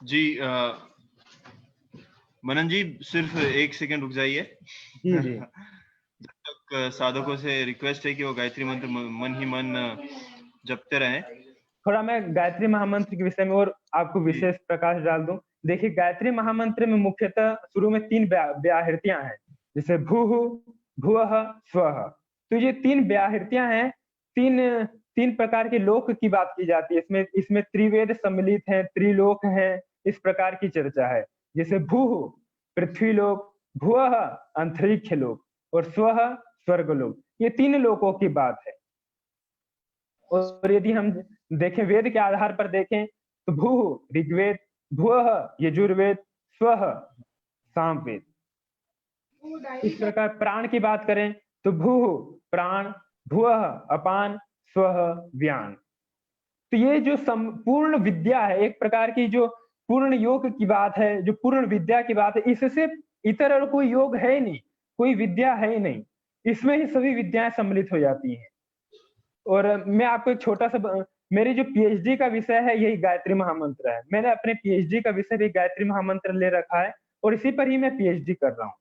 जी मनन जी सिर्फ एक सेकंड रुक जाइए। जी जी। जब तक साधकों से रिक्वेस्ट है कि वो गायत्री मंत्र मन ही मन जपते रहें। थोड़ा मैं गायत्री महामंत्र के विषय में और आपको विशेष प्रकाश डाल दूं। देखिए, गायत्री महामंत्र में मुख्यतः शुरू में 3 व्याहृतियां हैं, जैसे भूः, भुवः, स्वः। तो ये 3 व्याहृतियां हैं, 3 प्रकार के लोक की बात की जाती है। इसमें त्रिवेद सम्मिलित हैं, त्रिलोक हैं, इस प्रकार की चर्चा है। जैसे भूः पृथ्वी लोक, भुवः अंतरिक्ष लोक और स्वः स्वर्गलोक। ये 3 लोकों की बात है। और यदि हम देखें, वेद के आधार पर देखें तो भूः ऋग्वेद, भुवः यजुर्वेद, स्वः सामवेद। इस प्रकार प्राण की बात करें तो भूः प्राण, भुवः अपान, स्वः व्यान। तो ये जो संपूर्ण विद्या है, एक प्रकार की जो पूर्ण योग की बात है, जो पूर्ण विद्या की बात है, इससे इतर और कोई योग है ही नहीं, कोई विद्या है ही नहीं। इसमें ही सभी विद्याएं सम्मिलित हो जाती हैं। और मैं आपको एक छोटा सा मेरी जो पीएचडी का विषय है यही गायत्री महामंत्र है। मैंने अपने पीएचडी का विषय भी गायत्री महामंत्र ले रखा है और इसी पर ही मैं पीएचडी कर रहा हूँ।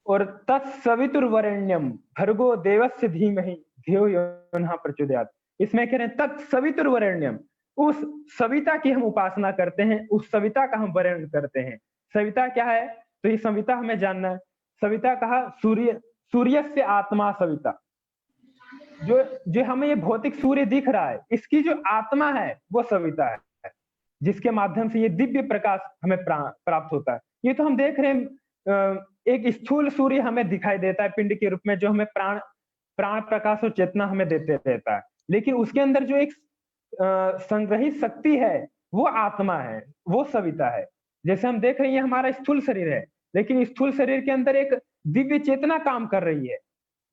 और तत्सवितुर्वरेण्यम भर्गो देवस्य धीमहि धियो यो नः प्रचोदयात्। इसमें कह रहे हैं तत्सवितुर्वरेण्यम, उस सविता की हम उपासना करते हैं, उस सविता का हम वर्ण करते हैं। सविता क्या है? तो ये सविता हमें जानना है। सविता कहा सूर्य से आत्मा सविता। जो हमें ये भौतिक सूर्य दिख रहा है, इसकी जो आत्मा है वो सविता है, जिसके माध्यम से ये दिव्य प्रकाश हमें प्राप्त होता है। ये तो हम देख रहे हैं, एक स्थूल सूर्य हमें दिखाई देता है पिंड के रूप में, जो हमें प्राण प्रकाश और चेतना हमें देते रहता है। लेकिन उसके अंदर जो एक संग्रहित शक्ति है वो आत्मा है, वो सविता है। जैसे हम देख रहे हैं ये हमारा स्थूल शरीर है, लेकिन स्थूल शरीर के अंदर एक दिव्य चेतना काम कर रही है,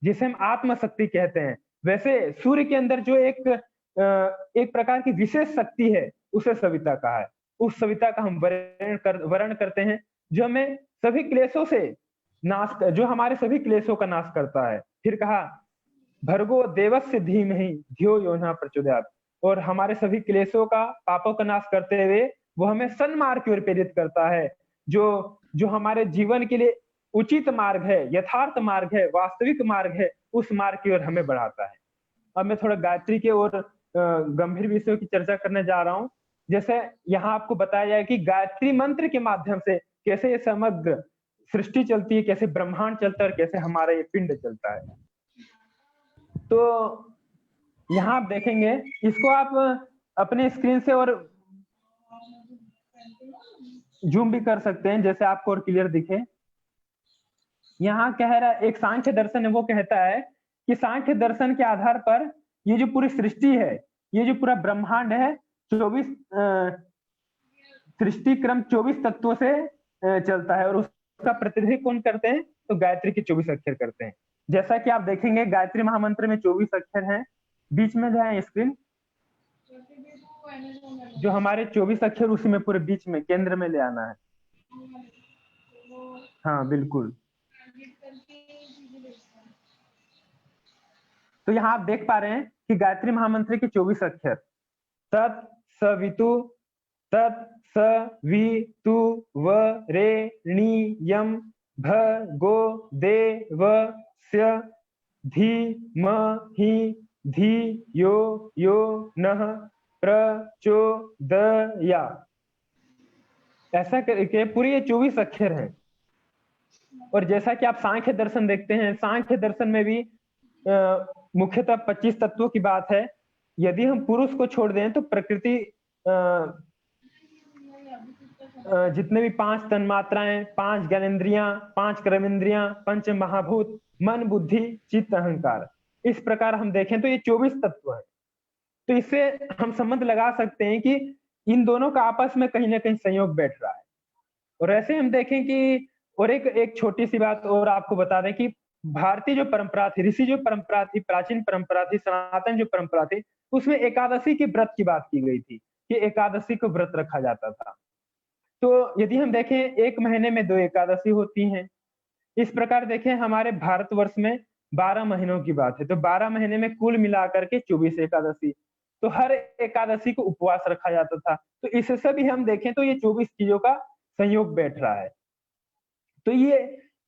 जिसे हम आत्मशक्ति कहते हैं। वैसे सूर्य के अंदर जो एक प्रकार की विशेष शक्ति है, उसे सविता कहा है। उस सविता का हम वर्ण करते हैं, जो हमें सभी क्लेशों से जो हमारे सभी क्लेशों का नाश करता है। फिर कहा भर्गो देवस्य धीमहि धियो यो नः प्रचोदयात्। और हमारे सभी क्लेशों का, पापों का नाश करते हुए वो हमें सन्मार्ग की ओर प्रेरित करता है, जो हमारे जीवन के लिए उचित मार्ग है, यथार्थ मार्ग है, वास्तविक मार्ग है, उस मार्ग की ओर हमें बढ़ाता है। अब मैं थोड़ा गायत्री के और गंभीर विषयों की चर्चा करने जा रहा हूँ। जैसे यहाँ आपको बताया जाए कि गायत्री मंत्र के माध्यम से कैसे ये समग्र सृष्टि चलती है, कैसे ब्रह्मांड चलता है और कैसे हमारा ये पिंड चलता है। तो यहाँ आप देखेंगे, इसको आप अपने स्क्रीन से और जूम भी कर सकते हैं, जैसे आपको और क्लियर दिखे। यहाँ कह रहा है, एक सांख्य दर्शन है, वो कहता है कि सांख्य दर्शन के आधार पर ये जो पूरी सृष्टि है, ये जो पूरा ब्रह्मांड है, 24 सृष्टि क्रम 24 तत्वों से चलता है। और उसका प्रतिनिधित्व कौन करते हैं? तो गायत्री के 24 अक्षर करते हैं। जैसा कि आप देखेंगे गायत्री महामंत्र में 24 अक्षर हैं। बीच में जाए स्क्रीन, जो हमारे 24 अक्षर उसी में पूरे बीच में केंद्र में ले आना है। हाँ बिल्कुल। तो यहाँ आप देख पा रहे हैं कि गायत्री महामंत्र के 24 अक्षर तत् सवितु, तत् सवितु वरेण्यं भर्गो देवस्य धीमहि धियो यो नः प्रचोदयात्। ऐसा करके पूरी ये 24 अक्षर हैं। और जैसा कि आप सांख्य दर्शन देखते हैं, सांख्य दर्शन में भी मुख्यतः 25 तत्वों की बात है। यदि हम पुरुष को छोड़ दें तो प्रकृति, जितने भी 5 तन्मात्राएं, 5 ज्ञानेंद्रियां, 5 कर्मेंद्रियां, पंच महाभूत, मन बुद्धि चित्त अहंकार, इस प्रकार हम देखें तो ये 24 तत्व है। तो इससे हम संबंध लगा सकते हैं कि इन दोनों का आपस में कहीं ना कहीं संयोग बैठ रहा है। और ऐसे हम देखें कि, और एक छोटी सी बात और आपको बता दें कि भारतीय जो परंपरा थी, ऋषि जो परंपरा थी, प्राचीन परंपरा थी, सनातन जो परंपरा थी, उसमें एकादशी के व्रत की बात की गई थी कि एकादशी को व्रत रखा जाता था। तो यदि हम देखें, एक महीने में 2 एकादशी होती हैं। इस प्रकार देखें, हमारे भारतवर्ष में 12 महीनों की बात है, तो 12 महीने में कुल मिलाकर के 24 एकादशी। तो हर एकादशी को उपवास रखा जाता था। तो इससे भी हम देखें तो ये 24 चीजों का संयोग बैठ रहा है। तो ये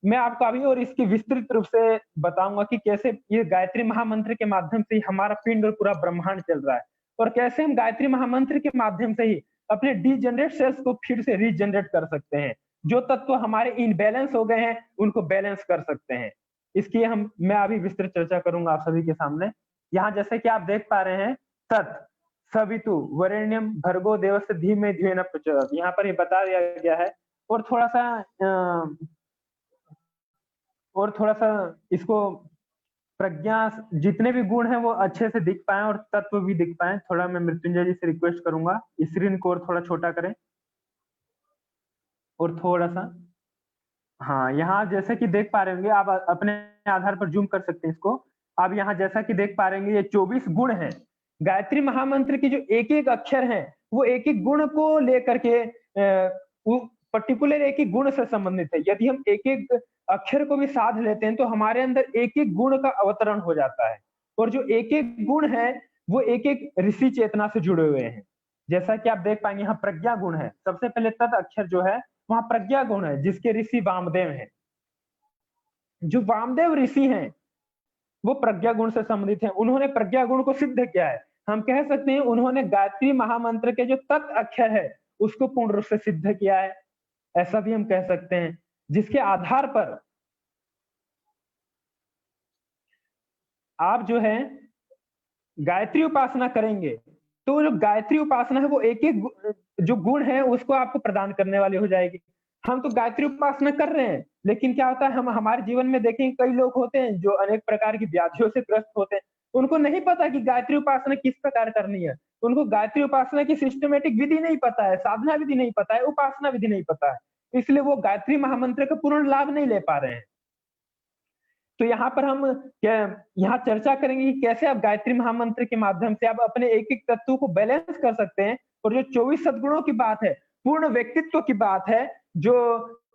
मैं आपको अभी और इसकी विस्तृत रूप से बताऊंगा कि कैसे ये गायत्री महामंत्र के माध्यम से ही हमारा पिंड और पूरा ब्रह्मांड चल रहा है, और कैसे हम गायत्री महामंत्र के माध्यम से ही अपने डीजनरेट सेल्स को फिर से रीजनरेट कर सकते हैं। जो तत्व हमारे इनबैलेंस हो गए हैं उनको बैलेंस कर सकते हैं। इसकी मैं अभी विस्तृत चर्चा करूंगा आप सभी के सामने। यहाँ जैसे कि आप देख पा रहे हैं, तत् सवितु वरेण्यम भर्गो देवस्य धीमहि धियो न प्रचोदयात्, यहाँ पर ये बता दिया गया है। और थोड़ा सा इसको प्रज्ञा, जितने भी गुण हैं वो अच्छे से दिख पाए और तत्व भी दिख पाए। थोड़ा मैं मृत्युंजय जी से रिक्वेस्ट करूंगा स्क्रीन को और थोड़ा छोटा करें, और थोड़ा सा, हाँ, यहाँ जैसे कि देख पा रहे होंगे आप, अपने आधार पर जूम कर सकते हैं इसको। आप यहाँ जैसा कि देख पा रहे होंगे ये 24 गुण हैं। गायत्री महामंत्र की जो एक एक अक्षर है वो एक एक गुण को लेकर के पर्टिकुलर एक एक गुण से संबंधित है। यदि हम एक एक अक्षर को भी साध लेते हैं तो हमारे अंदर एक एक गुण का अवतरण हो जाता है, और जो एक एक गुण है वो एक एक ऋषि चेतना से जुड़े हुए हैं। जैसा कि आप देख पाएंगे यहाँ प्रज्ञा गुण है, सबसे पहले तत् अक्षर जो है वहां प्रज्ञा गुण है, जिसके ऋषि वामदेव हैं। जो वामदेव ऋषि हैं वो प्रज्ञा गुण से संबंधित हैं। उन्होंने प्रज्ञा गुण को सिद्ध किया है। हम कह सकते हैं उन्होंने गायत्री महामंत्र के जो तत् अक्षर है उसको पूर्ण रूप से सिद्ध किया है, ऐसा भी हम कह सकते हैं। जिसके आधार पर आप जो है गायत्री उपासना करेंगे तो जो गायत्री उपासना है वो एक एक जो गुण है उसको आपको प्रदान करने वाली हो जाएगी। हम तो गायत्री उपासना कर रहे हैं, लेकिन क्या होता है, हम हमारे जीवन में देखें कई लोग होते हैं जो अनेक प्रकार की व्याधियों से ग्रस्त होते हैं। उनको नहीं पता कि गायत्री उपासना किस प्रकार करनी है। उनको गायत्री उपासना की सिस्टमेटिक विधि नहीं पता है, साधना विधि नहीं पता है, उपासना विधि नहीं पता है, इसलिए वो गायत्री महामंत्र का पूर्ण लाभ नहीं ले पा रहे हैं। तो यहाँ पर हम यहाँ चर्चा करेंगे कि कैसे आप गायत्री महामंत्र के माध्यम से आप अपने एक एक तत्व को बैलेंस कर सकते हैं। और जो 24 सद्गुणों की बात है, पूर्ण व्यक्तित्व की बात है, जो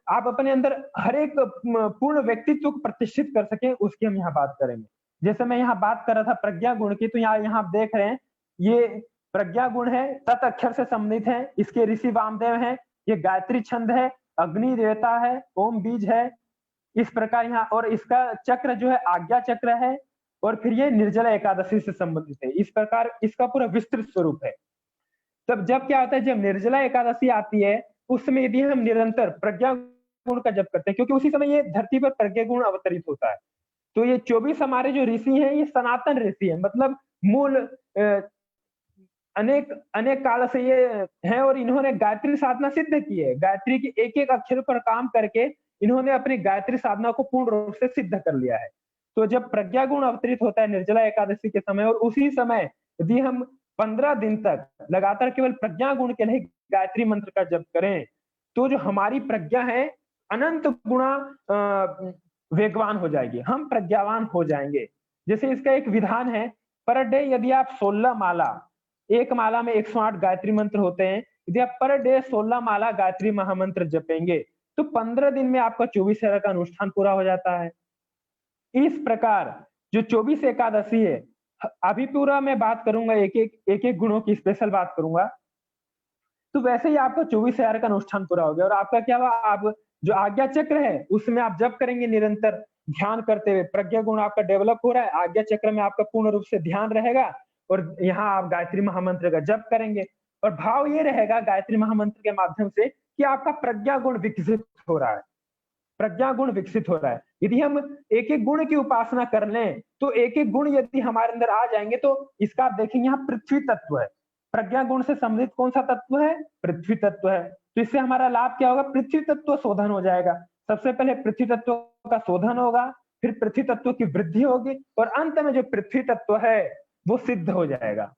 आप अपने अंदर हर एक पूर्ण व्यक्तित्व को प्रतिष्ठित कर सके, उसकी हम यहाँ बात करेंगे। जैसे मैं यहाँ बात कर रहा था प्रज्ञा गुण की, तो यहाँ आप देख रहे हैं ये प्रज्ञा गुण है, तत् अक्षर से संबंधित है, इसके ऋषि वामदेव है, ये गायत्री छंद है, अग्नि देवता है, ओम बीज है, इस प्रकार यहाँ। और इसका चक्र जो है आज्ञा चक्र है, और फिर ये निर्जला एकादशी से संबंधित है। इस प्रकार इसका पूरा विस्तृत स्वरूप है। तब जब क्या होता है, जब निर्जला एकादशी आती है उस समय यदि हम निरंतर प्रज्ञा गुण का जप करते हैं, क्योंकि उसी समय ये धरती पर प्रज्ञा गुण अवतरित होता है। तो ये 24 हमारे जो ऋषि हैं ये सनातन ऋषि है, मतलब मूल अनेक अनेक काल से ये हैं, और इन्होंने गायत्री साधना सिद्ध की है। गायत्री के एक एक अक्षर पर काम करके इन्होंने अपनी गायत्री साधना को पूर्ण रूप से सिद्ध कर लिया है। तो जब प्रज्ञा गुण अवतरित होता है निर्जला एकादशी के समय, और उसी समय यदि हम 15 दिन तक लगातार केवल प्रज्ञा गुण के लिए गायत्री मंत्र का जप करें, तो जो हमारी प्रज्ञा है अनंत गुणा वेगवान हो जाएगी, हम प्रज्ञावान हो जाएंगे। जैसे इसका एक विधान है, पर डे यदि आप 16 माला, एक माला में 108 गायत्री मंत्र होते हैं, यदि आप पर डे 16 माला गायत्री महामंत्र जपेंगे तो 15 दिन में आपका 24 का अनुष्ठान पूरा हो जाता है। इस प्रकार जो 24 एकादशी है, अभी पूरा मैं बात करूंगा एक एक गुणों की स्पेशल बात करूंगा, तो वैसे ही आपका 24,000 का अनुष्ठान पूरा हो गया। और आपका क्या हुआ, आप जो आज्ञा चक्र है उसमें आप जप करेंगे निरंतर ध्यान करते हुए, प्रज्ञा गुण आपका डेवलप हो रहा है, आज्ञा चक्र में आपका पूर्ण रूप से ध्यान रहेगा, और यहाँ आप गायत्री महामंत्र का जप करेंगे। और भाव ये रहेगा गायत्री महामंत्र के माध्यम से कि आपका प्रज्ञा गुण विकसित हो रहा है, प्रज्ञा गुण विकसित हो रहा है। यदि हम एक एक गुण की उपासना कर लें तो एक एक गुण यदि हमारे अंदर आ जाएंगे, तो इसका आप देखेंगे यहाँ पृथ्वी तत्व है, प्रज्ञा गुण से संबंधित कौन सा तत्व है, पृथ्वी तत्व है। तो इससे हमारा लाभ क्या होगा, पृथ्वी तत्व शोधन हो जाएगा। सबसे पहले पृथ्वी तत्व का शोधन होगा, फिर पृथ्वी तत्व की वृद्धि होगी, और अंत में जो पृथ्वी तत्व है वो सिद्ध हो जाएगा।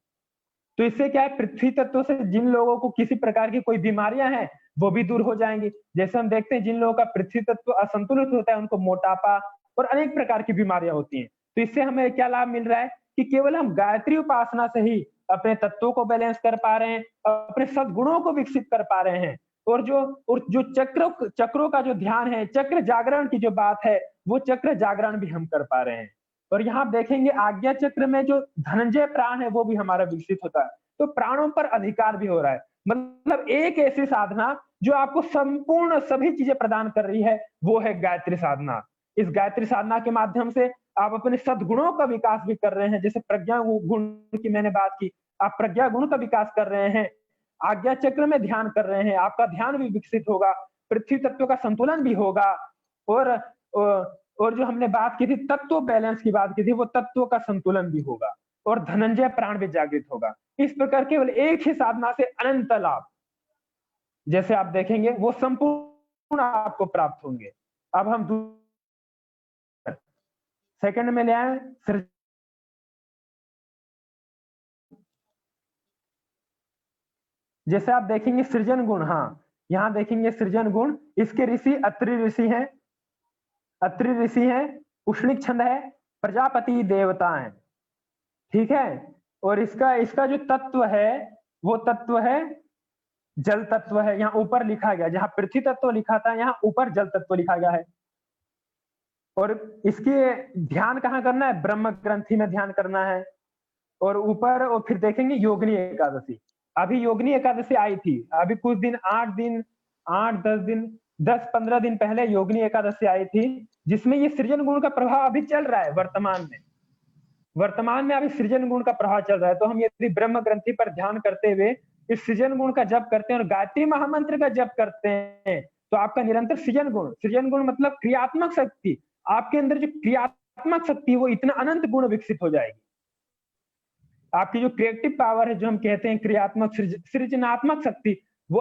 तो इससे क्या है, पृथ्वी तत्व से जिन लोगों को किसी प्रकार की कोई बीमारियां हैं वो भी दूर हो जाएंगी। जैसे हम देखते हैं जिन लोगों का पृथ्वी तत्व असंतुलित होता है उनको मोटापा और अनेक प्रकार की बीमारियां होती हैं। तो इससे हमें क्या लाभ मिल रहा है कि केवल हम गायत्री उपासना से ही अपने तत्वों को बैलेंस कर पा रहे हैं, अपने सद्गुणों को विकसित कर पा रहे हैं, और जो चक्रों का जो ध्यान है, चक्र जागरण की जो बात है, वो चक्र जागरण भी हम कर पा रहे हैं। और यहाँ आप देखेंगे आज्ञा चक्र में जो धनंजय प्राण है वो भी हमारा विकसित होता है। तो प्राणों पर अधिकार भी हो रहा है। मतलब एक ऐसी साधना जो आपको संपूर्ण सभी चीजें प्रदान कर रही है, वो है गायत्री साधना। इस गायत्री साधना के माध्यम से आप अपने सद्गुणों का विकास भी कर रहे हैं। जैसे प्रज्ञा गुण की मैंने बात की, आप प्रज्ञा गुण का विकास कर रहे हैं, आज्ञा चक्र में ध्यान कर रहे हैं, आपका ध्यान भी विकसित होगा, पृथ्वी तत्व का संतुलन भी होगा। और और जो हमने बात की थी तत्व बैलेंस की बात की थी, वो तत्व का संतुलन भी होगा और धनंजय प्राण भी जागृत होगा। इस प्रकार केवल एक ही साधना से अनंत लाभ, जैसे आप देखेंगे, वो संपूर्ण आपको प्राप्त होंगे। अब हम सेकंड में ले आए जैसे आप देखेंगे सृजन गुण, हाँ यहाँ देखेंगे सृजन गुण, इसके ऋषि अत्रि ऋषि हैं, अत्रि ऋषि हैं, उष्णिक छंद है, प्रजापति देवता है, ठीक है। और इसका जो तत्व है वो तत्व है जल तत्व है। यहाँ ऊपर लिखा गया, जहां पृथ्वी तत्व लिखा था यहाँ ऊपर जल तत्व लिखा गया है। और इसके ध्यान कहाँ करना है, ब्रह्म ग्रंथि में ध्यान करना है। और ऊपर और फिर देखेंगे योगिनी एकादशी, अभी योगिनी एकादशी आई थी, अभी कुछ दिन 10-15 दिन पहले योगिनी एकादशी आई थी, जिसमें ये सृजन गुण का प्रभाव अभी चल रहा है। वर्तमान में अभी सृजन गुण का प्रभाव चल रहा है। तो हम यदि ब्रह्म ग्रंथि पर ध्यान करते हुए इस सृजन गुण का जप करते हैं और गायत्री महामंत्र का जप करते हैं, तो आपका निरंतर सृजन गुण मतलब क्रियात्मक शक्ति, आपके अंदर जो क्रियात्मक शक्ति है वो इतना अनंत गुण विकसित हो जाएगी। आपकी जो क्रिएटिव पावर है, जो हम कहते हैं क्रियात्मक सृजनात्मक शक्ति, वो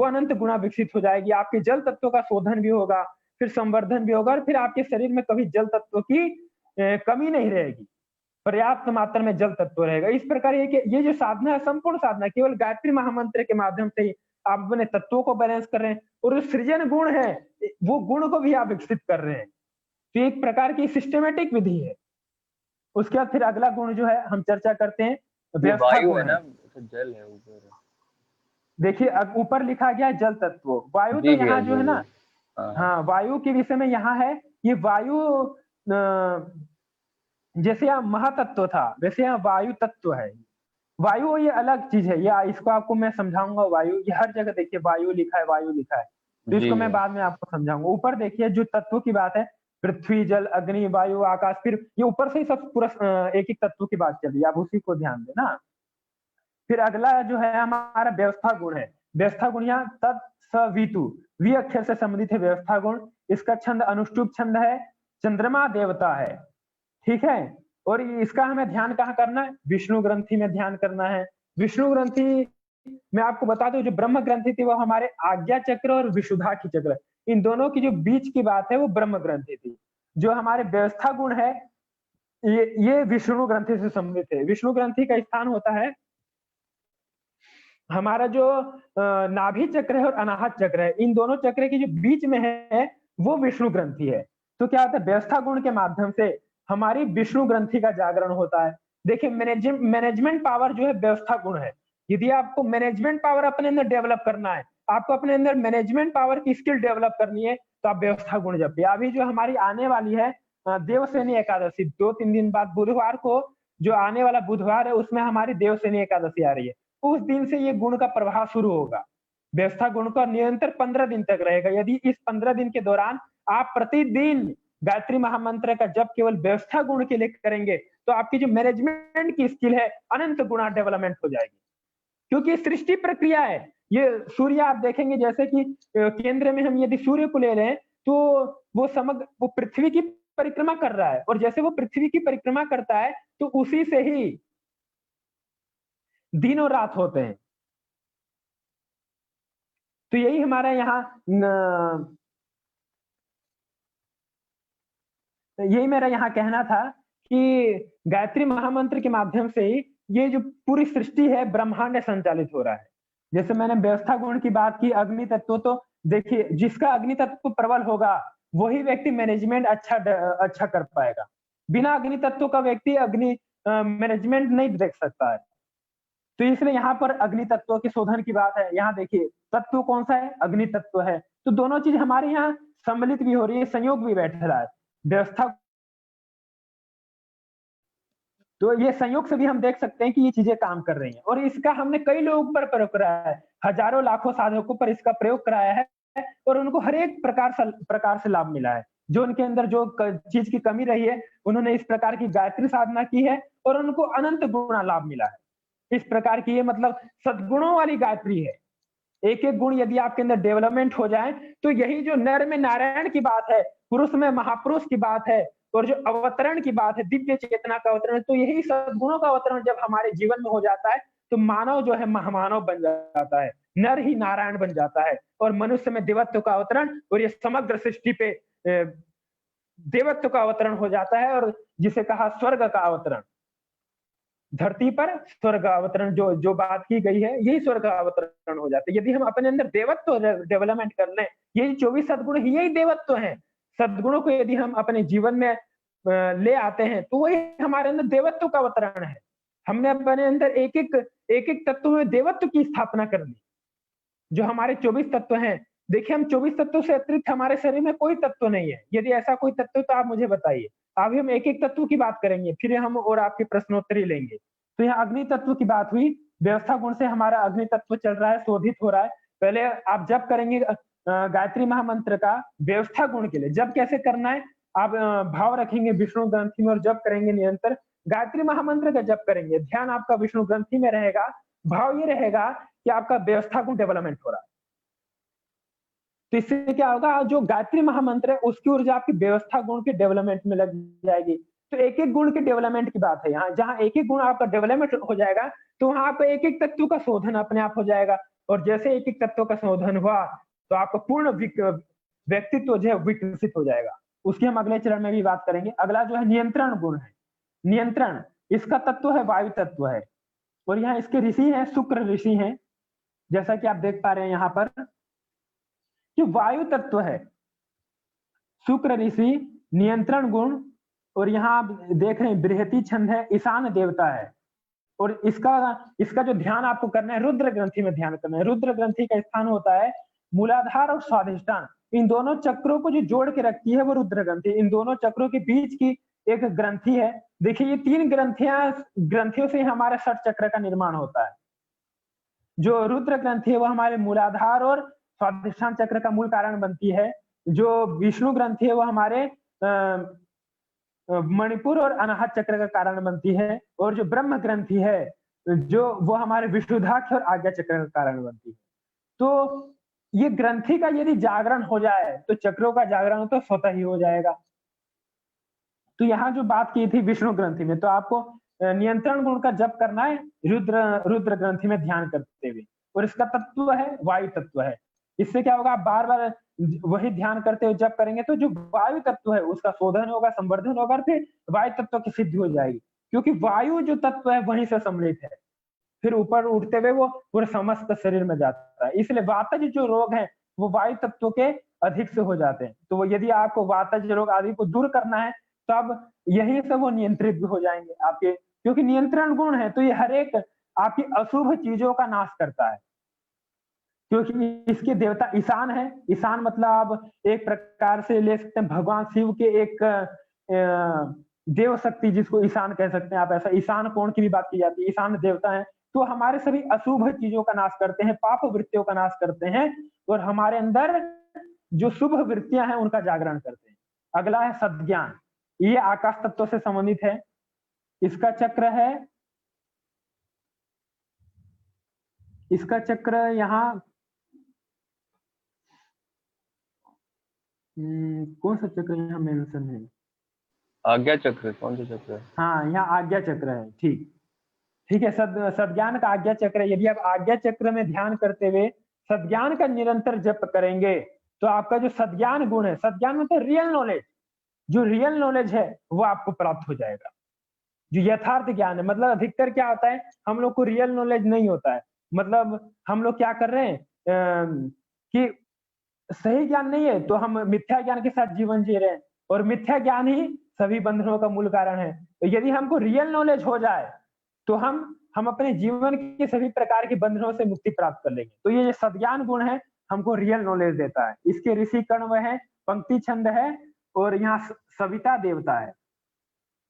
अनंत गुणा विकसित हो जाएगी। आपके जल तत्व का शोधन भी होगा, फिर संवर्धन भी होगा, और फिर आपके शरीर में कभी जल तत्व की कमी नहीं रहेगी, पर्याप्त मात्रा में जल तत्व रहेगा। इस प्रकार ये जो साधना है, संपूर्ण साधना केवल गायत्री महामंत्र के माध्यम से ही आप अपने तत्वों को बैलेंस कर रहे हैं, और जो सृजन गुण है वो गुण को भी आप विकसित कर रहे हैं। तो एक प्रकार की सिस्टमेटिक विधि है। उसके बाद फिर अगला गुण जो है हम चर्चा करते हैं, व्यवस्था गुण है। जल है ऊपर, देखिए ऊपर लिखा गया जल तत्व, वायु तो यहाँ जो है ना, हाँ वायु के विषय में यहाँ है, ये वायु जैसे यहाँ महातत्व था वैसे यहाँ वायु तत्व है। वायु ये अलग चीज है, या इसको आपको मैं समझाऊंगा। वायु ये हर जगह देखिए वायु लिखा है, वायु लिखा है, तो इसको मैं बाद में आपको समझाऊंगा। ऊपर देखिए जो तत्वों की बात है, पृथ्वी जल अग्नि वायु आकाश, फिर ये ऊपर से ही सब पूरा एक एक तत्व की बात चल रही है, आप उसी को ध्यान देना। फिर अगला जो है हमारा व्यवस्था गुण है। व्यवस्था गुण यहाँ तत्सवितु, वी अक्षर से संबंधित है व्यवस्था गुण। इसका छंद अनुष्टुप छंद है, चंद्रमा देवता है, ठीक है। और इसका हमें ध्यान कहाँ करना है, विष्णु ग्रंथि में ध्यान करना है। विष्णु ग्रंथि मैं आपको बता दूं, जो ब्रह्म ग्रंथि थी वो हमारे आज्ञा चक्र और विशुद्धाखी चक्र, इन दोनों की जो बीच की बात है वो ब्रह्म ग्रंथि थी। जो हमारे व्यवस्था गुण है ये विष्णु ग्रंथि से संबंधित है। विष्णु ग्रंथि का स्थान होता है हमारा जो नाभि चक्र है और अनाहत चक्र है, इन दोनों चक्र के जो बीच में है वो विष्णु ग्रंथि है। तो क्या होता है, व्यवस्था गुण के माध्यम से हमारी विष्णु ग्रंथि का जागरण होता है। देखिए मैनेजमेंट पावर जो है व्यवस्था गुण है। यदि आपको मैनेजमेंट पावर अपने अंदर डेवलप करना है, आपको अपने अंदर मैनेजमेंट पावर की स्किल डेवलप करनी है, तो आप व्यवस्था गुण जपिए। अभी जो हमारी आने वाली है देवसेनी एकादशी, 2-3 दिन बाद बुधवार को जो आने वाला बुधवार है उसमें हमारी देवसेनी एकादशी आ रही है। उस दिन से ये गुण का प्रभाव शुरू होगा। व्यवस्था गुण का निरंतर 15 दिन तक रहेगा। यदि इस 15 दिन के दौरान आप प्रतिदिन गायत्री महामंत्र का जप केवल व्यवस्था गुण के लिए करेंगे, तो आपकी जो मैनेजमेंट की स्किल है अनंत गुना डेवलपमेंट हो जाएगी। क्योंकि सृष्टि प्रक्रिया है, ये सूर्य आप देखेंगे, जैसे कि केंद्र में हम यदि सूर्य को ले लें तो वो पृथ्वी की परिक्रमा कर रहा है, और जैसे वो पृथ्वी की परिक्रमा करता है तो उसी से ही दिन और रात होते हैं। तो यही हमारा यहाँ यही मेरा यहाँ कहना था कि गायत्री महामंत्र के माध्यम से ही ये जो पूरी सृष्टि है ब्रह्मांड संचालित हो रहा है। जैसे मैंने व्यवस्था गुण की बात की, अग्नि तत्व, तो देखिए जिसका अग्नि तत्व प्रबल होगा वही व्यक्ति मैनेजमेंट अच्छा कर पाएगा। बिना अग्नि तत्व का व्यक्ति मैनेजमेंट नहीं देख सकता है। तो इसलिए यहाँ पर अग्नि तत्व के शोधन की बात है। यहाँ देखिए तत्व कौन सा है, अग्नि तत्व है। तो दोनों चीज हमारे यहाँ सम्मिलित भी हो रही है, संयोग भी बैठ रहा है। व्यवस्था तो ये संयोग से भी हम देख सकते हैं कि ये चीजें काम कर रही हैं, और इसका हमने कई लोगों पर प्रयोग कराया है, हजारों लाखों साधकों पर इसका प्रयोग कराया है, और उनको हर एक प्रकार से लाभ मिला है। जो उनके अंदर जो चीज की कमी रही है, उन्होंने इस प्रकार की गायत्री साधना की है और उनको अनंत गुना लाभ मिला है। इस प्रकार की ये मतलब सद्गुणों वाली गायत्री है। एक एक गुण यदि आपके अंदर डेवलपमेंट हो जाए, तो यही जो नर में नारायण की बात है, पुरुष में महापुरुष की बात है, और जो अवतरण की बात है, दिव्य चेतना का अवतरण, तो यही सद्गुणों का अवतरण जब हमारे जीवन में हो जाता है, तो मानव जो है महामानव बन जाता है, नर ही नारायण बन जाता है, और मनुष्य में देवत्व का अवतरण, और ये समग्र सृष्टि पे देवत्व का अवतरण हो जाता है, और जिसे कहा स्वर्ग का अवतरण। धरती पर स्वर्ग अवतरण जो जो बात की गई है, यही स्वर्ग अवतरण हो जाता है। यदि हम अपने अंदर देवत्व डेवलपमेंट कर लें, यही 24 सद्गुण ही यही देवत्व हैं। सद्गुणों को यदि हम अपने जीवन में ले आते हैं, तो वही हमारे अंदर देवत्व का अवतरण है। हमने अपने अंदर एक-एक तत्व में देवत्व की स्थापना कर ली। जो हमारे 24 तत्व हैं, देखिए हम 24 तत्वों से अतिरिक्त हमारे शरीर में कोई तत्व नहीं है। यदि ऐसा कोई तत्व है तो आप मुझे बताइए। अभी हम एक-एक तत्व की बात करेंगे, फिर हम और आपके प्रश्नोत्तरी लेंगे। तो यहाँ अग्नि तत्व की बात हुई, व्यवस्था गुण से हमारा अग्नि तत्व चल रहा है, शोधित हो रहा है। पहले आप जप करेंगे गायत्री महामंत्र का व्यवस्था गुण के लिए। जप कैसे करना है? आप भाव रखेंगे विष्णु ग्रंथि में और जप करेंगे निरंतर। गायत्री महामंत्र का जप करेंगे, ध्यान आपका विष्णु ग्रंथि में रहेगा, भाव ये रहेगा कि आपका व्यवस्था गुण डेवलपमेंट हो रहा है। तो इससे क्या होगा, जो गायत्री महामंत्र है उसकी ऊर्जा आपकी व्यवस्था गुण के डेवलपमेंट में लग जाएगी। तो एक-एक गुण के डेवलपमेंट की बात है यहाँ, जहाँ एक-एक गुण आपका डेवलपमेंट हो जाएगा, तो वहाँ आपका एक-एक तत्व का शोधन अपने आप हो जाएगा, और जैसे एक-एक तत्व का शोधन हुआ, तो आपका पूर्ण व्यक्तित्व जो है विकसित हो जाएगा। उसकी हम अगले चरण में भी बात करेंगे। अगला जो है नियंत्रण गुण है। नियंत्रण, इसका तत्व है वायु तत्व है, और यहाँ इसके ऋषि हैं शुक्र ऋषि हैं। जैसा कि आप देख पा रहे हैं यहाँ पर, जो वायु तत्व है, शुक्र ऋषि, नियंत्रण गुण, और यहाँ आप देख रहे हैं बृहति छंद है, ईशान देवता है, और इसका जो ध्यान आपको करना है, रुद्र ग्रंथि में ध्यान करना है। रुद्र ग्रंथि का स्थान होता है मूलाधार और स्वाधिष्ठान। इन दोनों चक्रों को जो जोड़ के रखती है वो रुद्र ग्रंथि। इन दोनों चक्रों के बीच की एक ग्रंथि है। देखिए ये 3 ग्रंथियों से हमारा षट चक्र का निर्माण होता है। जो रुद्र ग्रंथि है वो हमारे मूलाधार और स्वाधिष्ठान चक्र का मूल कारण बनती है। जो विष्णु ग्रंथि है वो हमारे मणिपुर और अनाहत चक्र का कारण बनती है, और जो ब्रह्म ग्रंथि है जो वो हमारे विशुद्धाक्ष और आज्ञा चक्र का कारण बनती है। तो ये ग्रंथि का यदि जागरण हो जाए, तो चक्रों का जागरण तो स्वतः ही हो जाएगा। तो यहाँ जो बात की थी विष्णु ग्रंथि में, तो आपको नियंत्रण गुण का जप करना है रुद्र ग्रंथि में ध्यान करते हुए, और इसका तत्व है वायु तत्व है। इससे क्या होगा, आप बार बार वही ध्यान करते हुए जप करेंगे, तो जो वायु तत्व है उसका शोधन होगा, संवर्धन होगा, फिर वायु तत्व की सिद्धि हो जाएगी, क्योंकि वायु जो तत्व है वहीं से सम्मिलित है। फिर ऊपर उठते हुए वो पूरे समस्त शरीर में जाता है। इसलिए वातज जो रोग है वो वायु तत्व के अधिक से हो जाते हैं। तो वो यदि आपको वातज रोग आदि को दूर करना है, तो अब यहीं से वो नियंत्रित भी हो जाएंगे आपके, क्योंकि नियंत्रण गुण है, तो ये हर एक आपकी अशुभ चीजों का नाश करता है। क्योंकि इसके देवता ईशान है। ईशान मतलब आप एक प्रकार से ले सकते हैं भगवान शिव के एक देव शक्ति, जिसको ईशान कह सकते हैं आप। ऐसा ईशान कोण की भी बात की जाती है, ईशान देवता है। तो हमारे सभी अशुभ चीजों का नाश करते हैं, पाप वृत्तियों का नाश करते हैं, और हमारे अंदर जो शुभ वृत्तियां हैं उनका जागरण करते हैं। अगला है सद्ज्ञान। ये आकाश तत्व से संबंधित है। इसका चक्र है, इसका चक्र यहाँ कौन सा चक्र यहाँ मेंशन है? आज्ञा चक्र, कौन सा चक्र है? हाँ, यहाँ आज्ञा चक्र है। ठीक है। सद्ज्ञान का आज्ञा चक्र है। यदि आप आज्ञा चक्र में ध्यान करते हुए सद्ज्ञान का निरंतर जप करेंगे, तो आपका जो सद्ज्ञान गुण है, सद्ज्ञान मतलब रियल नॉलेज, जो रियल नॉलेज है वो आपको प्राप्त हो जाएगा। जो यथार्थ ज्ञान है, मतलब अधिकतर क्या होता है, हम लोग को रियल नॉलेज नहीं होता है। मतलब हम लोग क्या कर रहे हैं कि सही ज्ञान नहीं है, तो हम मिथ्या ज्ञान के साथ जीवन जी रहे हैं, और मिथ्या ज्ञान ही सभी बंधनों का मूल कारण है। तो यदि हमको रियल नॉलेज हो जाए, तो हम अपने जीवन के सभी प्रकार के बंधनों से मुक्ति प्राप्त कर लेंगे। तो ये सद्ज्ञान गुण है, हमको रियल नॉलेज देता है। इसके ऋषि कर्ण है, पंक्ति छंद है, और यहाँ सविता देवता है।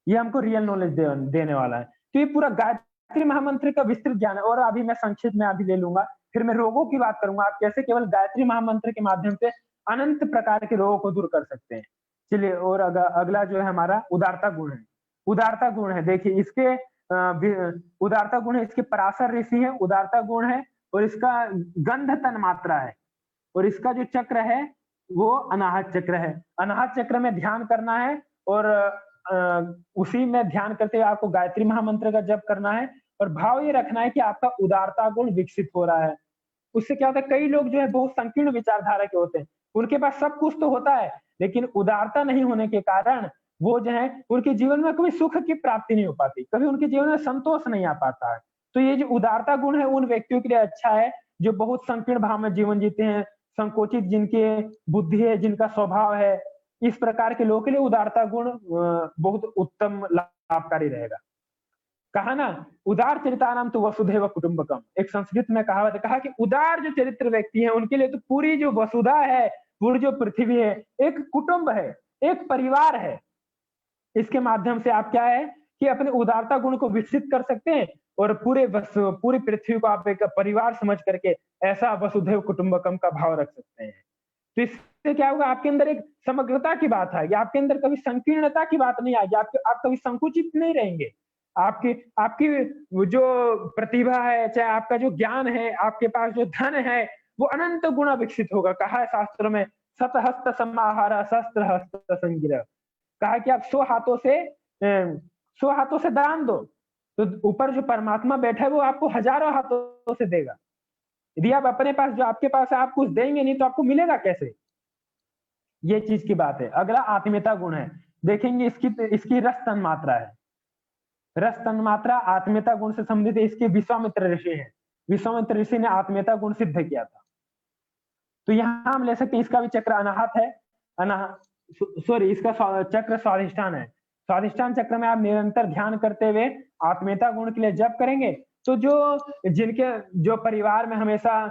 ये हमको रियल नॉलेज देने वाला है। तो ये पूरा गायत्री महामंत्र का विस्तृत ज्ञान है। और अभी मैं संक्षिप्त में अभी ले लूंगा, फिर मैं रोगों की बात करूंगा, आप कैसे केवल गायत्री महामंत्र के माध्यम से अनंत प्रकार के रोगों को दूर कर सकते हैं। चलिए, और अगला जो है हमारा उदारता गुण है। उदारता गुण है, देखिए इसके उदारता गुण है, इसके पराशर ऋषि है, उदारता गुण है, और इसका गंध तन मात्रा है, और इसका जो चक्र है वो अनाहत चक्र है। अनाहत चक्र में ध्यान करना है, और उसी में ध्यान करते हुए आपको गायत्री महामंत्र का जप करना है, और भाव ये रखना है कि आपका उदारता गुण विकसित हो रहा है। उससे क्या होता है, कई लोग जो है बहुत संकीर्ण विचारधारा के होते हैं, उनके पास सब कुछ तो होता है, लेकिन उदारता नहीं होने के कारण वो जो है उनके जीवन में कभी सुख की प्राप्ति नहीं हो पाती, कभी उनके जीवन में संतोष नहीं आ पाता है। तो ये जो उदारता गुण है उन व्यक्तियों के लिए अच्छा है जो बहुत संकीर्ण भाव में जीवन जीते हैं, संकोचित जिनके बुद्धि है, जिनका स्वभाव है, इस प्रकार के लोगों के लिए उदारता गुण बहुत उत्तम लाभकारी रहेगा। कहा ना, उदार चरितानाम तो वसुधैव कुटुंबकम, एक संस्कृत में कहावत है, कहा कि उदार जो चरित्र व्यक्ति है उनके लिए तो पूरी जो वसुधा है, पूरी जो पृथ्वी है, एक कुटुंब है, एक परिवार है। इसके माध्यम से आप क्या है कि अपने उदारता गुण को विकसित कर सकते हैं, और पूरी पृथ्वी को आप एक परिवार समझ करके ऐसा वसुधैव कुटुंबकम का भाव रख सकते हैं। तो इससे क्या होगा, आपके अंदर एक समग्रता की बात आएगी, आपके अंदर कभी संकीर्णता की बात नहीं आएगी, आप कभी संकुचित नहीं रहेंगे। आपकी जो प्रतिभा है, चाहे आपका जो ज्ञान है, आपके पास जो धन है, वो अनंत गुना विकसित होगा। कहा है शास्त्र में, सतहस्त समाहार शस्त्र हस्त संग्रह, कहा कि आप 100 हाथों से दान दो, तो ऊपर जो परमात्मा बैठा है वो आपको हजारों हाथों से देगा। यदि आप अपने पास जो आपके पास है आप कुछ देंगे नहीं तो आपको मिलेगा कैसे, ये चीज की बात है। अगला आत्मीयता गुण है, देखेंगे इसकी रस तन मात्रा है। रस तन मात्रा आत्मीयता गुण से संबंधित है, इसके विश्वामित्र ऋषि हैं, विश्वामित्र ऋषि ने आत्मीयता गुण सिद्ध किया था। तो यहाँ हम ले सकते हैं, इसका भी चक्र अनाहत है, इसका चक्र स्वाधिष्ठान है। स्वाधिष्ठान चक्र में आप निरंतर ध्यान करते हुए आत्मीयता गुण के लिए जप करेंगे, तो जो परिवार में हमेशा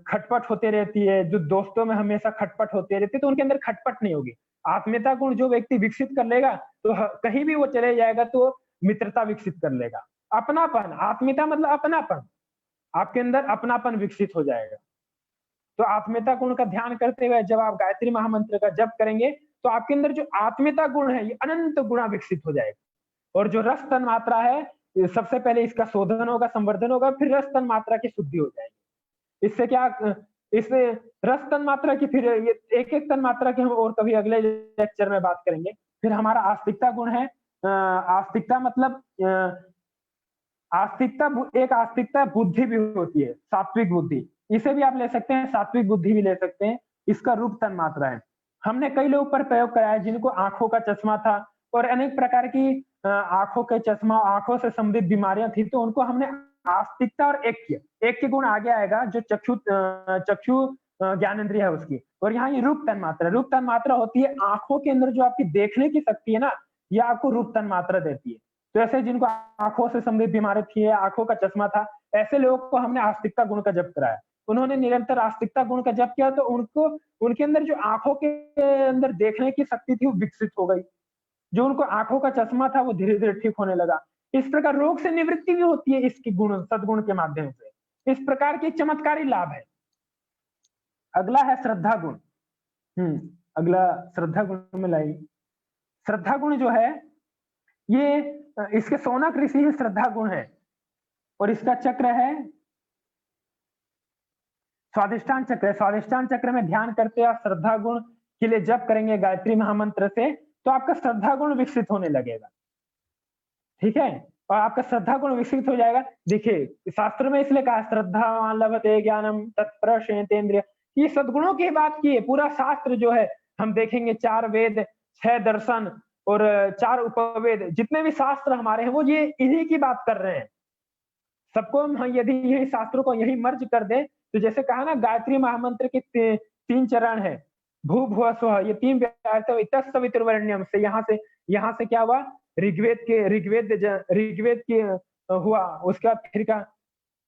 खटपट होते रहती है, जो दोस्तों में हमेशा खटपट होते रहती है, तो उनके अंदर खटपट नहीं होगी। आत्मीयता गुण जो व्यक्ति विकसित कर लेगा तो कहीं भी वो चले जाएगा तो मित्रता विकसित कर लेगा। अपनापन, आत्मीयता मतलब अपनापन, आपके अंदर अपनापन विकसित हो जाएगा। तो आत्मीयता गुण का ध्यान करते हुए जब आप गायत्री महामंत्र का जप करेंगे तो आपके अंदर जो आत्मीयता गुण है ये अनंत गुणा विकसित हो जाएगा। और जो रस तन मात्रा है, सबसे पहले इसका शोधन होगा, संवर्धन होगा, फिर रस तन मात्रा की शुद्धि हो जाएगी। इससे क्या, इससे रस तन मात्रा की फिर एक एक तन मात्रा की हम और कभी अगले लेक्चर में बात करेंगे। फिर हमारा आस्तिकता गुण है। आस्तिकता मतलब आस्तिकता बुद्धि भी होती है, सात्विक बुद्धि, इसे भी आप ले सकते हैं, सात्विक बुद्धि भी ले सकते हैं। इसका रूप तन मात्रा है। हमने कई लोगों पर प्रयोग कराया जिनको आंखों का चश्मा था और अनेक प्रकार की आंखों के चश्मा, आंखों से संबंधित बीमारियां थी, तो उनको हमने आस्तिकता और एक गुण आगे आएगा जो चक्षु ज्ञानेंद्रिय है उसकी। और यहाँ ये रूप तन मात्रा होती है आंखों के अंदर जो आपकी देखने की शक्ति है ना, यह आपको रूप तन मात्रा देती है। तो ऐसे जिनको आंखों से संबंधित बीमारी थी, आंखों का चश्मा था, ऐसे लोगों को हमने आस्तिकता गुण का जप कराया। उन्होंने निरंतर आस्तिकता गुण का जप किया तो उनके अंदर जो आंखों के अंदर देखने की शक्ति थी वो विकसित हो गई। जो उनको आंखों का चश्मा था वो धीरे धीरे ठीक होने लगा। इस प्रकार रोग से निवृत्ति भी होती है इसकी सद्गुण के माध्यम से। इस प्रकार के चमत्कारी लाभ है। अगला है श्रद्धा गुण। अगला श्रद्धा गुण में लाई। श्रद्धा गुण जो है ये इसके सौनक ऋषि है, श्रद्धा गुण है, और इसका चक्र है स्वाधिष्ठान चक्र है। स्वाधिष्ठान चक्र में ध्यान करते आप श्रद्धा गुण के लिए जप करेंगे गायत्री महामंत्र से, तो आपका श्रद्धा गुण विकसित होने लगेगा। ठीक है, और आपका श्रद्धा गुण विकसित हो जाएगा। देखिए शास्त्र में इसलिए कहा श्रद्धा लभते ज्ञानम तत्प्रशयतेन्द्रिय, ये सद्गुणों की बात की है। पूरा शास्त्र जो है हम देखेंगे, 4 वेद, 6 दर्शन और 4 उपवेद, जितने भी शास्त्र हमारे हैं वो ये इन्हीं की बात कर रहे हैं। सबको हम यदि यही शास्त्रों को यही मर्ज कर दें, तो जैसे कहा ना गायत्री महामंत्र के 3 चरण है, भू भुव स्व, ये 3 तत्सवितुर्वरेण्यम से यहाँ से क्या हुआ, ऋग्वेद के हुआ। उसका फिर का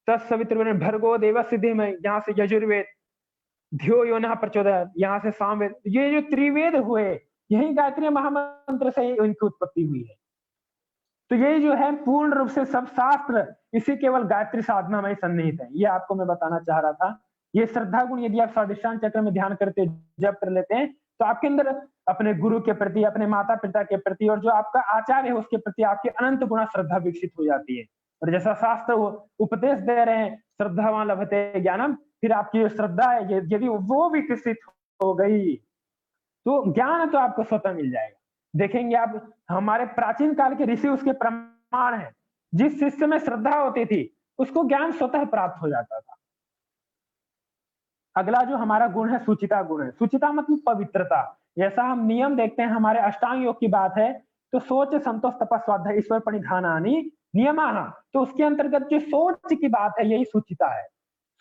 तत्सवितुर्वरेण्यम भर्गो देवस्य धीमहि, यहाँ से यजुर्वेद, धियो यो नः प्रचोदयात्, यहाँ से सामवेद। ये जो त्रिवेद हुए यही गायत्री महामंत्र से इनकी उत्पत्ति हुई है। तो यही जो है पूर्ण रूप से सब शास्त्र इसी केवल गायत्री साधना में ही सन्निहित है। ये आपको मैं बताना चाह रहा था। ये श्रद्धा गुण यदि आप स्वादिष्टान चक्र में ध्यान करते जप कर लेते हैं तो आपके अंदर अपने गुरु के प्रति, अपने माता पिता के प्रति और जो आपका आचार्य है उसके प्रति आपकी अनंत गुणा श्रद्धा विकसित हो जाती है। और जैसा शास्त्र वो उपदेश दे रहे हैं, श्रद्धावान लभते ज्ञानम, फिर आपकी जो श्रद्धा है यदि वो विकसित हो गई तो ज्ञान तो आपको स्वतः मिल जाएगा। देखेंगे आप हमारे प्राचीन काल के ऋषि उसके प्रमाण है। जिस शिष्य में श्रद्धा होती थी उसको ज्ञान स्वतः प्राप्त हो जाता था। अगला जो हमारा गुण है सुचिता गुण है। सुचिता मतलब पवित्रता। जैसा हम नियम देखते हैं हमारे अष्टांग योग की बात है तो सोच संतोष तपस स्वाध्याय ईश्वर परिधानानि नियमाः, तो उसके अंतर्गत जो सोच की बात है यही सुचिता है।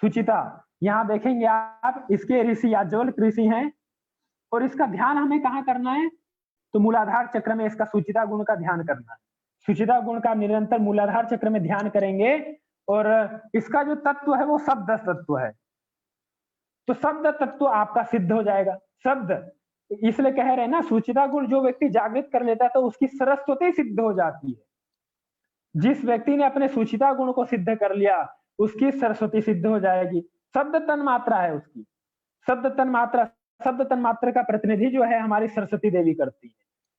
सुचिता यहाँ देखेंगे आप, इसके ऋषि याज्ञवल्क्य ऋषि हैं और इसका ध्यान हमें कहाँ करना है तो मूलाधार चक्र में इसका सुचिता गुण का ध्यान करना है। सुचिता गुण का निरंतर मूलाधार चक्र में ध्यान करेंगे और इसका जो तत्व है वो शब्द तत्व है। तो शब्द तत्व आपका सिद्ध हो जाएगा। शब्द इसलिए कह रहे हैं ना, सुचिता गुण जो व्यक्ति जागृत कर लेता है तो उसकी सरस्वती सिद्ध हो जाती है। जिस व्यक्ति ने अपने सुचिता गुण को सिद्ध कर लिया उसकी सरस्वती सिद्ध हो जाएगी। शब्द तन मात्रा है उसकी। शब्द तन मात्रा का प्रतिनिधि जो है हमारी सरस्वती देवी करती है।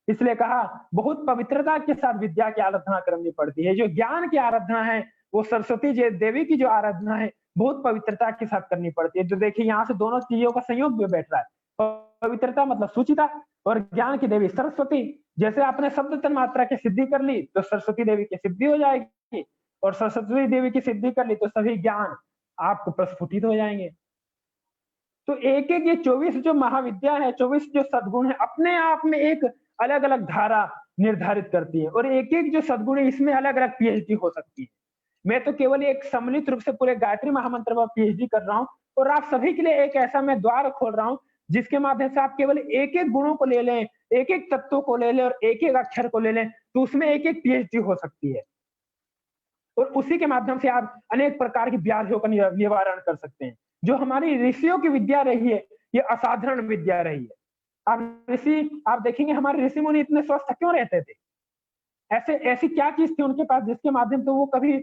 इसलिए कहा बहुत पवित्रता के साथ विद्या की आराधना करनी पड़ती है। जो ज्ञान की आराधना है वो सरस्वती देवी की जो आराधना है बहुत पवित्रता के साथ करनी पड़ती है। तो देखिए यहाँ से दोनों चीजों का संयोग भी बैठ रहा है। पवित्रता मतलब सुचिता और ज्ञान की देवी सरस्वती। जैसे आपने शब्द तन मात्रा की सिद्धि कर ली तो सरस्वती देवी की सिद्धि हो जाएगी और सरस्वती देवी की सिद्धि कर ली तो सभी ज्ञान आपको प्रस्फुटित हो जाएंगे। तो एक एक ये 24 जो महाविद्या है, 24 जो सद्गुण है अपने आप में एक अलग अलग धारा निर्धारित करती है और एक एक जो सद्गुण है इसमें अलग अलग पीएचडी हो सकती है। मैं तो केवल एक सम्मिलित रूप से पूरे गायत्री महामंत्र पर पीएचडी कर रहा हूँ और आप सभी के लिए एक ऐसा मैं द्वार खोल रहा हूँ जिसके माध्यम से आप केवल एक एक गुणों को ले लें, एक एक तत्वों को ले लें और एक एक अक्षर को ले लें तो उसमें एक एक पीएचडी हो सकती है और उसी के माध्यम से आप अनेक प्रकार की व्याधियों का निवारण कर सकते हैं। जो हमारी ऋषियों की विद्या रही है ये असाधारण विद्या रही है। आप देखेंगे हमारे ऋषि मुनि इतने स्वस्थ क्यों रहते थे? ऐसी क्या चीज थी उनके पास जिसके माध्यम से वो कभी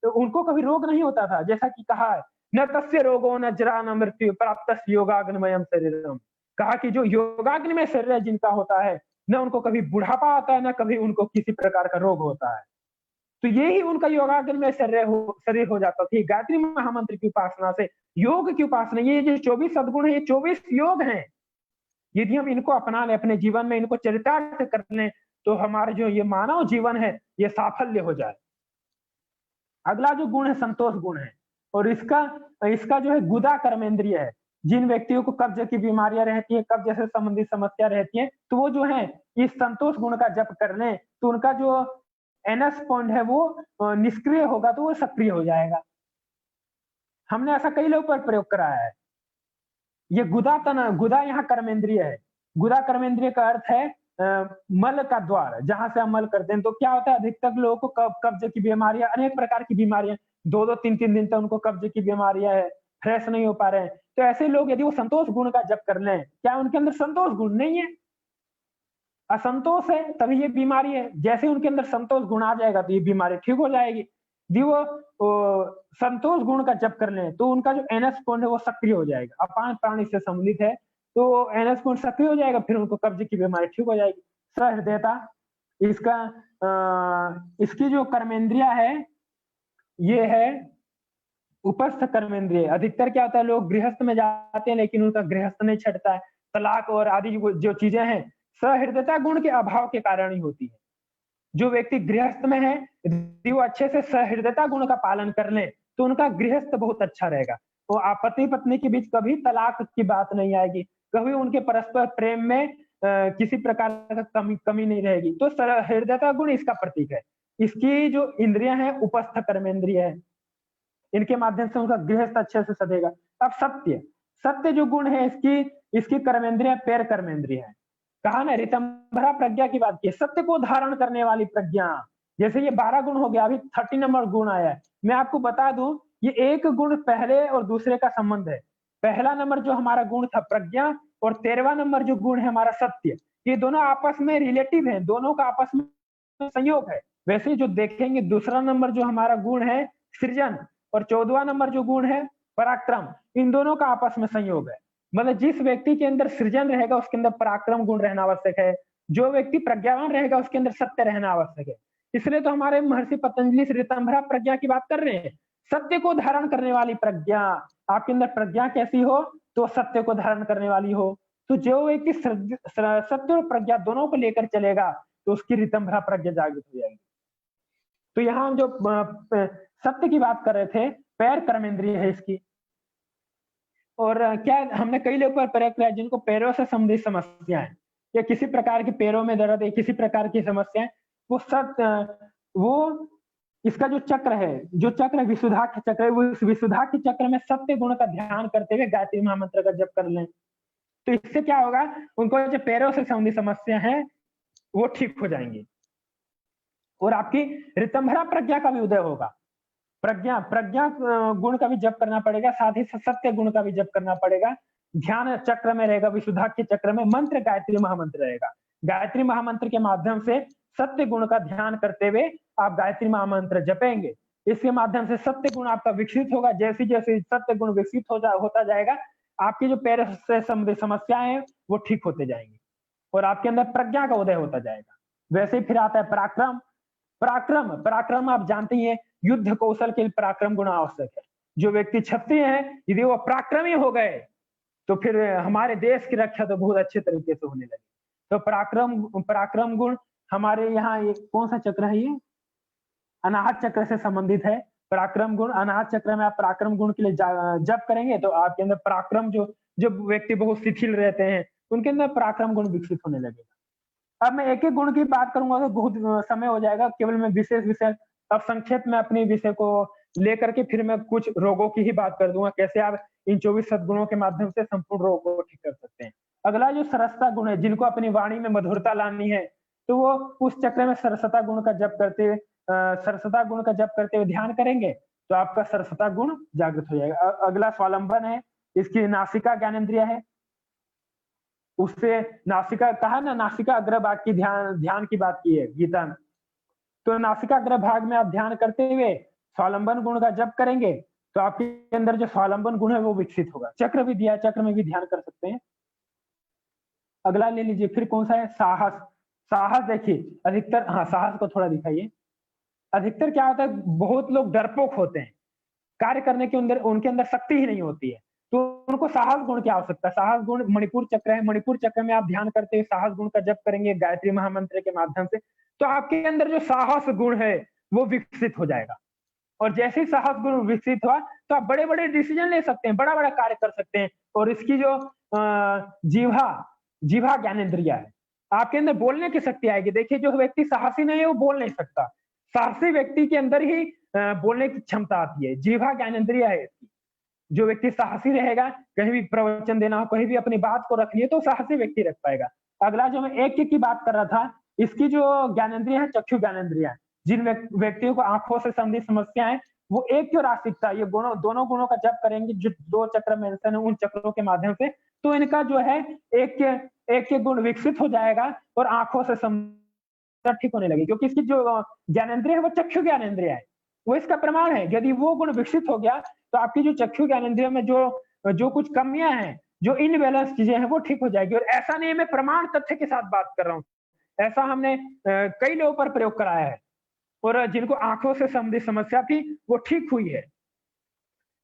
उनको कभी रोग नहीं होता था? जैसा कि कहा है न तस्य रोगो न जरा न मृत्यु प्राप्त योगाग्निमयम शरीरम। कहा कि जो योगाग्निमय शरीर जिनका होता है न उनको कभी बुढ़ापा आता है न कभी उनको किसी प्रकार का रोग होता है। तो ये ही उनका योगाग्निमय शरीर हो जाता था। गायत्री महामंत्र की उपासना से, योग की उपासना, ये जो 24 सद्गुण है ये 24 योग हैं। यदि हम इनको अपना लें अपने जीवन में, इनको चरितार्थ कर लें तो हमारा जो ये मानव जीवन है ये साफल्य हो जाए। अगला जो गुण है संतोष गुण है और इसका जो है गुदा कर्मेंद्रिय है। जिन व्यक्तियों को कब्ज की बीमारियां रहती है, कब्ज से संबंधित समस्या रहती है तो वो जो है इस संतोष गुण का जप कर लें तो उनका जो एनएस पॉइंट है वो निष्क्रिय होगा तो वो सक्रिय हो जाएगा। हमने ऐसा कई लोगों पर प्रयोग कराया है। ये गुदा यहाँ कर्मेंद्रिय है। गुदा कर्मेंद्रिय का अर्थ है मल का द्वार, जहां से हम मल करते हैं। तो क्या होता है अधिकतर लोगों को कब्ज की बीमारियां, अनेक प्रकार की बीमारियां, 2-2 3-3 दिन तक उनको कब्ज की बीमारियां है, फ्रेश नहीं हो पा रहे हैं। तो ऐसे लोग यदि वो संतोष गुण का जप कर लें, क्या उनके अंदर संतोष गुण नहीं है? असंतोष है तभी ये बीमारी है। जैसे उनके अंदर संतोष गुण आ जाएगा तो ये बीमारी ठीक हो जाएगी। यदि वो संतोष गुण का जप कर लें तो उनका जो एनएस पॉइंट है वो सक्रिय हो जाएगा। अपान प्राणी से सम्मिलित है तो एनएस पॉइंट सक्रिय हो जाएगा, फिर उनको कब्ज की बीमारी ठीक हो जाएगी। सहृदयता इसकी जो कर्मेंद्रिय है ये है उपस्थ कर्मेंद्रिय। अधिकतर क्या होता है लोग गृहस्थ में जाते हैं लेकिन उनका गृहस्थ नहीं छटता है। तलाक और आदि जो चीजें हैं सहृदयता गुण के अभाव के कारण ही होती है। जो व्यक्ति गृहस्थ में है यदि वो अच्छे से सहृदयता गुण का पालन कर ले तो उनका गृहस्थ बहुत अच्छा रहेगा। तो पति पत्नी के बीच कभी तलाक की बात नहीं आएगी, कभी उनके परस्पर प्रेम में किसी प्रकार का कमी नहीं रहेगी। तो सहृदयता गुण इसका प्रतीक है। इसकी जो इंद्रियां हैं उपस्थ कर्मेंद्रिय है, इनके माध्यम से उनका गृहस्थ अच्छे से सधेगा। अब सत्य जो गुण है इसकी कर्मेंद्रिय पैर कर्मेंद्रिय है। कहा ना ऋतंभरा प्रज्ञा की बात की, सत्य को धारण करने वाली प्रज्ञा। जैसे ये 12 गुण हो गया, अभी 30 नंबर गुण आया है। मैं आपको बता दूं ये एक गुण पहले और दूसरे का संबंध है। पहला नंबर जो हमारा गुण था प्रज्ञा और 13वां नंबर जो गुण है हमारा सत्य, ये दोनों आपस में रिलेटिव है, दोनों का आपस में संयोग है। वैसे जो देखेंगे दूसरा नंबर जो हमारा गुण है सृजन, और 14वां नंबर जो गुण है पराक्रम, इन दोनों का आपस में संयोग है। मतलब जिस व्यक्ति के अंदर सृजन रहेगा उसके अंदर पराक्रम गुण रहना आवश्यक है, जो व्यक्ति प्रज्ञावान रहेगा उसके अंदर सत्य रहना आवश्यक है। इसलिए तो हमारे महर्षि पतंजलि ऋतंभरा प्रज्ञा की बात कर रहे हैं, सत्य को धारण करने वाली प्रज्ञा। आपके अंदर प्रज्ञा कैसी हो, तो सत्य को धारण करने वाली हो। तो जो व्यक्ति सत्य और प्रज्ञा दोनों को लेकर चलेगा तो उसकी ऋतंभरा प्रज्ञा जागृत हो जाएगी। तो यहाँ हम जो सत्य की बात कर रहे थे, पैर कर्मेंद्रिय है इसकी। और क्या हमने कई लोगों पर प्रयोग किया जिनको पैरों से संबंधित समस्या है, या किसी प्रकार के पैरों में दर्द है, किसी प्रकार की समस्या है, वो इसका जो चक्र है, जो चक्र विशुद्धा के चक्र है, वो इस विशुद्धा के चक्र में सत्य गुण का ध्यान करते हुए गायत्री महामंत्र का जप कर लें। तो इससे क्या होगा, उनको जो पैरों से संबंधित समस्या है वो ठीक हो जाएंगी, और आपकी ऋतंभरा प्रज्ञा का भी उदय होगा। प्रज्ञा गुण का भी जप करना पड़ेगा, साथ ही सत्य गुण का भी जप करना पड़ेगा। ध्यान चक्र में रहेगा, विशुद्धा के चक्र में मंत्र गायत्री महामंत्र रहेगा। गायत्री महामंत्र के माध्यम से सत्य गुण का ध्यान करते हुए आप गायत्री महामंत्र जपेंगे। इसके माध्यम से सत्य गुण आपका विकसित होगा। जैसे जैसे सत्य गुण विकसित होता जाएगा, आपकी जो पैर से संबंधित समस्याएं हैं वो ठीक होते जाएंगी, और आपके अंदर प्रज्ञा का उदय होता जाएगा। वैसे ही फिर आता है पराक्रम। पराक्रम आप जानते ही हैं, युद्ध कौशल के लिए पराक्रम गुण आवश्यक है। जो व्यक्ति क्षत्रिय है, यदि वो पराक्रमी हो गए तो फिर हमारे देश की रक्षा तो बहुत अच्छे तरीके से होने लगी। तो पराक्रम गुण हमारे यहाँ ये कौन सा चक्र है, ये अनाहत चक्र से संबंधित है। पराक्रम गुण अनाहत चक्र में आप पराक्रम गुण के लिए जप करेंगे तो आपके अंदर पराक्रम, जो व्यक्ति बहुत शिथिल रहते हैं उनके अंदर पराक्रम गुण विकसित होने लगेगा। अब मैं एक एक गुण की बात करूंगा तो बहुत समय हो जाएगा, केवल मैं विशेष अब संक्षेप में अपने विषय को लेकर के फिर मैं कुछ रोगों की ही बात कर दूंगा, कैसे आप इन 24 सद्गुणों के माध्यम से संपूर्ण रोग को ठीक कर सकते हैं। अगला जो सरसता गुण है, जिनको अपनी वाणी में मधुरता लानी है, तो वो उस चक्र में सरसता गुण का जप करते हुए ध्यान करेंगे तो आपका सरसता गुण जागृत हो जाएगा। अगला स्वालंबन है, इसकी नासिका ज्ञानेंद्रिय है, उससे नासिका कहा ना, नासिका अग्रभाग की ध्यान की बात की है गीता में। तो नासिका अग्रभाग में आप ध्यान करते हुए स्वालंबन गुण का जप करेंगे तो आपके अंदर जो स्वालंबन गुण है वो विकसित होगा। चक्र भी दिया, चक्र में भी ध्यान कर सकते हैं। अगला ले लीजिए, फिर कौन सा है, साहस देखिए अधिकतर, हाँ साहस को थोड़ा दिखाइए। अधिकतर क्या होता है, बहुत लोग डरपोक होते हैं, कार्य करने के अंदर उनके अंदर शक्ति ही नहीं होती है, तो उनको साहस गुण की आवश्यकता। साहस गुण मणिपुर चक्र है, मणिपुर चक्र में आप ध्यान करते हुए साहस गुण का जप करेंगे गायत्री महामंत्र के माध्यम से, तो आपके अंदर जो साहस गुण है वो विकसित हो जाएगा। और जैसे ही साहस गुण विकसित हुआ तो आप बड़े बड़े डिसीजन ले सकते हैं, बड़ा बड़ा कार्य कर सकते हैं। और इसकी जो जीवा ज्ञानेंद्रिय है, आपके अंदर बोलने की शक्ति आएगी। देखिए जो व्यक्ति साहसी नहीं है वो बोल नहीं सकता, साहसी व्यक्ति के अंदर ही बोलने की क्षमता आती है, जीवा ज्ञानेंद्रिय है इसकी। जो व्यक्ति साहसी रहेगा, कहीं भी प्रवचन देना हो, कहीं भी अपनी बात को रखनी है तो साहसी व्यक्ति रख पाएगा। अगला जो मैं एक की बात कर रहा था, इसकी जो ज्ञानेंद्रिय है चक्षु ज्ञानेंद्रिय है। जिन व्यक्तियों को आंखों से संबंधित समस्या है वो एक की ओर आस्तिकता, ये दोनों गुणों का जप करेंगे जो 2 चक्र मेंशन है, उन चक्रों के माध्यम से, तो इनका जो है एक के गुण विकसित हो जाएगा और आंखों से समस्या ठीक होने लगेगी। क्योंकि इसकी जो ज्ञानेंद्रिय है वो चक्षु ज्ञानेंद्रिय है, वो इसका प्रमाण है। यदि वो गुण विकसित हो गया तो आपकी जो चक्षु ज्ञानेंद्रिय में जो कुछ कमियां हैं, जो इनबैलेंस चीजें हैं वो ठीक हो जाएगी। और ऐसा नहीं है मैं प्रमाण तथ्य के साथ बात कर रहा हूँ, ऐसा हमने कई लोगों पर प्रयोग कराया है, और जिनको आंखों से संबंधित समस्या थी वो ठीक हुई है।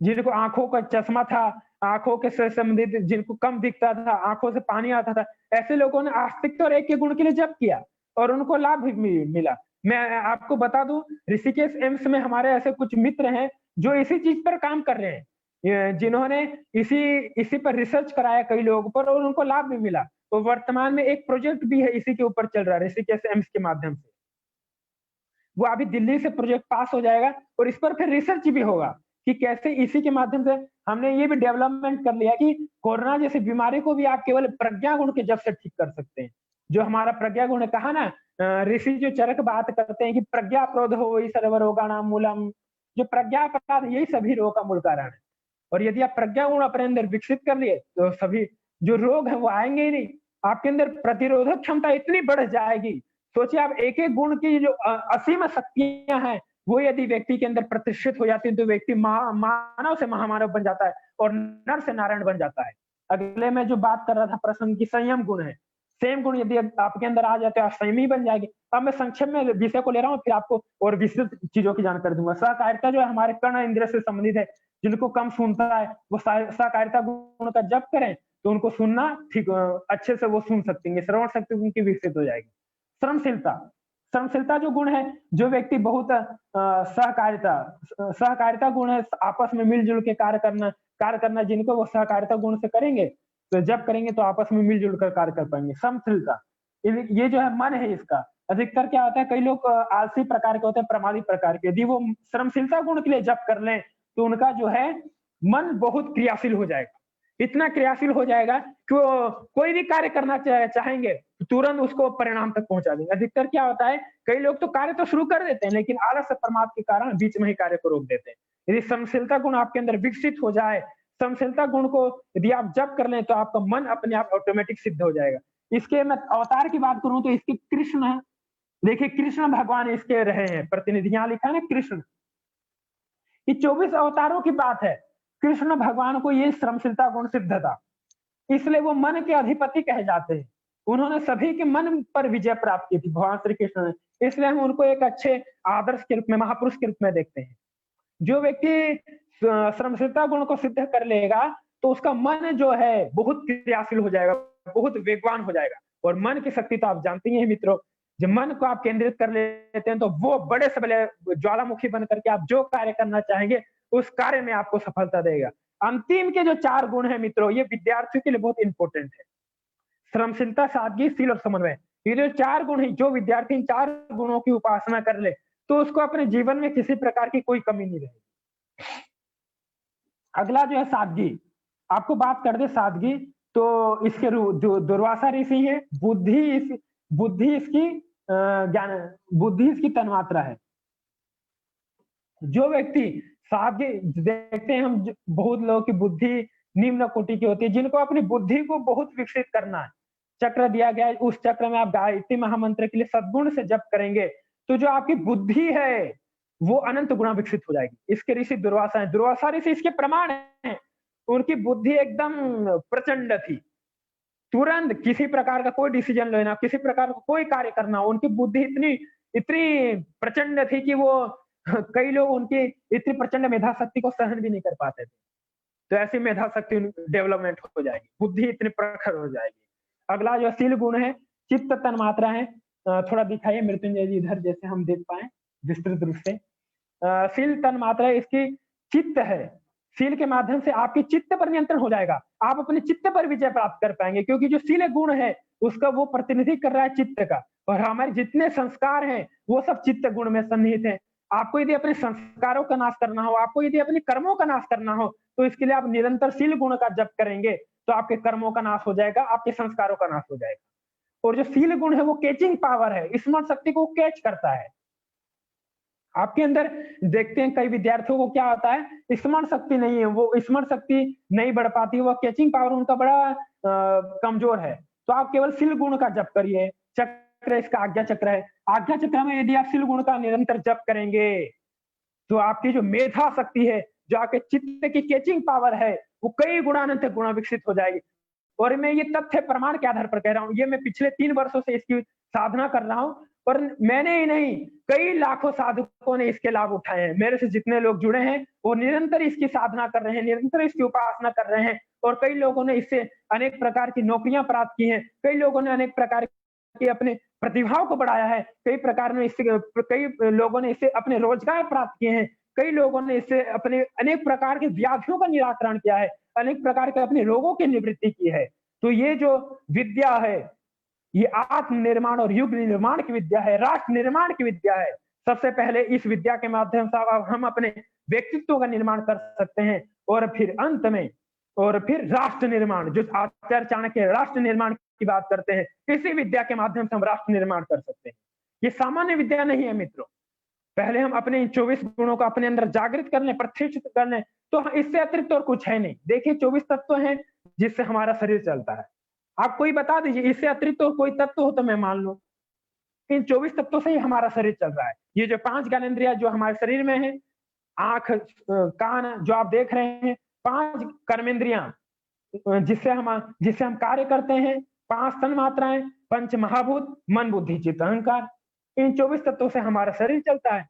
जिनको आंखों का चश्मा था, आंखों के से संबंधित जिनको कम दिखता था, आंखों से पानी आता था, ऐसे लोगों ने आस्तिकता और एक के गुण के लिए जप किया और उनको लाभ मिला। मैं आपको बता दूं, ऋषिकेश एम्स में हमारे ऐसे कुछ मित्र हैं जो इसी चीज पर काम कर रहे हैं, जिन्होंने इसी पर रिसर्च कराया कई लोगों पर और उनको लाभ भी मिला। तो वर्तमान में एक प्रोजेक्ट भी है इसी के ऊपर चल रहा है, ऋषिकेश एम्स के माध्यम से। वो अभी दिल्ली से प्रोजेक्ट पास हो जाएगा और इस पर फिर रिसर्च भी होगा कि कैसे इसी के माध्यम से हमने ये भी डेवलपमेंट कर लिया कि कोरोना जैसी बीमारी को भी आप केवल प्रज्ञा गुण के जप से ठीक कर सकते हैं। जो हमारा प्रज्ञा गुण है, कहा ना ऋषि जो चरक बात करते हैं कि प्रज्ञा प्रोध हो वही सर्वरोगाणाम मूलम, जो प्रज्ञा अपराध यही सभी रोग का मूल कारण है। और यदि आप प्रज्ञा गुण अपने अंदर विकसित कर लिए तो सभी जो रोग है वो आएंगे ही नहीं। आपके अंदर प्रतिरोधक क्षमता इतनी बढ़ जाएगी, सोचिए आप एक एक गुण की जो असीम शक्तियां हैं वो यदि व्यक्ति के अंदर प्रतिष्ठित हो जाती है तो व्यक्ति मानव से महामानव बन जाता है और नर से नारायण बन जाता है। अगले में जो बात कर रहा था प्रश्न की संयम गुण है, सेम गुण यदि आपके अंदर आ जाते हैं आप संयमी बन जाएंगे। अब मैं संक्षेप में विषय को ले रहा हूँ फिर आपको और विस्तृत चीजों की जानकारी दूंगा। सहकारिता जो है हमारे कर्ण इंद्रिय से संबंधित है, जिनको कम सुनता है वो सहकारिता गुण का जप करें तो उनको सुनना ठीक अच्छे से वो सुन सकेंगे, श्रवण शक्ति उनकी विकसित हो जाएगी। श्रमशीलता, श्रमशीलता जो गुण है, जो व्यक्ति बहुत सहकारिता गुण है, आपस में मिलजुल के कार्य करना जिनको वो सहकारिता गुण से करेंगे तो जब करेंगे तो आपस में मिलजुल कर कार्य कर पाएंगे। समशीलता, ये जो है मन है इसका, अधिकतर क्या होता है कई लोग आलसी प्रकार के होते हैं, प्रमादी प्रकार के, यदि वो श्रमशीलता गुण के लिए जप कर लें तो उनका जो है मन बहुत क्रियाशील हो जाएगा, इतना क्रियाशील हो जाएगा कि वो कोई भी कार्य करना चाहेंगे तो तुरंत उसको परिणाम तक पहुंचा देंगे। अधिकतर क्या होता है कई लोग तो कार्य तो शुरू कर देते हैं लेकिन आलस प्रमाद के कारण बीच में ही कार्य को रोक देते हैं। यदि श्रमशीलता गुण आपके अंदर विकसित हो जाए, श्रमशीलता गुण को यदि आप जप कर लें तो आपका मन अपने आप ऑटोमेटिक सिद्ध हो जाएगा। इसके मैं अवतार की बात करूं तो इसके कृष्ण है, देखिए कृष्ण भगवान इसके रहे हैं, प्रतिनिधि यहाँ लिखा है ना कृष्ण, ये 24 अवतारों की बात है। कृष्ण भगवान को ये श्रमशीलता गुण सिद्ध था, इसलिए वो मन के अधिपति कहे जाते हैं। उन्होंने सभी के मन पर विजय प्राप्त की थी भगवान श्री कृष्ण ने, इसलिए हम उनको एक अच्छे आदर्श के रूप में, महापुरुष के रूप में देखते हैं। जो व्यक्ति श्रमशीलता गुण को सिद्ध कर लेगा तो उसका मन जो है बहुत क्रियाशील हो जाएगा, बहुत वेगवान हो जाएगा। और मन की शक्ति तो आप जानते ही हैं मित्रों, जब मन को आप केंद्रित कर लेते हैं तो वो बड़े से बड़े ज्वालामुखी बन करके आप जो कार्य करना चाहेंगे उस कार्य में आपको सफलता देगा। अंतिम के जो 4 गुण है मित्रों, ये विद्यार्थियों के लिए बहुत इंपॉर्टेंट है। श्रमशीलता, सादगी, शील और समन्वय, ये जो 4 गुण है, जो विद्यार्थी इन 4 गुणों की उपासना कर ले तो उसको अपने जीवन में किसी प्रकार की कोई कमी नहीं रहेगी। अगला जो है सादगी, आपको बात कर दे सादगी तो इसके जो दुर्वासा ऋषि है, बुद्धि इसकी ज्ञान, बुद्धि इसकी तन्मात्रा है। जो व्यक्ति सादगी, देखते हैं हम बहुत लोगों की बुद्धि निम्न कोटि की होती है, जिनको अपनी बुद्धि को बहुत विकसित करना है, चक्र दिया गया है, उस चक्र में आप गायत्री महामंत्र के लिए सद्गुण से जप करेंगे तो जो आपकी बुद्धि है वो अनंत गुणा विकसित हो जाएगी। इसके ऋषि दुर्वासा है, दुर्वासा ऋषि इसके प्रमाण है। उनकी बुद्धि एकदम प्रचंड थी, तुरंत किसी प्रकार का कोई डिसीजन लेना, किसी प्रकार का कोई कार्य करना, उनकी बुद्धि इतनी प्रचंड थी कि वो कई लोग उनकी इतनी प्रचंड मेधा शक्ति को सहन भी नहीं कर पाते थे। तो ऐसी मेधा शक्ति डेवलपमेंट हो जाएगी, बुद्धि इतनी प्रखर हो जाएगी। अगला जो शील गुण है, चित्त तन्मात्रा है, थोड़ा दिखाइए मृत्युंजय जी इधर, जैसे हम देख पाए विस्तृत रूप से। शील तन्मात्रा इसकी चित्त है, शील के माध्यम से आपके चित्त पर नियंत्रण हो जाएगा, आप अपने चित्त पर विजय प्राप्त कर पाएंगे, क्योंकि जो शील गुण है उसका वो प्रतिनिधि कर रहा है चित्त का, और हमारे जितने संस्कार हैं वो सब चित्त गुण में सन्निहित है। आपको यदि अपने संस्कारों का नाश करना हो, आपको यदि अपने कर्मों का नाश करना हो तो इसके लिए आप निरंतर शील गुण का जप करेंगे तो आपके कर्मों का नाश हो जाएगा, आपके संस्कारों का नाश हो जाएगा। और जो शील गुण है वो कैचिंग पावर है, स्मरण शक्ति को कैच करता है। आपके अंदर देखते हैं कई विद्यार्थियों को क्या होता है, स्मरण शक्ति नहीं है, वो स्मरण शक्ति नहीं बढ़ पाती, वो कैचिंग पावर उनका बड़ा कमजोर है। तो आप केवल शील गुण का जप करिए। चक्र इसका आज्ञा चक्र है, आज्ञा चक्र में यदि आप शील गुण का निरंतर जप करेंगे तो आपकी जो मेधा शक्ति है, जो आपके चित्त की कैचिंग पावर है, वो कई गुणान्वित गुणा विकसित हो जाएगी। और मैं ये तथ्य प्रमाण के आधार पर कह रहा हूँ, ये मैं पिछले 3 वर्षों से इसकी साधना कर रहा हूँ, और मैंने ही नहीं कई लाखों साधकों ने इसके लाभ उठाए हैं। मेरे से जितने लोग जुड़े हैं वो निरंतर इसकी साधना कर रहे हैं, निरंतर इसकी उपासना कर रहे हैं, और कई लोगों ने इससे अनेक प्रकार की नौकरियां प्राप्त की हैं, कई लोगों ने अनेक प्रकार के अपने प्रतिभाओं को बढ़ाया है, कई लोगों ने इससे अपने रोजगार प्राप्त किए हैं, कई लोगों ने इससे अपने अनेक प्रकार के व्याधियों का निराकरण किया है, अनेक प्रकार के अपने रोगों की निवृत्ति की है। तो ये जो विद्या है ये आत्मनिर्माण और युग निर्माण की विद्या है, राष्ट्र निर्माण की विद्या है। सबसे पहले इस विद्या के माध्यम से हम अपने व्यक्तित्व का निर्माण कर सकते हैं, और फिर अंत में राष्ट्र निर्माण, जो आचार्य चाणक्य राष्ट्र निर्माण की बात करते हैं, इसी विद्या के माध्यम से हम राष्ट्र निर्माण कर सकते हैं। ये सामान्य विद्या नहीं है मित्रों। पहले हम अपने इन 24 गुणों को अपने अंदर जागृत कर लें, प्रतिष्ठित कर लें, तो इससे अतिरिक्त और कुछ है नहीं। देखिए 24 तत्व हैं जिससे हमारा शरीर चलता है, आप कोई बता दीजिए इससे अतिरिक्त तो कोई तत्व हो तो मैं मान लूं। इन 24 तत्वों से ही हमारा शरीर चल रहा है। ये जो 5 ज्ञानेंद्रियां जो हमारे शरीर में है, आंख, कान जो आप देख रहे हैं, 5 कर्मेंद्रियां जिससे हम कार्य करते हैं, 5 तन्मात्राएं, पंच महाभूत, मन बुद्धि चित्त अहंकार, इन 24 तत्वों से हमारा शरीर चलता है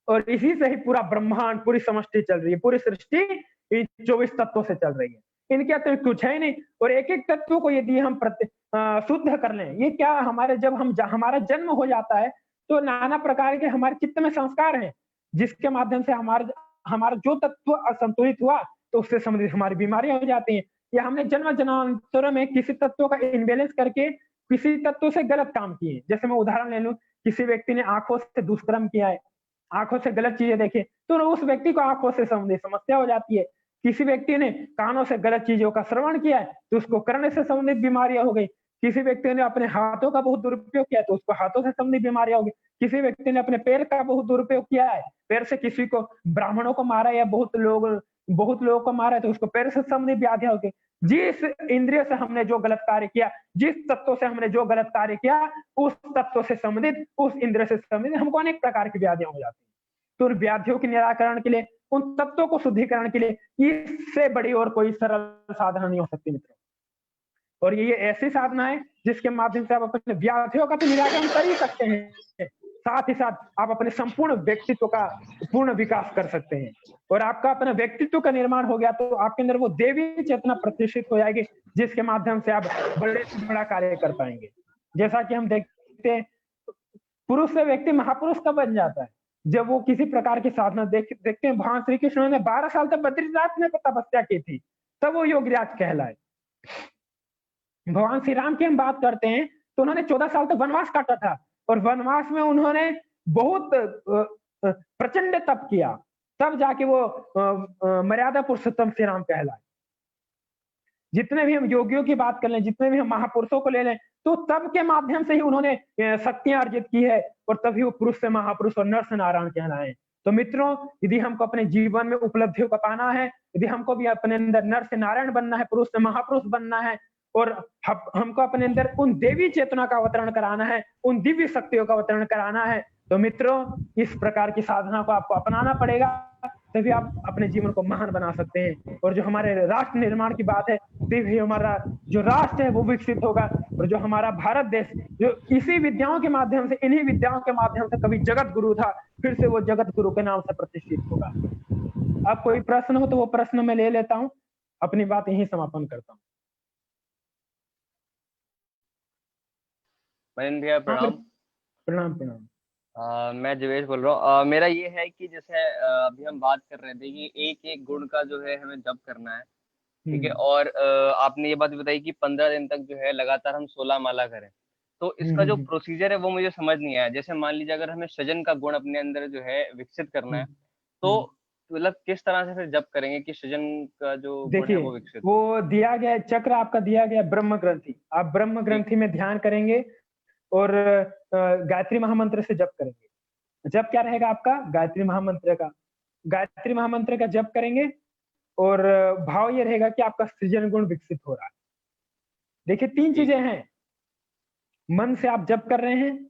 और इसी से ही पूरा ब्रह्मांड, पूरी समष्टि चल रही है, पूरी सृष्टि इन 24 तत्वों से चल रही है। इनके अतिरिक्त कुछ है नहीं। और एक एक तत्व को यदि हम शुद्ध कर लें, ये क्या हमारे जब हमारा जन्म हो जाता है तो नाना प्रकार के हमारे चित्त में संस्कार हैं, जिसके माध्यम से हमारा जो तत्व असंतुलित हुआ तो उससे संबंधित हमारी बीमारियां हो जाती हैं, या हमने जन्म जन्मांतरों में किसी तत्व का इनबैलेंस करके किसी तत्व से गलत काम किए। जैसे मैं उदाहरण ले लूं, किसी व्यक्ति ने आंखों से दुष्कर्म किया है, आंखों से गलत चीजें देखे, तो उस व्यक्ति को आंखों से संबंधित समस्या हो जाती है। किसी व्यक्ति ने कानों से गलत चीजों का श्रवण किया है तो उसको करने से संबंधित बीमारियां हो गई। किसी व्यक्ति ने अपने हाथों का बहुत दुरुपयोग किया तो उसको हाथों से संबंधित बीमारियां हो गई। किसी व्यक्ति ने अपने पैर का बहुत दुरुपयोग किया है, पैर से किसी को, ब्राह्मणों को मारा या बहुत लोगों को मारा है तो उसको पैर से संबंधित व्याधियां हो गई। जिस इंद्रिय से हमने जो गलत कार्य किया, जिस तत्व से हमने जो गलत कार्य किया, उस तत्व से संबंधित, उस इंद्रिय से संबंधित हमको अनेक प्रकार की व्याधियां हो जाती है। तो उन व्याधियों के निराकरण के लिए, उन तत्वों को शुद्धिकरण के लिए इससे बड़ी और कोई सरल साधना नहीं हो सकती मित्रों। और ये ऐसी साधना है जिसके माध्यम से आप अपने व्याधियों का तो निराकरण कर ही सकते हैं, साथ ही साथ आप अपने संपूर्ण व्यक्तित्व का पूर्ण विकास कर सकते हैं। और आपका अपना व्यक्तित्व का निर्माण हो गया तो आपके अंदर वो देवी चेतना प्रतिष्ठित हो जाएगी, जिसके माध्यम से आप बड़े से बड़ा कार्य कर पाएंगे। जैसा कि हम देखते हैं, पुरुष से व्यक्ति महापुरुष कब बन जाता है? जब वो किसी प्रकार की साधना देखते हैं। भगवान श्री कृष्ण ने 12 साल तक बद्रीनाथ में तपस्या की थी, तब वो योगीराज कहलाए। भगवान श्री राम की हम बात करते हैं तो उन्होंने 14 साल तक वनवास काटा था और वनवास में उन्होंने बहुत प्रचंड तप किया, तब जाके वो मर्यादा पुरुषोत्तम श्री राम कहलाए। जितने भी हम योगियों की बात कर लें, जितने भी हम महापुरुषों को ले लें, तो तब के माध्यम से ही उन्होंने शक्तियां अर्जित की है और तभी वो पुरुष से महापुरुष और नर से नारायण कहलाए। तो मित्रों, यदि हमको अपने जीवन में उपलब्धियों को पाना है, यदि हमको भी अपने अंदर नर से नारायण बनना है, पुरुष से महापुरुष बनना है और हमको अपने अंदर उन देवी चेतना का अवतरण कराना है, उन दिव्य शक्तियों का अवतरण कराना है, तो मित्रों इस प्रकार की साधना को आपको अपनाना पड़ेगा, तभी आप अपने जीवन को महान बना सकते हैं। और जो हमारे राष्ट्र निर्माण की बात है, तभी हमारा जो राष्ट्र है वो विकसित होगा और जो हमारा भारत देश, जो इसी विद्याओं के माध्यम से, इन्हीं विद्याओं के माध्यम से कभी जगत गुरु था, फिर से वो जगत गुरु के नाम से प्रतिष्ठित होगा। अब कोई प्रश्न हो तो वो प्रश्न मैं ले लेता हूँ, अपनी बात यहीं समापन करता हूँ। महेंद्र भैया प्रणाम। प्रणाम प्रणाम। मैं जवेश बोल रहा हूँ। मेरा ये है कि जैसे अभी हम बात कर रहे थे कि एक एक गुण का जो है हमें जप करना है, ठीक है। और आपने ये बात बताई कि 15 दिन तक जो है लगातार हम 16 माला करें, तो इसका जो प्रोसीजर है वो मुझे समझ नहीं आया। जैसे मान लीजिए अगर हमें सृजन का गुण अपने अंदर जो है विकसित करना है, तो मतलब किस तरह से फिर जप करेंगे कि सृजन का जो गुण है वो विकसित? वो दिया गया चक्र आपका दिया गया ब्रह्म ग्रंथि, आप ब्रह्म ग्रंथि में ध्यान करेंगे और गायत्री महामंत्र से जप करेंगे। जप क्या रहेगा आपका? गायत्री महामंत्र का जप करेंगे और भाव ये रहेगा कि आपका सृजन गुण विकसित हो रहा है। देखिए 3 चीजें हैं, मन से आप जप कर रहे हैं,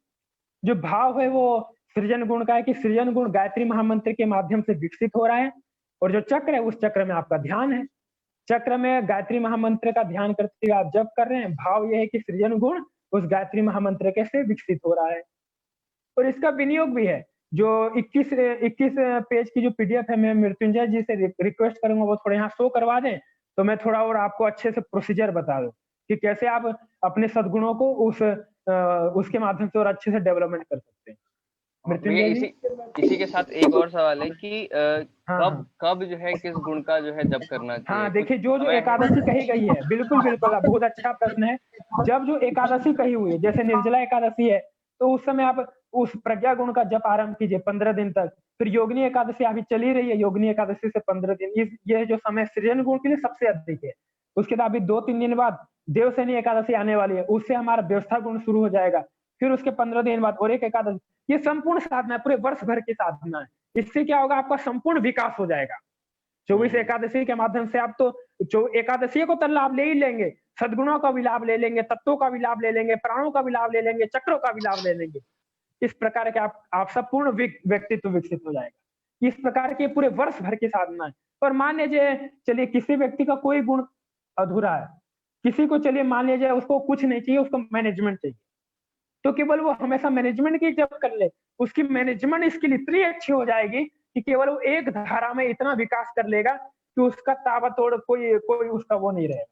जो भाव है वो सृजन गुण का है कि सृजन गुण गायत्री महामंत्र के माध्यम से विकसित हो रहा है, और जो चक्र है उस चक्र में आपका ध्यान है। चक्र में गायत्री महामंत्र का ध्यान करते हुए आप जप कर रहे हैं, भाव यह है कि सृजन गुण उस गायत्री महामंत्र के से विकसित हो रहा है। और इसका विनियोग भी है, जो 21 पेज की जो पीडीएफ है, मैं मृत्युंजय जी से रिक्वेस्ट करूंगा वो थोड़ा यहाँ शो करवा दें, तो मैं थोड़ा और आपको अच्छे से प्रोसीजर बता दूं कि कैसे आप अपने सद्गुणों को उसके माध्यम से और अच्छे से डेवलपमेंट कर सकते हैं। मृत्युंजय जी, इसी के साथ एक और सवाल है कि कब जो है किस गुण का जो है जप करना चाहिए? हाँ देखिए, जो एकादशी कही गई है, बिल्कुल बहुत अच्छा प्रश्न है। जब जो एकादशी कही हुई है, जैसे निर्जला एकादशी है, तो उस समय आप उस प्रज्ञा गुण का जप आरंभ कीजिए 15 दिन तक। फिर योगिनी एकादशी अभी चली रही है, योगिनी एकादशी से 15 दिन, ये जो समय सृजन गुण के लिए सबसे अधिक है। उसके बाद अभी 2-3 दिन बाद देवशनी एकादशी आने वाली है, उससे हमारा व्यवस्था गुण शुरू हो जाएगा। फिर उसके 15 दिन बाद और एक एकादशी, ये संपूर्ण साधना है, पूरे वर्ष भर की साधना है। इससे क्या होगा? आपका संपूर्ण विकास हो जाएगा। 24 एकादशी के माध्यम से आप तो एकादशी को तो लाभ ले ही लेंगे, सद्गुणों का भी लाभ ले लेंगे, तत्वों का भी लाभ ले लेंगे, प्राणों का भी लाभ ले लेंगे, चक्रों का भी लाभ ले लेंगे। इस प्रकार के आप सब पूर्ण व्यक्तित्व विकसित हो जाएगा। इस प्रकार के पूरे वर्ष भर की साधना है। और मान लीजिए चलिए किसी व्यक्ति का कोई गुण अधूरा है, किसी को चलिए मान लीजिए उसको कुछ नहीं चाहिए, उसको मैनेजमेंट चाहिए, तो केवल वो हमेशा मैनेजमेंट की जब कर ले, उसकी मैनेजमेंट स्किल इतनी अच्छी हो जाएगी कि केवल वो एक धारा में इतना विकास कर लेगा कि उसका ताबड़तोड़ कोई कोई उसका वो नहीं रहेगा।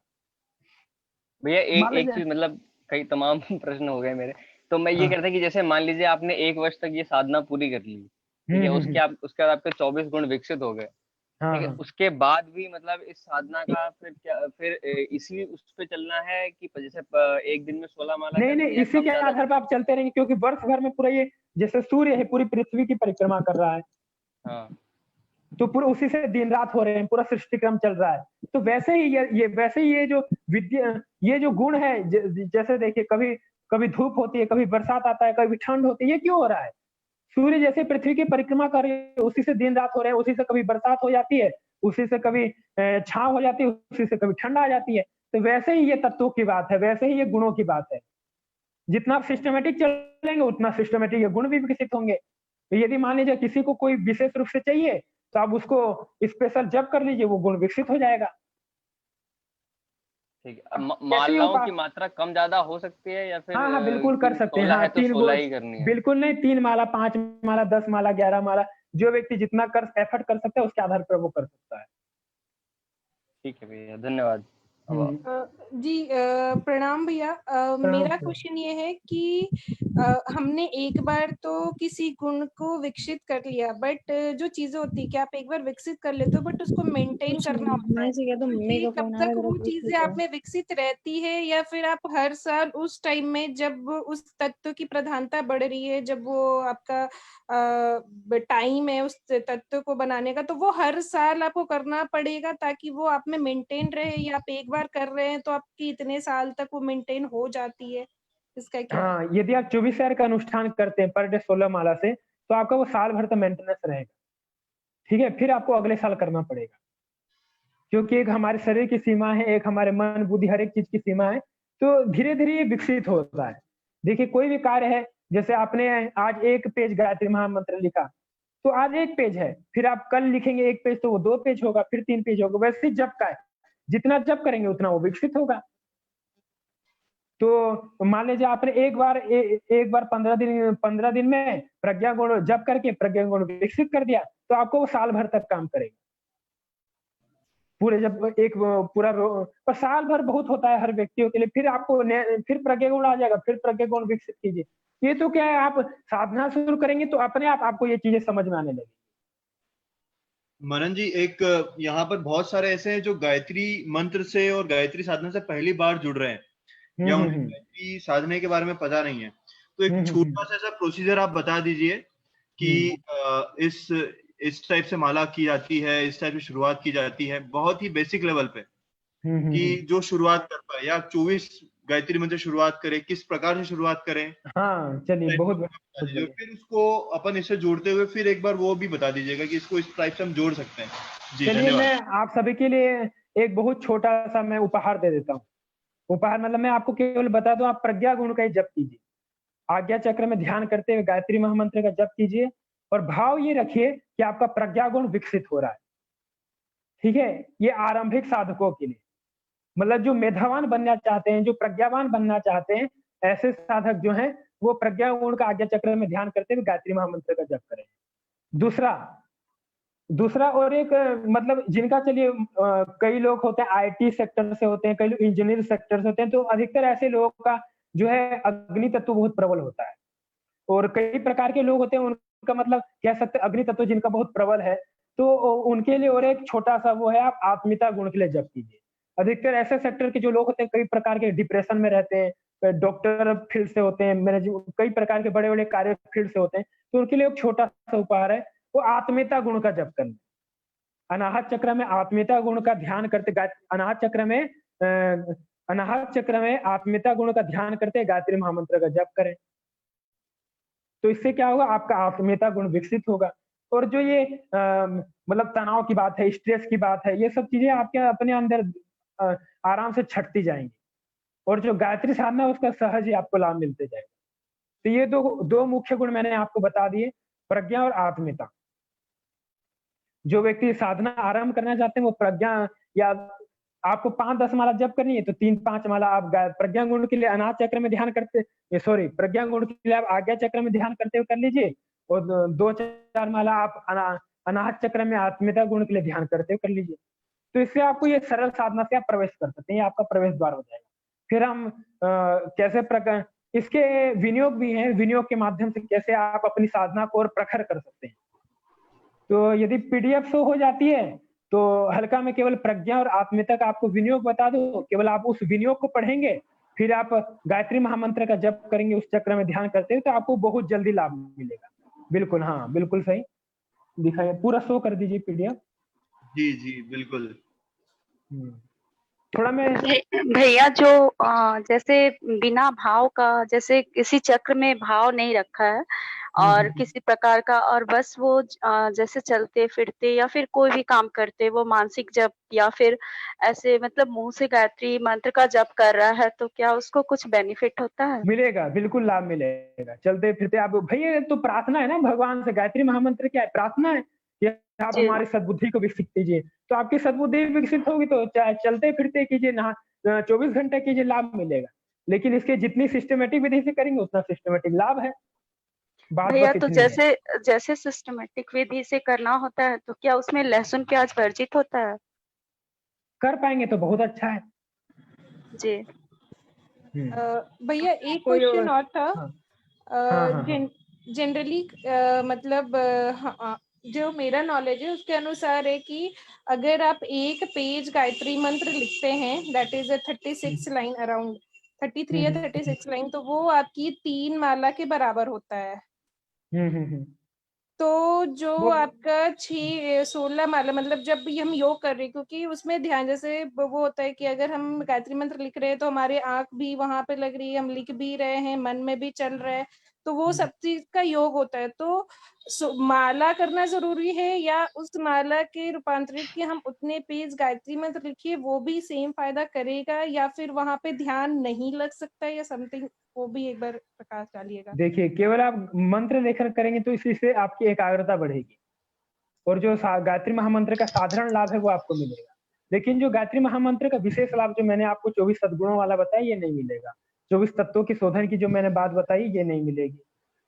भैया मान एक लीजिए चीज, मतलब कई तमाम प्रश्न हो गए मेरे। तो मैं ये हाँ, कहता था कि जैसे मान लीजिए आपने 1 वर्ष तक ये साधना पूरी कर ली, ठीक है, उसके बाद आपके 24 गुण विकसित हो गए, हाँ, ठीक है, हाँ। उसके बाद भी मतलब इस साधना का फिर क्या, फिर इसी उस पे चलना है कि जैसे एक दिन में 16 माला नहीं, करनी नहीं, है या इसी कम के ज्यादा आधार पर करनी आप चलते रहेंगे, क्योंकि वर्ष भर में पूरा ये जैसे सूर्य है पूरी पृथ्वी की परिक्रमा कर रहा है, है? हाँ, तो पूरा उसी से दिन रात हो रहे हैं, पूरा सृष्टि क्रम चल रहा है। तो वैसे ही वैसे ही ये जो विद्या, ये जो गुण है, जैसे देखिए कभी कभी धूप होती है, कभी बरसात आता है, कभी ठंड होती है, ये क्यों हो रहा है? सूर्य जैसे पृथ्वी की परिक्रमा कर रही है, उसी से दिन रात हो रहे हैं, उसी से कभी बरसात हो जाती है, उसी से कभी छांव हो जाती है, उसी से कभी ठंड आ जाती है। तो वैसे ही ये तत्वों की बात है, वैसे ही ये गुणों की बात है। जितना आप सिस्टमेटिक चलेंगे उतना सिस्टमेटिक ये गुण भी विकसित होंगे। तो यदि मान लीजिए किसी को कोई विशेष रूप से चाहिए, तो आप उसको स्पेशल जप कर लीजिए, वो गुण विकसित हो जाएगा। ठीक है। अब कैसे ये मालाओं की उपास मात्रा कम ज्यादा हो सकती है या फिर हाँ, हाँ, बिल्कुल कर कि सकते हैं। 16 हाँ, है तो 3 16 गोल ही करनी है? बिल्कुल नहीं, 3 माला, 5 माला, 10 माला, 11 माला, जो व्यक्ति जितना कर एफर्ट कर सकता है उसके आधार पर वो कर सकता है। ठीक है भैया, धन्यवाद। अब हुँ, जी प्रणाम भैया। प्रणाम, मेरा प्रणाम। क्वेश्चन ये है कि हमने एक बार तो किसी गुण को विकसित कर लिया, बट जो चीजें होती है कि आप एक बार विकसित कर लेते हो बट उसको मेंटेन कुछ करना नहीं, होता मैं है। ऐसे कह दूं, तो मम्मी ये का कब फोन आ तक रहा है, वो जरा पूछ चीजें लेते आप हैं। में विकसित रहती है, या फिर आप हर साल उस टाइम में जब उस तत्व की प्रधानता बढ़ रही है, जब वो आपका टाइम है उस तत्व को बनाने का, तो वो हर साल आपको करना पड़ेगा ताकि वो आप में मेंटेन रहे, या आप एक बार कर रहे हैं तो आपकी इतने साल तक वो मेंटेन हो जाती है? इसका क्या? हाँ, यदि आप 24 का अनुष्ठान करते हैं पर डे 16 माला से, तो आपका वो साल भर तक मेंटेनेंस रहेगा। ठीक है? फिर आपको अगले साल करना पड़ेगा। क्योंकि एक हमारे शरीर की सीमा है, एक हमारे मन, बुद्धि, हर एक चीज की सीमा है, तो धीरे-धीरे ये विकसित होता है। देखिए कोई भी कार्य है, जैसे आपने आज 1 पेज गायत्री महामंत्र लिखा, तो आज 1 पेज है, फिर आप कल लिखेंगे 1 पेज तो वो 2 पेज होगा, फिर 3 पेज होगा, वैसे ही जप का है। जितना जप करेंगे उतना वो विकसित होगा। तो मान लीजिए आपने एक बार 15 दिन में प्रज्ञा गुण जप करके प्रज्ञा गुण विकसित कर दिया, तो आपको वो साल भर तक काम करेगा। पूरे जब एक पूरा पर साल भर बहुत होता है हर व्यक्तियों के लिए, फिर आपको फिर प्रज्ञा गुण आ जाएगा, फिर प्रज्ञा गुण विकसित कीजिए। ये तो क्या है, आप साधना शुरू करेंगे तो अपने आप आपको ये चीजें समझ में आने लगेगी। मनन जी, एक यहाँ पर बहुत सारे ऐसे हैं जो गायत्री मंत्र से और गायत्री साधना से पहली बार जुड़ रहे हैं, या उन्हें गायत्री साधने के बारे में पता नहीं है। तो एक छोटा सा ऐसा प्रोसीजर आप बता दीजिए कि इस टाइप से माला की जाती है, इस टाइप से शुरुआत की जाती है, बहुत ही बेसिक लेवल पे, कि जो शुरुआत कर पाए, या 24 गायत्री मंत्र शुरुआत करें, किस प्रकार से शुरुआत करें। हाँ, चलिए बहुत बढ़िया। फिर उसको अपन इससे जोड़ते हुए फिर एक बार वो भी बता दीजिएगा कि इसको इस टाइप से हम जोड़ सकते हैं। जी चलिए धन्यवाद। मैं आप सभी के लिए एक बहुत छोटा सा मैं उपहार दे देता हूँ। उपहार मतलब मैं आपको केवल बता दूं, आप प्रज्ञा गुण का ही जप कीजिए, आज्ञा चक्र में ध्यान करते हुए गायत्री महामंत्र का जप कीजिए, और भाव ये रखिए कि आपका प्रज्ञा गुण विकसित हो रहा है। ठीक है? ये आरंभिक साधकों के लिए, मतलब जो मेधावान बनना चाहते हैं, जो प्रज्ञावान बनना चाहते हैं, ऐसे साधक जो हैं वो प्रज्ञा गुण का आज्ञा चक्र में ध्यान करते हुए गायत्री महामंत्र का जप करें। दूसरा दूसरा और एक मतलब जिनका चलिए कई लोग होते हैं आईटी सेक्टर से होते हैं, कई लोग इंजीनियर सेक्टर से होते हैं, तो अधिकतर ऐसे लोगों का जो है अग्नि तत्व बहुत प्रबल होता है, और कई प्रकार के लोग होते हैं उनका मतलब कह सकते हैं अग्नि तत्व जिनका बहुत प्रबल है, तो उनके लिए और एक छोटा सा वो है, आप आत्मीयता गुण के लिए जप कीजिए। अधिकतर ऐसे सेक्टर के जो लोग होते हैं कई प्रकार के डिप्रेशन में रहते हैं, डॉक्टर फील्ड से होते हैं, मैनेजमेंट, कई प्रकार के बड़े बड़े कार्य फील्ड से होते हैं, तो उनके लिए एक छोटा सा उपहार है, वो आत्मीयता गुण का जप करना। अनाहत चक्र में आत्मीयता गुण का ध्यान करते अनाहत चक्र में आत्मीयता गुण का ध्यान करते गायत्री महामंत्र का जप करें। तो इससे क्या होगा, आपका आत्मीयता गुण विकसित होगा। और जो ये मतलब तनाव की बात है, स्ट्रेस की बात है, ये सब चीजें आपके अपने अंदर आराम से छटती जाएंगी। और जो गायत्री साधना है उसका सहज ही आपको लाभ मिलते जाएगा। तो ये दो दो मुख्य गुण मैंने आपको बता दिए, प्रज्ञा और आत्मीयता। जो व्यक्ति साधना आरंभ करना चाहते हैं वो प्रज्ञा, या आपको 5-10 माला जप करनी है तो 3-5 माला आप प्रज्ञा गुण के लिए अनाहत चक्र में ध्यान करते, सॉरी, प्रज्ञा गुण के लिए आप आज्ञा चक्र में ध्यान करते हुए कर लीजिए, और 2-4 माला आप अनाहत चक्र में आत्मीयता गुण के लिए ध्यान करते हुए कर लीजिए। तो इससे आपको ये सरल साधना से आप प्रवेश कर सकते हैं, ये आपका प्रवेश द्वार हो जाएगा। फिर हम कैसे इसके विनियोग भी हैं, विनियोग के माध्यम से कैसे आप अपनी साधना को और प्रखर कर सकते हैं। तो यदि पीडीएफ शो हो जाती है तो हल्का में केवल प्रज्ञा और आत्मीयता का आपको विनियोग बता दो, केवल आप उस विनियोग को पढ़ेंगे, फिर आप गायत्री महामंत्र का जप करेंगे उस चक्र में ध्यान करते हैं, तो आपको बहुत जल्दी लाभ मिलेगा। बिल्कुल, हाँ बिल्कुल सही दिखाइए, पूरा शो कर दीजिए पीडीएफ। जी जी बिल्कुल। थोड़ा मैं भैया जो जैसे बिना भाव का, जैसे किसी चक्र में भाव नहीं रखा है और किसी प्रकार का, और बस वो जैसे चलते फिरते या फिर कोई भी काम करते वो मानसिक जप या फिर ऐसे मतलब मुंह से गायत्री मंत्र का जप कर रहा है, तो क्या उसको कुछ बेनिफिट होता है? मिलेगा, बिल्कुल लाभ मिलेगा। चलते फिरते आप भैया, तो प्रार्थना है ना भगवान से, गायत्री महामंत्र क्या है? प्रार्थना है कि आप हमारी सद्बुद्धि को विकसित कीजिए। तो आपकी सद्बुद्धि विकसित होगी तो चाहे चलते फिरते कीजिए, 24 घंटे कीजिए, लाभ मिलेगा। लेकिन इसके जितनी सिस्टमेटिक विधि से करेंगे उतना सिस्टमेटिक लाभ है। भैया तो जैसे सिस्टमेटिक विधि से करना होता है तो क्या उसमें लहसुन प्याज वर्जित होता है? कर पाएंगे तो बहुत अच्छा है जी। भैया एक क्वेश्चन और था। जनरली मतलब जो मेरा नॉलेज है उसके अनुसार है कि अगर आप एक पेज गायत्री मंत्र लिखते हैं, दैट इज 36 लाइन, अराउंड 33 या 36 लाइन, तो वो आपकी 3 माला के बराबर होता है। तो जो आपका 16 माला, मतलब जब भी हम योग कर रहे हैं, क्योंकि उसमें ध्यान जैसे वो होता है कि अगर हम गायत्री मंत्र लिख रहे हैं तो हमारे आंख भी वहां पे लग रही है, हम लिख भी रहे हैं, मन में भी चल रहा है, तो वो सब चीज का योग होता है। तो माला करना जरूरी है या उस माला के रूपांतरित कि हम उतने पेज गायत्री मंत्र लिखिए वो भी सेम फायदा करेगा, या फिर वहां पे ध्यान नहीं लग सकता या समथिंग, वो भी एक बार प्रकाश डालिएगा। देखिए, केवल आप मंत्र लेकर करेंगे तो इसी से आपकी एकाग्रता बढ़ेगी और जो गायत्री महामंत्र का साधारण लाभ है वो आपको मिलेगा। लेकिन जो गायत्री महामंत्र का विशेष लाभ जो मैंने आपको 24 सद्गुणों वाला बताया ये नहीं मिलेगा। 24 तत्वों की शोधन की जो मैंने बात बताई ये नहीं मिलेगी।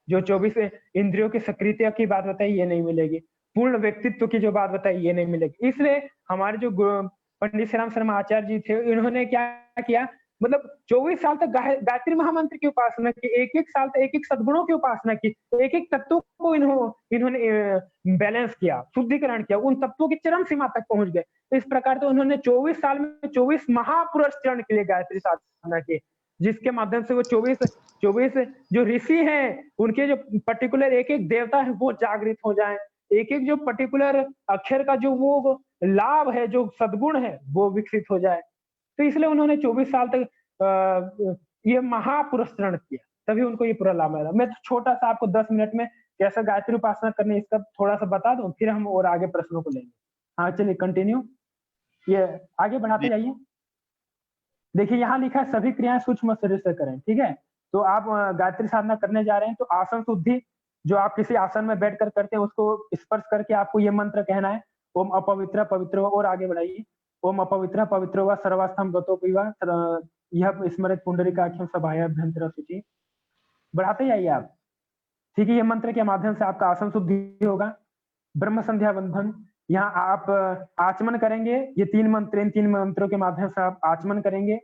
जो 24 इंद्रियों की सक्रियता की बात बताई ये नहीं मिलेगी। पूर्ण व्यक्तित्व की जो बात बताई ये नहीं मिलेगी। इसलिए हमारे जो पंडित श्री राम शर्मा आचार्य जी थे, इन्होंने क्या किया, मतलब 24 साल तक गायत्री महामंत्र की उपासना की, एक एक साल तक एक एक सद्गुणों की उपासना की, एक एक तत्वों को इन्होंने बैलेंस किया, शुद्धिकरण किया, उन तत्वों की चरम सीमा तक पहुंच गए। इस प्रकार तो उन्होंने 24 साल में 24 महापुरुष चरण के लिए गायत्री साधना की, जिसके माध्यम से वो 24 जो ऋषि हैं उनके जो पर्टिकुलर एक एक देवता है वो जागृत हो जाए, एक एक जो पर्टिकुलर अक्षर का जो वो लाभ है, जो सद्गुण है वो विकसित हो जाए। तो इसलिए उन्होंने 24 साल तक ये महापुरुष चरण किया, तभी उनको ये पूरा लाभ मिला। मैं तो छोटा सा आपको 10 मिनट में कैसा गायत्री उपासना करनी इसका थोड़ा सा बता दूं, फिर हम और आगे प्रश्नों को लेंगे। हाँ चलिए कंटिन्यू, ये आगे बढ़ाते जाइए। देखिए यहाँ लिखा है सभी क्रियाएं सूक्ष्म शरीर से करें, ठीक है। तो आप गायत्री साधना करने जा रहे हैं तो आसन शुद्धि, जो आप किसी आसन में बैठकर करते हैं उसको स्पर्श करके आपको ये मंत्र कहना है, ओम अपवित्र पवित्र। और आगे बढ़ाइए, ओम अपवित्र पवित्र व सर्वास्थम गतो पिवा यह स्मृत पुंडरीकाख्यम सभायाभ्यंतर शुचि। बढ़ाते जाइए आप, ठीक है। ये मंत्र के माध्यम से आपका आसन शुद्धि होगा। ब्रह्म संध्या बंधन, यहाँ आप आचमन करेंगे, ये 3 मंत्र, इन 3 मंत्रों के माध्यम से आप आचमन करेंगे।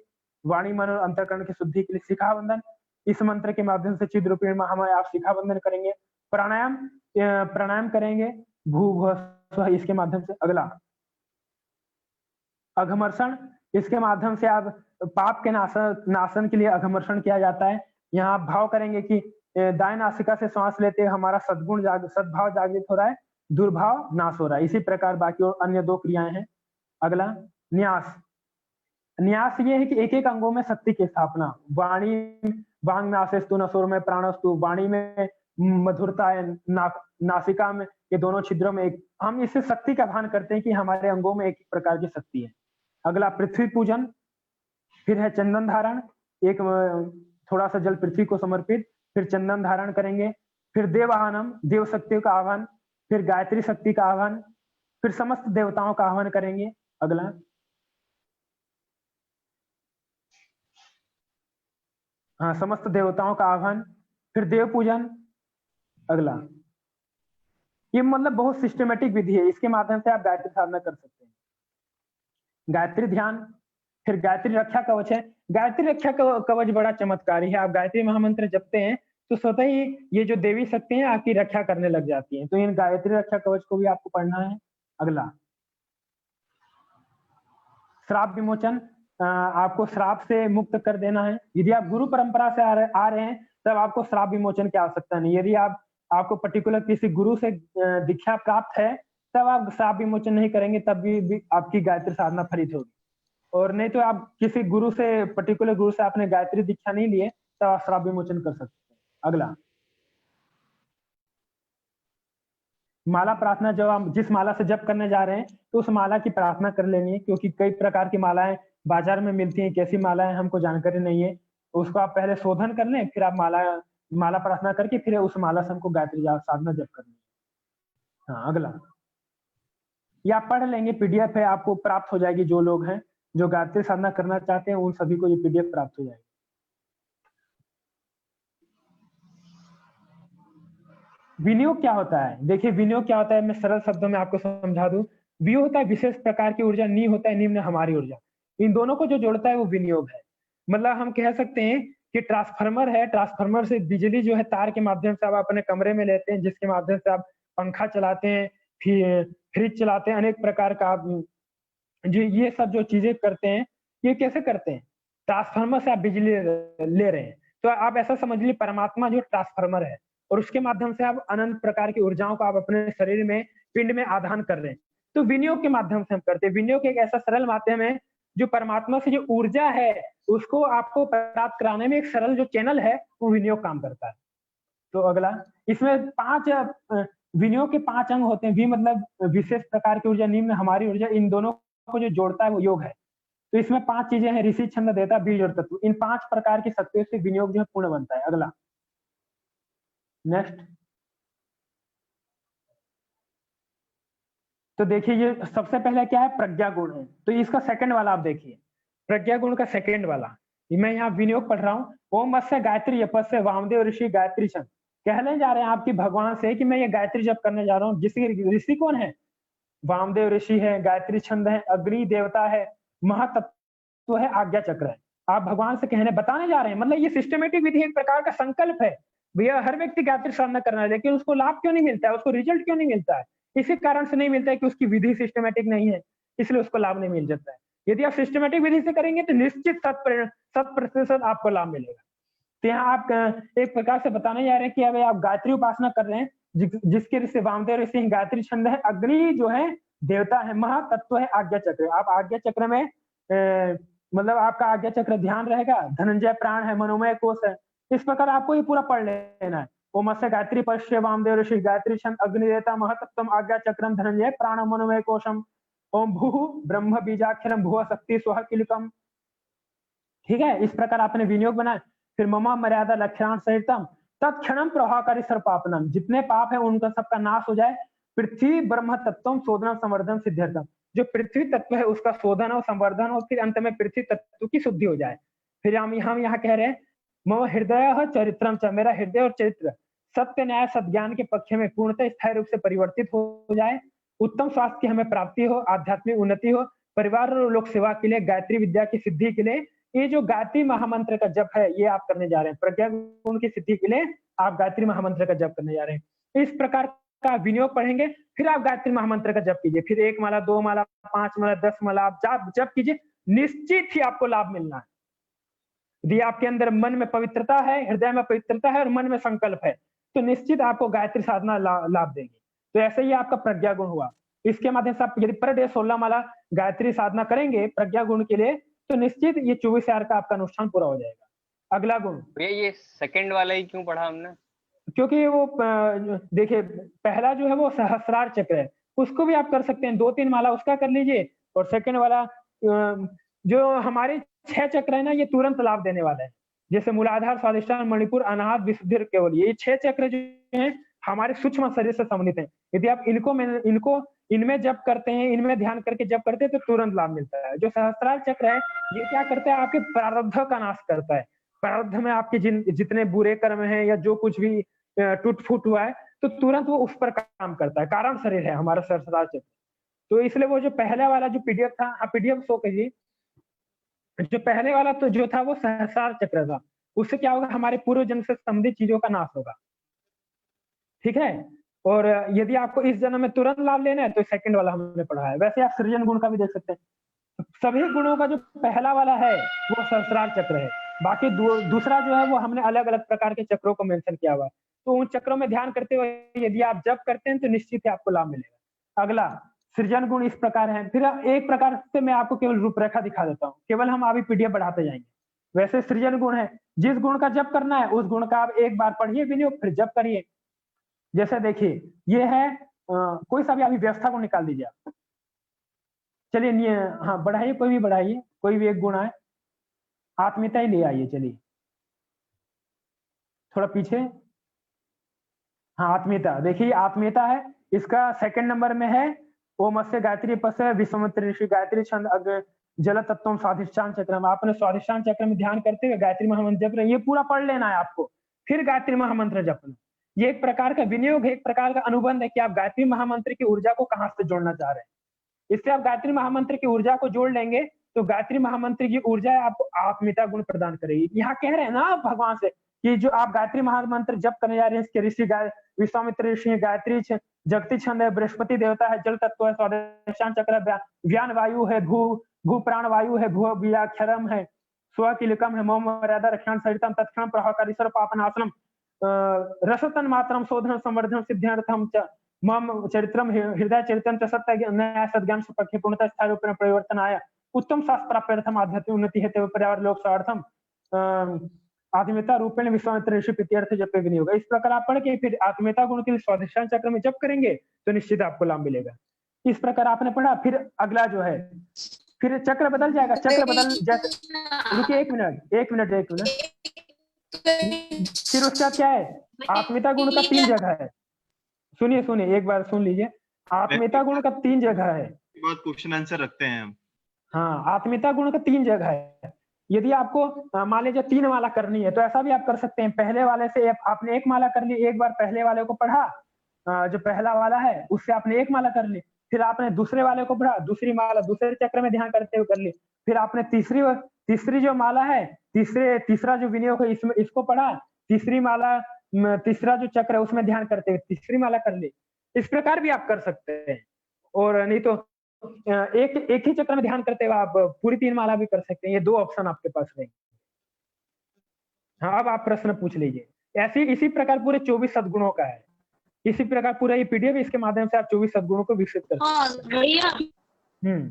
वाणी मन और अंतःकरण की शुद्धि के लिए शिखा बंधन, इस मंत्र के माध्यम से चिद रूपी महामाया आप शिखा बंधन करेंगे। प्राणायाम करेंगे भू भुव स्व, इसके माध्यम से। अगला अघमर्षण, इसके माध्यम से आप पाप के नाशन के लिए अघमर्षण किया जाता है। यहाँ आप भाव करेंगे कि दाएं नासिका से श्वास लेते सद्भाव जागृत हो रहा है, दुर्भाव नाश हो रहा है। इसी प्रकार बाकी और अन्य 2 क्रियाएं हैं। अगला न्यास, न्यास ये है कि एक एक अंगों में शक्ति की स्थापना। वाणी वांग में आसेस्तु नसोर में प्राणस्तु, वाणी में मधुरता है नासिका में, ये दोनों छिद्रों में एक, हम इससे शक्ति का भान करते हैं कि हमारे अंगों में एक प्रकार की शक्ति है। अगला पृथ्वी पूजन, फिर है चंदन धारण, एक थोड़ा सा जल पृथ्वी को समर्पित, फिर चंदन धारण करेंगे, फिर देव आह्वानम, देव शक्तियों का आह्वान, फिर गायत्री शक्ति का आह्वान, फिर समस्त देवताओं का आह्वान करेंगे। अगला हाँ, समस्त देवताओं का आह्वान, फिर देव पूजन। अगला, ये मतलब बहुत सिस्टमेटिक विधि है, इसके माध्यम से आप गायत्री साधना कर सकते हैं। गायत्री ध्यान, फिर गायत्री रक्षा कवच है। गायत्री रक्षा कवच बड़ा चमत्कारी है। आप गायत्री महामंत्र जपते हैं तो स्वतः ही ये जो देवी शक्ति है आपकी रक्षा करने लग जाती है, तो इन गायत्री रक्षा कवच को भी आपको पढ़ना है। अगला, श्राप विमोचन, आपको श्राप से मुक्त कर देना है। यदि आप गुरु परंपरा से आ रहे हैं तब आपको श्राप विमोचन की आवश्यकता नहीं। यदि आपको पर्टिकुलर किसी गुरु से दीक्षा प्राप्त है तब आप श्राप विमोचन नहीं करेंगे, तब भी आपकी गायत्री साधना फलित होगी। और नहीं तो आप किसी गुरु से, पर्टिकुलर गुरु से आपने गायत्री दीक्षा नहीं लिए तब आप श्राप विमोचन कर सकते हैं। अगला, माला प्रार्थना, जब आप जिस माला से जप करने जा रहे हैं तो उस माला की प्रार्थना कर लेनी है, क्योंकि कई प्रकार की मालाएं बाजार में मिलती हैं, कैसी मालाएं हमको जानकारी नहीं है, उसको आप पहले शोधन कर लें, फिर आप माला प्रार्थना करके फिर उस माला से हमको गायत्री साधना जप करनी है। हाँ, अगला, ये आप पढ़ लेंगे, पीडीएफ है, आपको प्राप्त हो जाएगी। जो लोग हैं जो गायत्री साधना करना चाहते हैं उन सभी को ये पीडीएफ प्राप्त हो जाएगी। विनियोग क्या होता है? देखिए, विनियोग क्या होता है, मैं सरल शब्दों में आपको समझा दूं। वियोग होता है विशेष प्रकार की ऊर्जा, नी होता है निम्न हमारी ऊर्जा। इन दोनों को जो जोड़ता है वो विनियोग है। मतलब हम कह सकते हैं कि ट्रांसफार्मर है, ट्रांसफार्मर से बिजली जो है तार के माध्यम से आप अपने कमरे में लेते हैं, जिसके माध्यम से आप पंखा चलाते हैं, फिर फ्रिज चलाते हैं, अनेक प्रकार का आप जो ये सब जो चीजें करते हैं, ये कैसे करते हैं? ट्रांसफार्मर से आप बिजली ले रहे हैं। तो आप ऐसा समझ लीजिए, परमात्मा जो ट्रांसफार्मर है और उसके माध्यम से आप अनंत प्रकार की ऊर्जाओं को आप अपने शरीर में, पिंड में आदान कर रहे हैं। तो विनियोग के माध्यम से हम करते हैं। विनियोग एक ऐसा सरल माध्यम है जो परमात्मा से जो ऊर्जा है उसको आपको प्राप्त कराने में एक सरल जो चैनल है वो विनियोग काम करता है। तो अगला, इसमें 5 विनियोग के 5 अंग होते हैं। वी मतलब विशेष प्रकार की ऊर्जा, निम्न हमारी ऊर्जा, इन दोनों को जो जोड़ता है वो योग है। तो इसमें 5 चीजें हैं, ऋषि, छंद, देवता, बीज और तत्व। इन 5 प्रकार की शक्तियों से विनियोग जो है पूर्ण बनता है। अगला, नेक्स्ट, तो देखिए ये सबसे पहले क्या है, प्रज्ञा गुण है। तो इसका सेकंड वाला आप देखिए, प्रज्ञा गुण का सेकंड वाला, मैं यहाँ विनियोग पढ़ रहा हूँ। ओम मत्स्य गायत्री यपस्य वामदेव ऋषि गायत्री छंद। कहने जा रहे हैं आपकी भगवान से कि मैं ये गायत्री जप करने जा रहा हूँ। जिसके ऋषि कौन है? वामदेव ऋषि है, गायत्री छंद है, अग्नि देवता है, महातत्व है, आज्ञा चक्र है। आप भगवान से कहने बताने जा रहे हैं। मतलब ये सिस्टमेटिक विधि एक प्रकार का संकल्प है। भैया हर व्यक्ति गायत्री साधना करना है, लेकिन उसको लाभ क्यों नहीं मिलता है, उसको रिजल्ट क्यों नहीं मिलता है? इसी कारण से नहीं मिलता है कि उसकी विधि सिस्टमेटिक नहीं है, इसलिए उसको लाभ नहीं मिल जाता है। यदि आप सिस्टमेटिक विधि से करेंगे तो निश्चित 100% आपको लाभ मिलेगा। तो यहाँ आप एक प्रकार से बताने जा रहे हैं कि अब आप गायत्री उपासना कर रहे हैं, जिसके ऋषि वामदेव ऋषि गायत्री छंद है, अग्नि जो है देवता है, महातत्व है, आज्ञा चक्र। आप आज्ञा चक्र में मतलब आपका आज्ञा चक्र ध्यान रहेगा, धनंजय प्राण है, मनोमय कोश है। इस प्रकार आपको ये पूरा पढ़ लेना है। ओम अस्य गायत्री पश्य वामदेव ऋषि गायत्री छंद अग्नि देवता महतत्वम आज्ञा चक्रम धनंजय प्राण मनोमय कोशम ओम भू ब्रह्म बीजाक्षरम भुव शक्ति स्व किलकम। ठीक है, इस प्रकार आपने विनियोग बनाया। फिर ममा मर्यादा लक्षण सहितम तत्क्षणम प्रभावकारी सर्वपापनम, जितने पाप है उनका सबका नाश हो जाए। पृथ्वी ब्रह्म तत्व शोधन संवर्धन सिद्ध्यर्थम, जो पृथ्वी तत्व है उसका शोधन और संवर्धन और फिर अंत में पृथ्वी तत्व की शुद्धि हो जाए। फिर हम यहाँ कह रहे हैं मम हृदय चरित्रम च, मेरा हृदय और चरित्र सत्य न्याय सद्ज्ञान के पक्ष में पूर्णतः स्थायी रूप से परिवर्तित हो जाए। उत्तम स्वास्थ्य की हमें प्राप्ति हो, आध्यात्मिक उन्नति हो, परिवार और लोक सेवा के लिए, गायत्री विद्या की सिद्धि के लिए ये जो गायत्री महामंत्र का जप है ये आप करने जा रहे हैं। प्रज्ञा गुण की सिद्धि के लिए आप गायत्री महामंत्र का जप करने जा रहे हैं। इस प्रकार का विनियोग पढ़ेंगे, फिर आप गायत्री महामंत्र का जप कीजिए। फिर 1 माला, 2 माला, 5 माला, 10 माला आप जप कीजिए, निश्चित ही आपको लाभ मिलना है। यदि आपके अंदर मन में पवित्रता है, हृदय में पवित्रता है और मन में संकल्प है, तो निश्चित आपको गायत्री साधना लाभ देगी। तो ऐसे ही आपका प्रज्ञा गुण हुआ। इसके माध्यम से आप यदि पर डे 16 माला गायत्री साधना करेंगे प्रज्ञा गुण के लिए, तो निश्चित ये 24 हजार का आपका अनुष्ठान पूरा हो जाएगा। अगला गुण, ये सेकंड वाला ही क्यों पढ़ा हमने? क्योंकि वो देखिए पहला जो है वो सहस्रार चक्र है, उसको भी आप कर सकते हैं, 2-3 माला उसका कर लीजिए। और सेकंड वाला जो हमारे 6 चक्र है ना, ये तुरंत लाभ देने वाला है। जैसे मूलाधार, स्वादिष्ठान, मणिपुर, अनाहत, विशुद्धि, केवल, ये 6 चक्र जो हैं हमारे सूक्ष्म शरीर से संबंधित हैं। यदि आप इनको इनमें जप करते हैं, इनमें ध्यान करके जप करते हैं तो तुरंत लाभ मिलता है। जो सहस्त्रार चक्र है ये क्या करता है, आपके प्रारब्ध का नाश करता है। प्रारब्ध में आपके जितने बुरे कर्म हैं या जो कुछ भी टूट फूट हुआ है तो तुरंत वो उस पर काम करता है। कारण शरीर है हमारा सहस्त्रार चक्र। तो इसलिए वो जो पहले वाला जो पीडीएफ था, आप पीडीएफ शो कीजिए। जो पहले वाला तो जो था वो सहस्त्रार चक्र था, उससे क्या होगा, हमारे पूर्व जन्म से संबंधित चीजों का नाश होगा। ठीक है। और यदि आपको इस जन्म में तुरंत लाभ लेना है तो सेकंड वाला हमने पढ़ा है। वैसे आप सृजन गुण का भी देख सकते हैं। सभी गुणों का जो पहला वाला है वो सहस्त्रार चक्र है। बाकी दूसरा जो है वो हमने अलग अलग प्रकार के चक्रों को मेंशन किया हुआ है। तो उन चक्रों में ध्यान करते हुए यदि आप जप करते हैं तो निश्चित ही आपको लाभ मिलेगा। अगला सृजन गुण इस प्रकार है। फिर एक प्रकार से मैं आपको केवल रूपरेखा दिखा देता हूँ, केवल हम अभी पीडीएफ बढ़ाते जाएंगे। वैसे सृजन गुण है, जिस गुण का जप करना है उस गुण का आप एक बार पढ़िए विनियोग, फिर जप करिए। जैसे देखिए ये है कोई सा भी अभी व्यवस्था को निकाल दीजिए आप। चलिए हाँ बढ़ाइए, कोई भी बढ़ाइए, कोई भी एक गुण आए। आत्मीयता ही ले आइए, चलिए थोड़ा पीछे। हाँ आत्मीयता, देखिए आत्मीयता है, इसका सेकंड नंबर में है ओम अस्य गायत्री पस्य विश्वामित्र ऋषि गायत्री छंद अग्र जल तत्व स्वाधिष्ठान चक्र में। आपने स्वाधिष्ठान चक्र में ध्यान करते हुए गायत्री महामंत्र जप रहे, ये पूरा पढ़ लेना है आपको, फिर गायत्री महामंत्र जपना। ये एक प्रकार का विनियोग है, एक प्रकार का अनुबंध है कि आप गायत्री महामंत्र की ऊर्जा को कहाँ से जोड़ना चाह रहे हैं। इससे आप गायत्री महामंत्र की ऊर्जा को जोड़ लेंगे तो गायत्री महामंत्र की ऊर्जा आपको आत्मीयता गुण प्रदान करेगी। यहाँ कह रहे हैं ना आप भगवान से कि जो आप गायत्री महामंत्र जप करने जा रहे हैं, इसके ऋषि विश्वामित्र ऋषि गायत्री जगती छंद है, बृहस्पति देवता है, जल तत्व है, स्वादिष्ठान चक्र व्यान वायु है, भू प्राण वायु है, भू व्याक्षरम है, स्व किलकम है, मोम मर्यादा रक्षण सरितम तत्क्षण प्रभाकारीश्वर पापनाशनम रसतन मात्रम शोधन संवर्धन सिद्ध्यर्थम च मम चरित्रम हृदय चरित्रम च सत्य न्याय सद्ज्ञान सुपक्षे पूर्णतः स्थायी रूपेण परिवर्तनाय उत्तम शास्त्र प्राप्त्यर्थम आध्यात्मिक उन्नति हेतु पर्यावरण लोक स्वार्थम आत्मीयता रूपेण विश्वामित्र ऋषि प्रीत्यर्थ जप विनियोग। इस प्रकार आप पढ़ के फिर आत्मीयता गुण के लिए स्वाधिष्ठान चक्र में जप करेंगे तो निश्चित आपको लाभ मिलेगा। इस प्रकार आपने पढ़ा। फिर अगला जो है, फिर चक्र बदल जाएगा। चक्र बदल जैसे, रुकिए एक मिनट। फिर उसका क्या है, आत्मीयता गुण का 3 जगह है। सुनिए एक बार सुन लीजिए। आत्मीयता गुण का 3 जगह है। बाद क्वेश्चन आंसर रखते हैं हम। हाँ आत्मीयता गुण का 3 जगह है। यदि आपको मान लीजिए 3 माला करनी है तो ऐसा भी आप कर सकते हैं। पहले वाले से आपने 1 माला कर ली, एक बार पहले वाले को पढ़ा, जो पहला वाला है उससे आपने 1 माला कर ली, फिर आपने दूसरे वाले को पढ़ा, दूसरी माला दूसरे चक्र में ध्यान करते हुए कर ली, फिर आपने तीसरी जो माला है, तीसरा जो विनियोग है इसमें इसको पढ़ा, तीसरी माला तीसरा जो चक्र है उसमें ध्यान करते हुए तीसरी माला कर ली। इस प्रकार भी आप कर सकते हैं। और नहीं तो एक ही चक्र में ध्यान करते हुए आप पूरी 3 माला भी कर सकते हैं। ये 2 ऑप्शन आपके पास रहेंगे। हाँ अब आप प्रश्न पूछ लीजिए। इसी प्रकार पूरे 24 सद्गुणों का है। इसी प्रकार पूरा ये पीडीएफ, इसके माध्यम से आप 24 सद्गुणों को विकसित कर सकते हैं।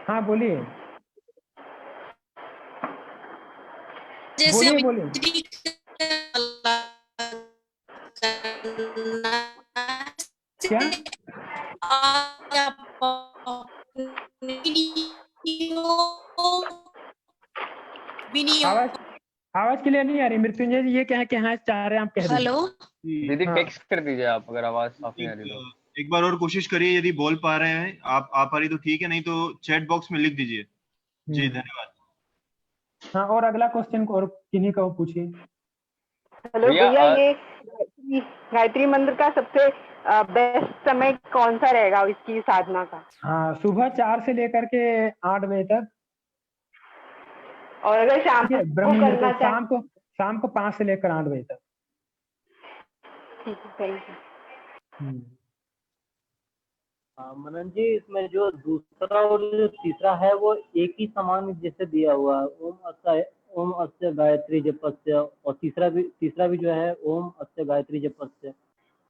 हाँ बोलिए बोलिए। क्या आवाज क्लियर नहीं आ रही मृत्युंजय जी। ये क्या है कि हाँ चाह रहे हैं आप कह दीजिए। हेलो दीदी टेक्स्ट कर दीजिए आप अगर आवाज साफ नहीं आ रही तो। एक बार और कोशिश करिए, यदि बोल पा रहे हैं आप आ पा रही तो ठीक है, नहीं तो चैट बॉक्स में लिख दीजिए। जी धन्यवाद। हाँ और अगला क्वेश्चन और किन्हीं का पूछिए। हेलो भैया, ये गायत्री मंत्र का सबसे बेस्ट समय कौन सा रहेगा इसकी साधना का? हाँ सुबह 4 से लेकर के 8 बजे तक। और अगर शाम को करना चाहे शाम को 5 से लेकर 8 बजे तक। ठीक है, थैंक यू। मनन जी, इसमें जो दूसरा और जो तीसरा है वो एक ही समान जैसे दिया हुआ है, ओम अस्य गायत्री जपस्य, और तीसरा भी जो है ओम अस्य गायत्री जपस्य।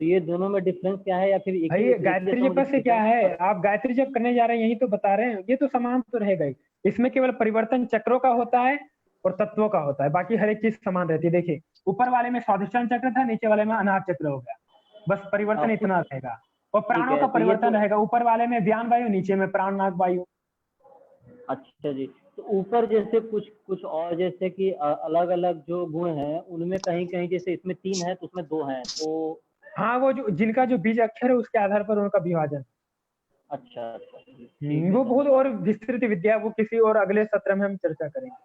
तो ये दोनों में डिफरेंस क्या है, या फिर एक ही गायत्री जप से क्या है? आप गायत्री जप करने जा रहे हैं यही तो बता रहे हैं। ये तो समान तो रहेगा ही। इसमें केवल परिवर्तन चक्रों का होता है और तत्वों का होता है, बाकी हर एक चीज समान रहती है। देखिए ऊपर वाले में स्वादिष्टान चक्र था, नीचे वाले में अनाहत चक्र हो गया, बस परिवर्तन इतना रहेगा। और प्राणों का तो परिवर्तन रहेगा, ऊपर वाले में व्यान वायु, नीचे में प्राणनाग वायु। अच्छा जी, तो ऊपर जैसे कुछ कुछ और जैसे कि अलग अलग जो गुण हैं उनमें कहीं कहीं जैसे इसमें 3 है तो उसमें 2 हैं, तो हाँ वो जो जिनका जो बीज अक्षर है उसके आधार पर उनका विभाजन। अच्छा अच्छा ठीक है, वो बहुत और विस्तृत विद्या, वो किसी और अगले सत्र में हम चर्चा करेंगे।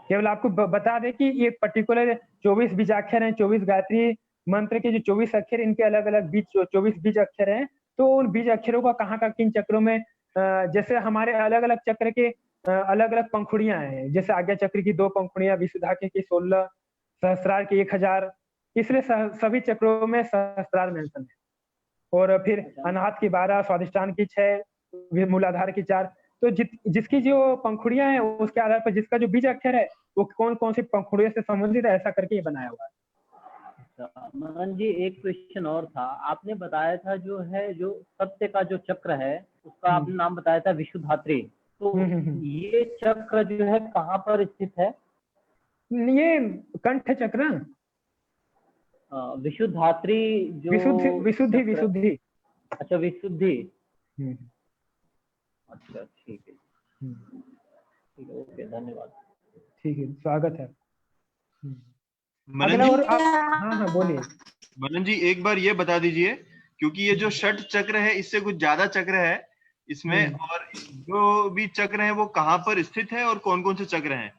केवल आपको बता दें कि ये पर्टिकुलर 24 बीजाक्षर हैं, 24 गायत्री मंत्र के जो 24 अक्षर, इनके अलग अलग बीज 24 बीज अक्षर हैं। तो उन बीज अक्षरों का कहाँ का किन चक्रों में, जैसे हमारे अलग अलग चक्र के अलग अलग पंखुड़ियां हैं, जैसे आज्ञा चक्र की 2 पंखुड़ियां, विशुद्धाके की 16, सहस्त्रार की 1000, इसलिए सभी चक्रों में सहस्त्रार मेंशन है। और फिर अनाहत की 12, स्वादिष्टान की 6, मूलाधार की 4। तो जिसकी जो पंखुड़ियां हैं उसके आधार पर जिसका जो बीज अक्षर है वो कौन कौन सी पंखुड़ियों से संबंधित है, ऐसा करके ये बनाया हुआ है। अच्छा मदन जी, एक क्वेश्चन और था, आपने बताया था जो है जो सत्य का जो चक्र है उसका आपने नाम बताया था विशुद्धात्री, तो ये चक्र जो है कहाँ पर स्थित है? ये कंठ चक्र, विशुद्धात्री जो विशुद्धि विशुद्धि। अच्छा विशुद्धि, अच्छा ठीक है, ठीक है, ओके, धन्यवाद। ठीक है, स्वागत है। मनन जी, हाँ बोलिए। मनन जी एक बार ये बता दीजिए, क्योंकि ये जो षट चक्र है इससे कुछ ज्यादा चक्र है इसमें, और जो भी चक्र है वो कहाँ पर स्थित है और कौन कौन से चक्र हैं?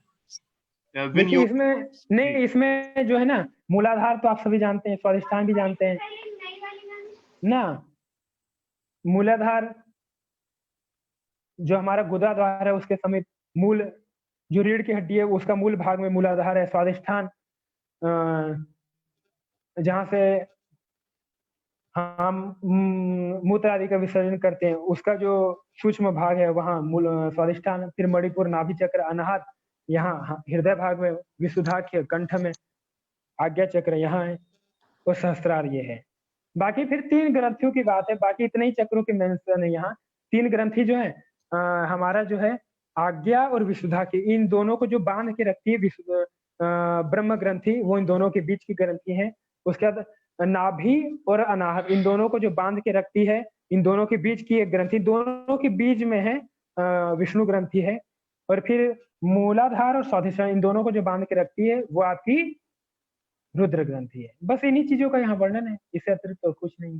देखिए इसमें नहीं, इसमें जो है ना, मूलाधार तो आप सभी जानते हैं, स्वादिष्ठान भी जानते हैं ना। मूलाधार जो हमारा गुदा द्वार है उसके समीप, मूल जो रीढ़ की हड्डी है उसका मूल भाग में मूलाधार है। स्वादिष्ठान जहाँ से हम मूत्र आदि का विसर्जन करते हैं उसका जो सूक्ष्म भाग है वहाँ मूल स्वादिष्ठान। फिर मणिपुर, नाभि चक्र, अनाहत यहाँ हृदय भाग में, विशुद्धाख्य कंठ में, आज्ञा चक्र यहाँ है, और सहस्त्रार ये है। बाकी फिर 3 ग्रंथियों की बात है, बाकी इतने ही चक्रों की मेंशन है यहाँ। 3 ग्रंथि जो है हमारा जो है आज्ञा और विशुद्धाख्य, इन दोनों को जो बांध के रखती है ब्रह्म ग्रंथि, वो इन दोनों के बीच की ग्रंथि है। उसके बाद नाभि और अनाहत, इन दोनों को जो बांध के रखती है, इन दोनों के बीच की एक ग्रंथि, दोनों के बीच में है विष्णु ग्रंथि है। और फिर मूलाधार और स्वादिष्ठान, इन दोनों को जो बांध के रखती है वो आपकी रुद्र ग्रंथि है। बस इन्हीं चीजों का यहाँ वर्णन है, इससे अतिरिक्त तो कुछ नहीं।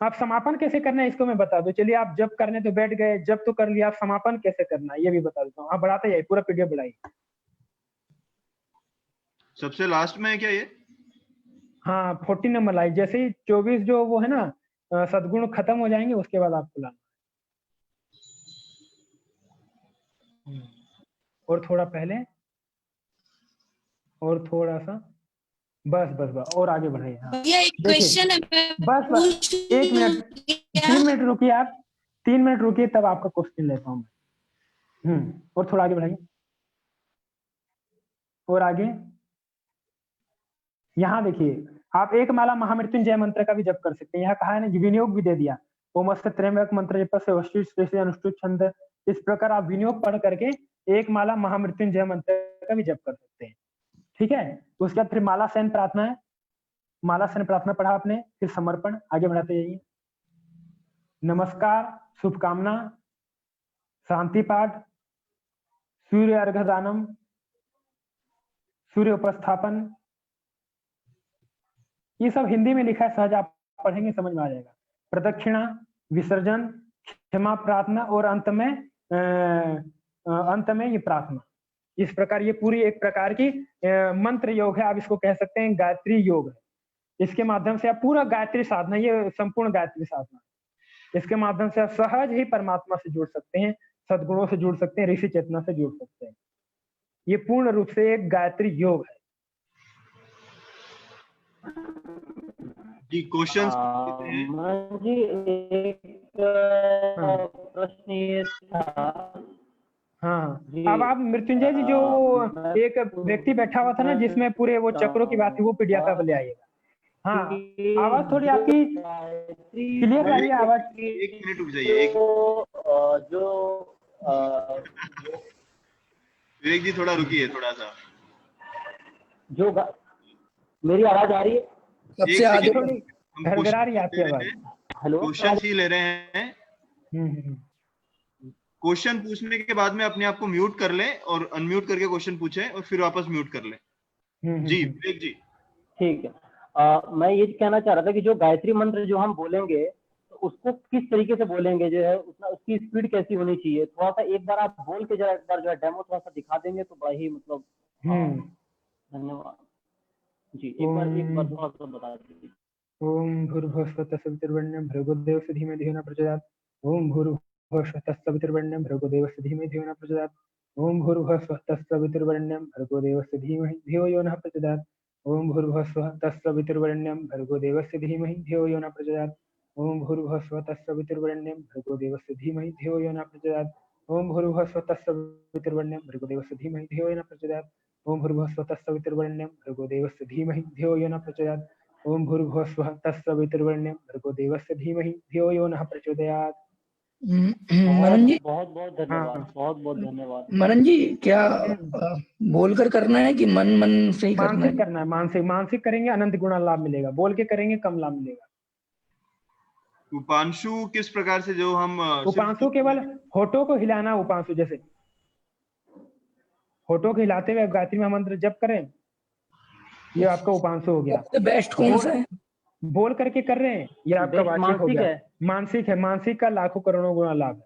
आप समापन कैसे करना है इसको मैं बता दूं। चलिए, आप जब करने तो बैठ गए, जब तो कर लिया, आप समापन कैसे करना है ये भी बता देता हूँ। आप बढ़ाते जाइए, पूरा पीडीएफ बढ़ाइए। सबसे लास्ट में है क्या ये? हाँ 40 नंबर लाइए, जैसे ही 24 जो वो है ना सदगुण खत्म हो जाएंगे उसके बाद आपको लाना। और थोड़ा पहले, और थोड़ा सा, बस और आगे बढ़ाइए। हाँ क्वेश्चन है, बस 1 मिनट, 3 मिनट रुकिए आप, 3 मिनट रुकिए तब आपका क्वेश्चन लेता हूँ मैं। और थोड़ा आगे बढ़ाइए, और आगे। यहाँ देखिए, आप एक माला महामृत्युंजय मंत्र का भी जप कर सकते हैं। यहाँ कहा है ना, विनियोग भी दे दिया, ओमस्ते त्र्यंबक मंत्र जप से वशिष्ठ श्रेष्ठ अनुष्ठुत छंद। इस प्रकार आप विनियोग पढ़ करके एक माला महामृत्युंजय मंत्र का भी जप कर सकते हैं। ठीक है, उसके बाद फिर माला सैन प्रार्थना है, माला सैन प्रार्थना पढ़ा आपने, फिर समर्पण, आगे बढ़ाते जाइए। नमस्कार, शुभकामना, शांति पाठ, सूर्य अर्घदानम, सूर्य उपस्थापन, ये सब हिंदी में लिखा है, सहज आप पढ़ेंगे समझ में आ जाएगा। प्रदक्षिणा, विसर्जन, क्षमा प्रार्थना, और अंत में ये प्रार्थना। इस प्रकार ये पूरी एक प्रकार की मंत्र योग है, आप इसको कह सकते हैं गायत्री योग है। इसके माध्यम से आप पूरा गायत्री साधना, ये संपूर्ण गायत्री साधना, इसके माध्यम से आप सहज ही परमात्मा से जुड़ सकते हैं, सद्गुणों से जुड़ सकते हैं, ऋषि चेतना से जुड़ सकते हैं। ये पूर्ण रूप से एक गायत्री योग है। जी क्वेश्चन जी, एक प्रश्न ये था। हाँ अब आप मृत्युंजय जी, जो एक व्यक्ति बैठा हुआ था ना जिसमें पूरे वो चक्रों की बात थी, वो पीडीएफ पे ले आइएगा। हाँ आवाज थोड़ी आपकी क्लियर आ रही है आवाज। 1 मिनट रुक जाइए। जो विवेक जी थोड़ा रुकिए थोड़ा सा। जो मेरी आवाज आ रही है? सबसे आगे थोड़ी हम घरघरा रही है आपकी आवाज। हेलो, क्वेश्चन ही ले रहे हैं। क्वेश्चन पूछने के बाद में अपने आप को म्यूट कर लें और अनम्यूट करके क्वेश्चन पूछें और फिर वापस म्यूट कर लें। जी विवेक जी। ठीक है। मैं ये कहना चाह रहा था कि जो गायत्री मंत्र जो हम बोलेंगे तो उसको किस तरीके से बोलेंगे, जो है उतना उसकी स्पीड कैसी होनी चाहिए, थोड़ा सा एक बार आप बोल के जरा एक बार जो है डेमो थोड़ा सा दिखा देंगे तो बड़ा ही मतलब धन्यवाद जी। एक बार थोड़ा सा बता दीजिए। ओम भूर्भुवस्सुः तत्सवितुर्वरेण्यं भर्गो देवस्य धीमहि धियो न प्रचोदयात्। ओम भूर्भुवस्सुः तत्सवितुर्वरेण्यं भर्गो देवस्य धीमहि धियो न प्रचोदयात्। ओम भूर्भुवस्सुः तत्सवितुर्वरेण्यं भर्गो देवस्य धीमहि धियो यो न प्रचोदयात्। ओम भूर्भुवस्सुः तत्सवितुर्वरेण्यं भर्गो देवस्य धीमहि धियो यो न प्रचोदयात्। ओम भूर्भुवस्सुः तत्सवितुर्वरेण्यं भर्गो देवस्य धीमहि धियो यो न प्रचोदयात्। ओम भूर्भुवस्सुः तत्सवितुर्वरेण्यं भर्गो देवस्य धीमहि धियो यो न प्रचोदयात्। ओम भूर्भुवस्सुः तत्सवितुर्वरेण्यं भर्गो देवस्य धीमहि धियो यो न प्रचोदयात्। ओम भूर्भुवस्सुः तत्सवितुर्वरेण्यं भर्गो देवस्य धीमहि धियो यो नः प्रचोदयात्। मनन जी बहुत बहुत धन्यवाद, बहुत बहुत धन्यवाद। मनन जी, क्या बोलकर करना है कि मन मन से ही करना है? मानसिक करना है, मानसिक करेंगे अनंत गुना लाभ मिलेगा, बोल के करेंगे कम लाभ मिलेगा। उपांशु किस प्रकार से, जो हम उपांशु केवल होठों को हिलाना, उपांशु जैसे होठों को हिलाते हुए गायत्री महामंत्र जप करें, ये आपका उपांशु हो गया। बेस्ट कौन सा है? बोल करके कर रहे हैं, ये आपका वाचिक हो गया। मानसिक है, मानसिक का लाखों करोड़ों गुना लाभ है।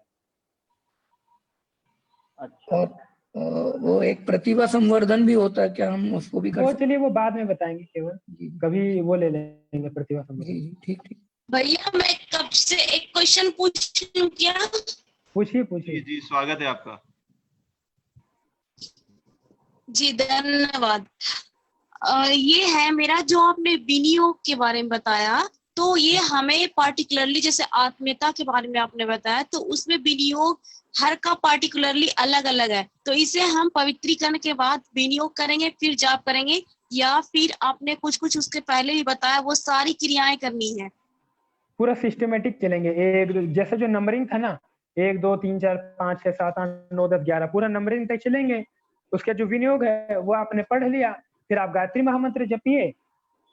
अच्छा। और वो एक प्रतिभा संवर्धन भी होता है क्या, हम उसको भी कर वो सकते? चलिए वो बाद में बताएंगे, केवल कभी वो ले लेंगे प्रतिभा संवर्धन। ठीक ठीक। भैया मैं कब से एक क्वेश्चन पूछूं क्या? पूछिए। जी स्वागत है आपका। जी धन्यवाद। ये है मेरा, जो आपने विनियोग के बारे में बताया, तो ये हमें पार्टिकुलरली जैसे आत्मीयता के बारे में आपने बताया, तो उसमें विनियोग हर का पार्टिकुलरली अलग अलग है, तो इसे हम पवित्रीकरण के बाद विनियोग करेंगे फिर जाप करेंगे, या फिर आपने कुछ कुछ उसके पहले भी बताया वो सारी क्रियाएं करनी है? पूरा सिस्टमेटिक चलेंगे, एक जैसे जो नंबरिंग था ना, 1 2 3 4 5 6 7 8 9 10 11 पूरा नंबरिंग तक चलेंगे। उसका जो विनियोग है वो आपने पढ़ लिया, फिर आप गायत्री महामंत्र जपिए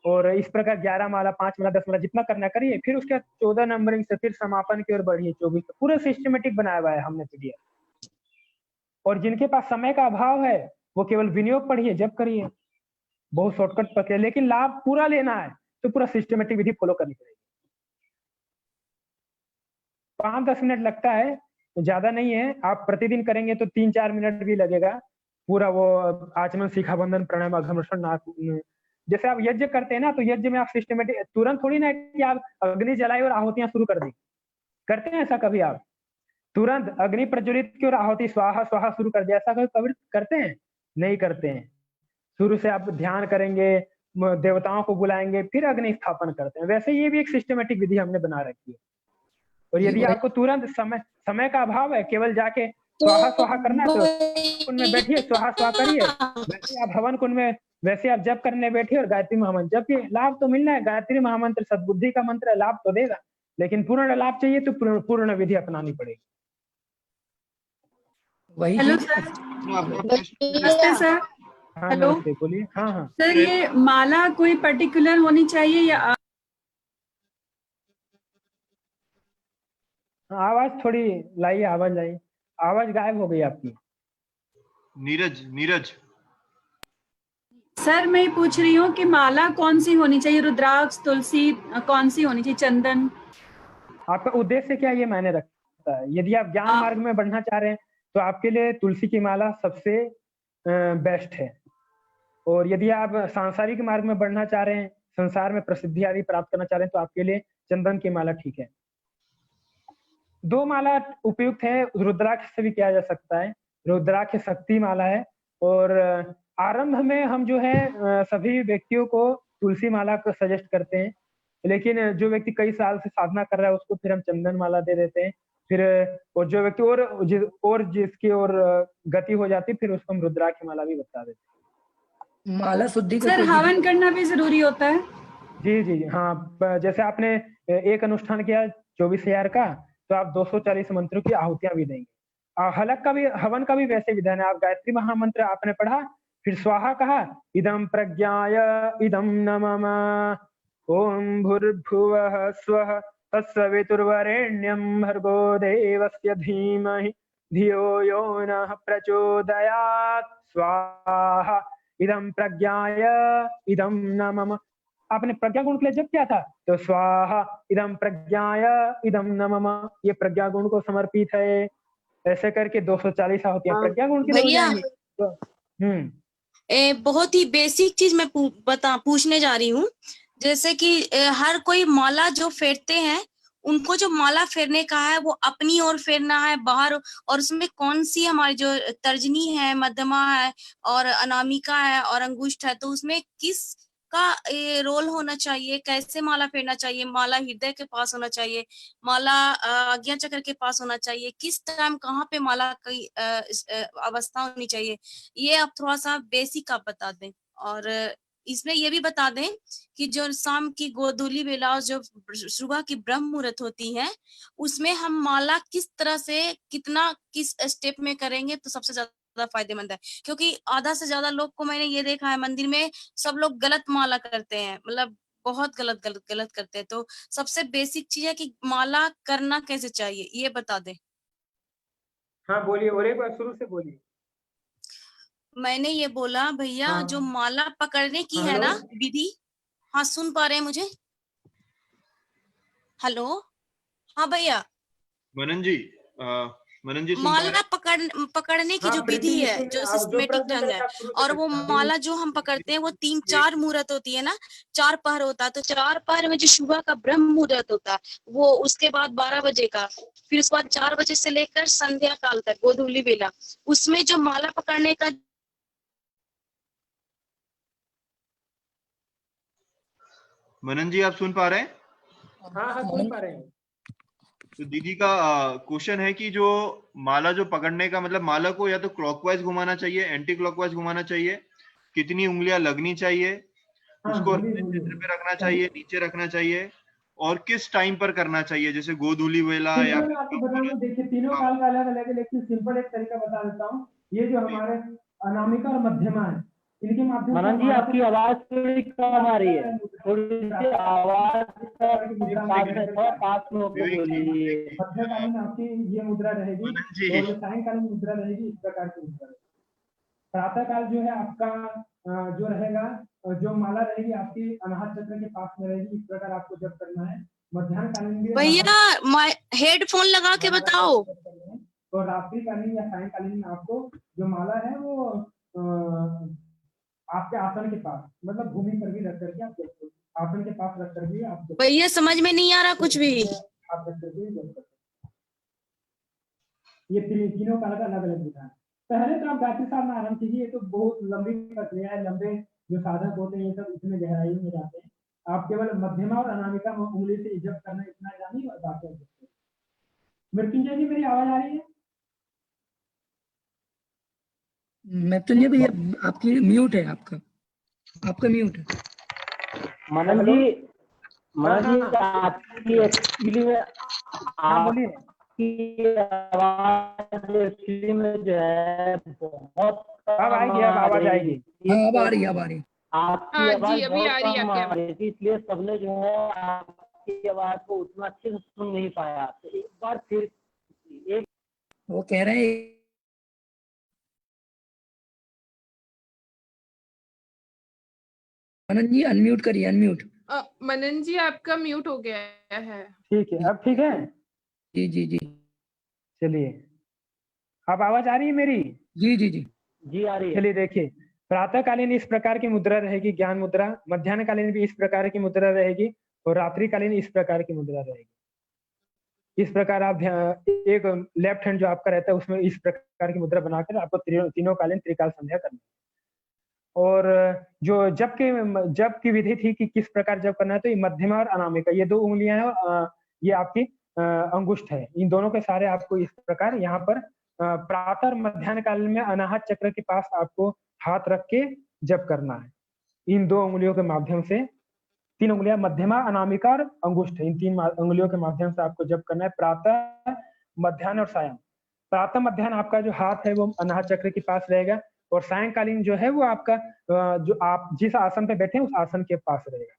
और इस प्रकार 11 माला 5 माला 10 माला जितना करना करिए, फिर उसके 14 नंबरिंग से फिर समापन की ओर बढ़िए 24। पूरा सिस्टमेटिक बनाया हुआ है हमने पीडीएफ। और जिनके पास समय का अभाव है वो केवल विनियोग पढ़िए, जप करिए, बहुत शॉर्टकट पकड़े, लेकिन लाभ पूरा लेना है तो पूरा सिस्टमेटिक विधि फॉलो करनी पड़ेगी। 5-10 मिनट लगता है, ज्यादा नहीं है। आप प्रतिदिन करेंगे तो 3-4 मिनट भी लगेगा। पूरा वो आचमन, शिखा बंधन, प्राणायाम, अघमर्षण, नाक, जैसे आप यज्ञ करते हैं ना, तो यज्ञ में आप सिस्टमेटिक तुरंत थोड़ी ना कि आप अग्नि जलाए और आहुतियां शुरू कर दी। करते हैं ऐसा कभी आप? तुरंत अग्नि प्रज्वलित की और आहुति स्वाहा स्वाहा शुरू कर दिया, ऐसा कभी करते हैं? नहीं करते हैं। शुरू से आप ध्यान करेंगे, देवताओं को बुलाएंगे, फिर अग्नि स्थापन करते हैं। वैसे ये भी एक सिस्टमेटिक विधि हमने बना रखी है। और यदि आपको तुरंत समय का अभाव है, केवल जाके स्वाहा स्वाहा करना है तो कुंड में बैठिए, स्वाहा स्वाहा करिए। वैसे आप हवन कुंड में, वैसे आप जप करने बैठिए और गायत्री महामंत्र जपिए, लाभ तो मिलना है। गायत्री महामंत्र सद्बुद्धि का मंत्र है, लाभ तो देगा, लेकिन पूर्ण लाभ चाहिए तो पूर्ण विधि अपनानी पड़ेगी। वही। Hello sir. नमस्ते सर। हाँ हेलो, नमस्ते, बोलिए। हाँ सर, ये माला कोई पर्टिकुलर होनी चाहिए या? आवाज थोड़ी लाइए, आवाज लाइए, आवाज गायब हो गई आपकी। नीरज सर मैं पूछ रही हूँ कि माला कौन सी होनी चाहिए, रुद्राक्ष, तुलसी, कौन सी होनी चाहिए, चंदन? आपका उद्देश्य क्या ये मायने रखता है। यदि आप ज्ञान मार्ग में बढ़ना चाह रहे हैं तो आपके लिए तुलसी की माला सबसे बेस्ट है। और यदि आप सांसारिक मार्ग में बढ़ना चाह रहे हैं, संसार में प्रसिद्धि आदि प्राप्त करना चाह रहे हैं, तो आपके लिए चंदन की माला ठीक है। 2 माला उपयुक्त है, रुद्राक्ष से भी किया जा सकता है। रुद्राक्ष शक्ति माला है, और आरंभ में हम जो है सभी व्यक्तियों को तुलसी माला को सजेस्ट करते हैं, लेकिन जो व्यक्ति कई साल से साधना कर रहा है उसको फिर हम चंदन माला दे देते हैं। फिर और जो व्यक्ति और जिसकी और गति हो जाती है, फिर उसको हम रुद्राक्ष माला भी बता देते हैं। माला शुद्धि सर हवन करना भी जरूरी होता है? जी हाँ, जैसे आपने एक अनुष्ठान किया 24,000 का, तो आप 240 मंत्रों की आहुतियां भी देंगे। हलक का भी, हवन का भी वैसे विधान है। आप गायत्री महामंत्र आपने पढ़ा, फिर स्वाहा कहा, इदम प्रज्ञाय इदम न मम, ओम भूर्भुवः स्वः तत्सवितुर्वरेण्यं भर्गो देवस्य धीमहि धियो यो नः प्रचोदयात्, स्वाहा इदम प्रज्ञाय इदम न मम। आपने प्रज्ञा गुण के लिए जब किया था तो स्वाहा इदम प्रज्ञाय इदम न मम, ये प्रज्ञा गुण को समर्पित है। ऐसे करके 240 आहुतियां प्रज्ञा गुण के लिए हो भैया जाएंगी। तो बहुत ही बेसिक चीज मैं पूछने जा रही हूँ। जैसे कि हर कोई माला जो फेरते हैं, उनको जो माला फेरने का है वो अपनी ओर फेरना है बाहर, और उसमें कौन सी हमारी जो तर्जनी है, मध्यमा है और अनामिका है और अंगुष्ठ है, तो उसमें किस का रोल होना चाहिए, कैसे माला फेरना चाहिए, माला हृदय के पास होना चाहिए, माला आज्ञा चक्र के पास होना चाहिए, किस टाइम कहाँ पे माला की अवस्था होनी चाहिए, ये आप थोड़ा सा बेसिक आप बता दें। और इसमें ये भी बता दें कि जो शाम की गोधूली बेला और जो सुबह की ब्रह्म मुहूर्त होती है, उसमें हम माला किस तरह से कितना किस स्टेप में करेंगे तो सबसे ज्यादा फायदेमंद है। क्योंकि आधा से ज्यादा लोग को मैंने ये देखा है मंदिर में, सब लोग गलत माला करते हैं, मतलब बहुत गलत करते हैं। तो सबसे बेसिक चीज है कि माला करना कैसे चाहिए, ये बता दें। हाँ बोलिए, और एक बार शुरू से बोलिए। मैंने ये बोला भैया, हाँ। जो माला पकड़ने की है ना विधि, हाँ सुन पा रहे हैं मुझे? हेलो, हाँ भैया। मनन जी सुन पा माला रहे पकड़ने की जो विधि है, जो सिस्टमेटिक ढंग है, और वो माला जो हम पकड़ते हैं वो 3-4 मुहूर्त होती है ना, 4 पहर होता है। तो 4 पहर में जो सुबह का ब्रह्म मुहूर्त होता है वो, उसके बाद 12 बजे का, फिर उसके बाद 4 बजे से लेकर संध्या काल तक गोधूली बेला, उसमें जो माला पकड़ने का। मनन जी आप सुन पा रहे हैं? हाँ सुन पा रहे हैं। तो दीदी का क्वेश्चन है कि जो माला जो पकड़ने का मतलब, माला को या तो क्लॉकवाइज घुमाना चाहिए, एंटी क्लॉकवाइज घुमाना चाहिए, कितनी उंगलियां लगनी चाहिए, उसको क्षेत्र पे रखना चाहिए, नीचे रखना चाहिए, और किस टाइम पर करना चाहिए, जैसे गोधूली वेला या मैं आपको बता दूं, देखिए तीनों काल का अलग अलग है, लेकिन सिंपल एक तरीका बता देता हूँ। ये जो हमारे अनामिका और मध्यमा है, इनके माध्यम से मनन जी आपकी आवाज थोड़ी कम आ रही है, थोड़ी सी आवाज पास में होकर बोलिए। मध्यकालीन आपकी ये मुद्रा रहेगी और सायंकालीन मुद्रा रहेगी, इस प्रकार की मुद्रा रहेगी। प्रातः काल जो है आपका जो रहेगा, जो माला रहेगी आपकी अनाहत चक्र के पास में रहेगी, इस प्रकार आपको जब करना है। मध्याह्न कालीन भी भैया हेडफोन लगा के बताओ। तो रात्रिकालीन या सायंकालीन में आपको जो माला है वो आपके आसन के पास, मतलब भूमि पर भी रख करके आप आसन के पास रख कर भी आप। भैया समझ में नहीं आ रहा कुछ भी। आप रख करके जब सकते। ये तीनों काल का अलग अलग विधान। पहले तो आप गायत्री साधना आरंभ कीजिए, तो बहुत लंबी प्रक्रिया है, लंबे जो साधक होते हैं ये सब इतने गहराई में जाते हैं। आप केवल मध्यमा और अनामिका उंगली से जप करना इतना जानिए और बाकी। मृत्युंजय जी मेरी आवाज आ रही है? मृत्युंजय भैया आपकी म्यूट है, आपका म्यूट है। मनन जी आपकी एक्चुअली में आपकी आवाज एक्चुअली में जो है बहुत अब आएगी, अब आवाज आएगी। अब आ रही है। आपकी आवाज बहुत कम आ रही थी, इसलिए सबने जो है आपकी आवाज को उतना अच्छे से सुन नहीं पाया। तो एक बार फिर वो कह रहे हैं मनन जी अनम्यूट करिए, अनम्यूट। मनन जी आपका म्यूट हो गया है। ठीक है, अब ठीक है? जी चलिए, अब आवाज आ रही है मेरी? जी आ रही है। चलिए देखिए, प्रातःकालीन इस प्रकार की मुद्रा रहेगी, ज्ञान मुद्रा। मध्याह्न कालीन भी इस प्रकार की मुद्रा रहेगी और रात्रिकालीन इस प्रकार की मुद्रा रहेगी। इस प्रकार आप एक लेफ्ट हैंड जो आपका रहता है उसमें इस प्रकार की मुद्रा बनाकर आपको तीनों कालीन त्रिकाल संध्या करनी। और जो जप की विधि थी कि किस प्रकार जप करना है, तो ये मध्यमा और अनामिका ये 2 उंगलियां हैं और ये आपकी अंगुष्ठ है। इन दोनों के सारे आपको इस प्रकार यहाँ पर प्रातः और मध्याह्न काल में अनाहत चक्र के पास आपको हाथ रख के जप करना है। इन 2 उंगलियों के माध्यम से, 3 उंगलियां मध्यमा, अनामिका और अंगुष्ठ, इन 3 उंगलियों के माध्यम से आपको जप करना है प्रातः, मध्याह्न और सायं। प्रातः मध्याह्न आपका जो हाथ है वो अनाहत चक्र के पास रहेगा, और सायंकालीन जो है वो आपका जो आप जिस आसन पे बैठे हैं उस आसन के पास रहेगा,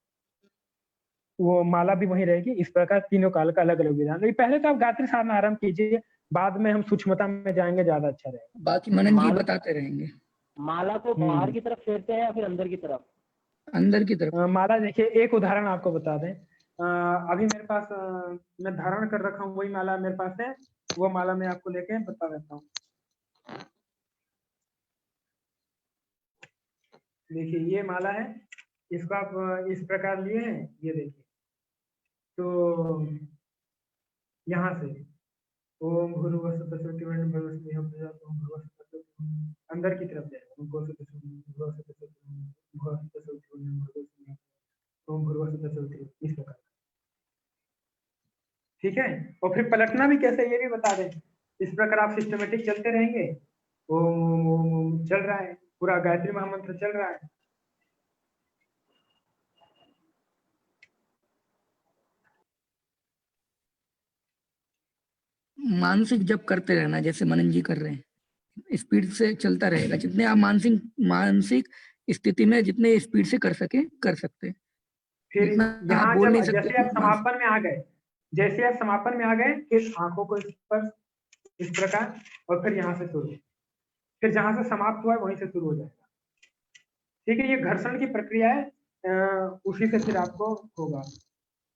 वो माला भी वहीं रहेगी। इस प्रकार तीनों काल का अलग अलग विधान। पहले तो आप गायत्री साधना आरंभ कीजिए, बाद में हम सूक्ष्मता में जाएंगे, ज्यादा अच्छा रहेगा। बाकी मनन जी बताते रहेंगे। माला को बाहर की तरफ फेरते हैं या फिर अंदर की तरफ? अंदर की तरफ। माला देखिए, एक उदाहरण आपको बता दें, अभी मेरे पास मैं धारण कर रखा हूँ, वही माला मेरे पास है, वो माला मैं आपको लेके बता देता हूँ। देखिए ये माला है, इसको आप इस प्रकार लिए हैं, ये देखिए। तो यहाँ से ओम भूर्भुवः स्वः तत्सवितुर्वरेण्यं भर्गो देवस्य धीमहि धियो यो न प्रचोदयात्, अंदर की तरफ जाएगा। ओम भूर्भुवः स्वः तत्सवितुर्वरेण्यं भर्गो देवस्य धीमहि ओम भूर्भुवः स्वः तत्सवितुर्वरेण्यं, इस प्रकार। ठीक है, और फिर पलटना भी कैसे ये भी बता दें। इस प्रकार आप सिस्टमेटिक चलते रहेंगे। ओम ओम ओम ओम चल रहा है, पूरा गायत्री महामंत्र चल रहा है। मानसिक जप करते रहना, जैसे मनन जी कर रहे हैं, स्पीड से चलता रहेगा। जितने आप मानसिक स्थिति में जितने स्पीड से कर सकते हैं। फिर यहाँ जब जैसे आप समापन में आ गए, जैसे आप समापन में आ गए, फिर आंखों को स्पर्श इस प्रकार, और फिर यहाँ से शुरू, फिर जहां से समाप्त हुआ है वहीं से शुरू हो जाएगा। ठीक है, ये घर्षण की प्रक्रिया है, उसी से फिर आपको होगा।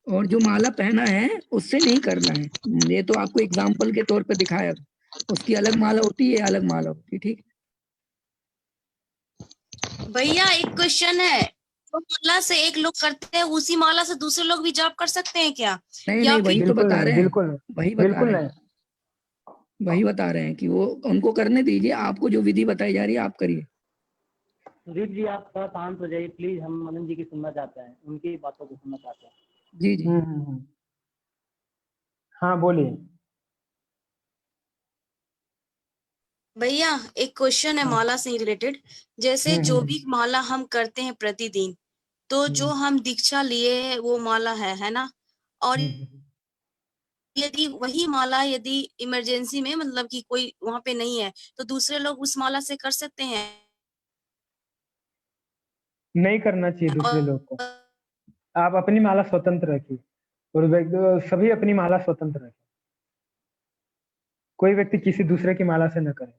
और जो माला पहना है उससे नहीं करना है, ये तो आपको एग्जाम्पल के तौर पे दिखाया, उसकी अलग माला होती है, अलग माला होती है। ठीक भैया एक क्वेश्चन है, तो माला से एक लोग करते हैं, उसी माला से दूसरे लोग भी जाप कर सकते हैं क्या? नहीं, वही तो बता रहे हैं, वही बता रहे हैं कि वो उनको करने दीजिए, आपको जो विधि बताई जा रही है आप करिए। सुदीप जी आप थोड़ा शांत हो जाइए प्लीज, हम मनन जी की सुनना चाहते हैं, उनकी बातों को सुनना चाहते हैं। जी जी। हाँ बोलिए भैया। एक क्वेश्चन है माला से रिलेटेड, जैसे जो भी माला हम करते हैं प्रतिदिन, तो जो हम दीक्षा लिए हैं वो माला है ना, और यदि वही माला यदि इमरजेंसी में मतलब कि कोई वहां पे नहीं है, तो दूसरे लोग उस माला से कर सकते हैं? नहीं करना चाहिए दूसरे लोग को, आप अपनी माला स्वतंत्र रखिए, और सभी अपनी माला स्वतंत्र रखें, कोई व्यक्ति किसी दूसरे की माला से न करे।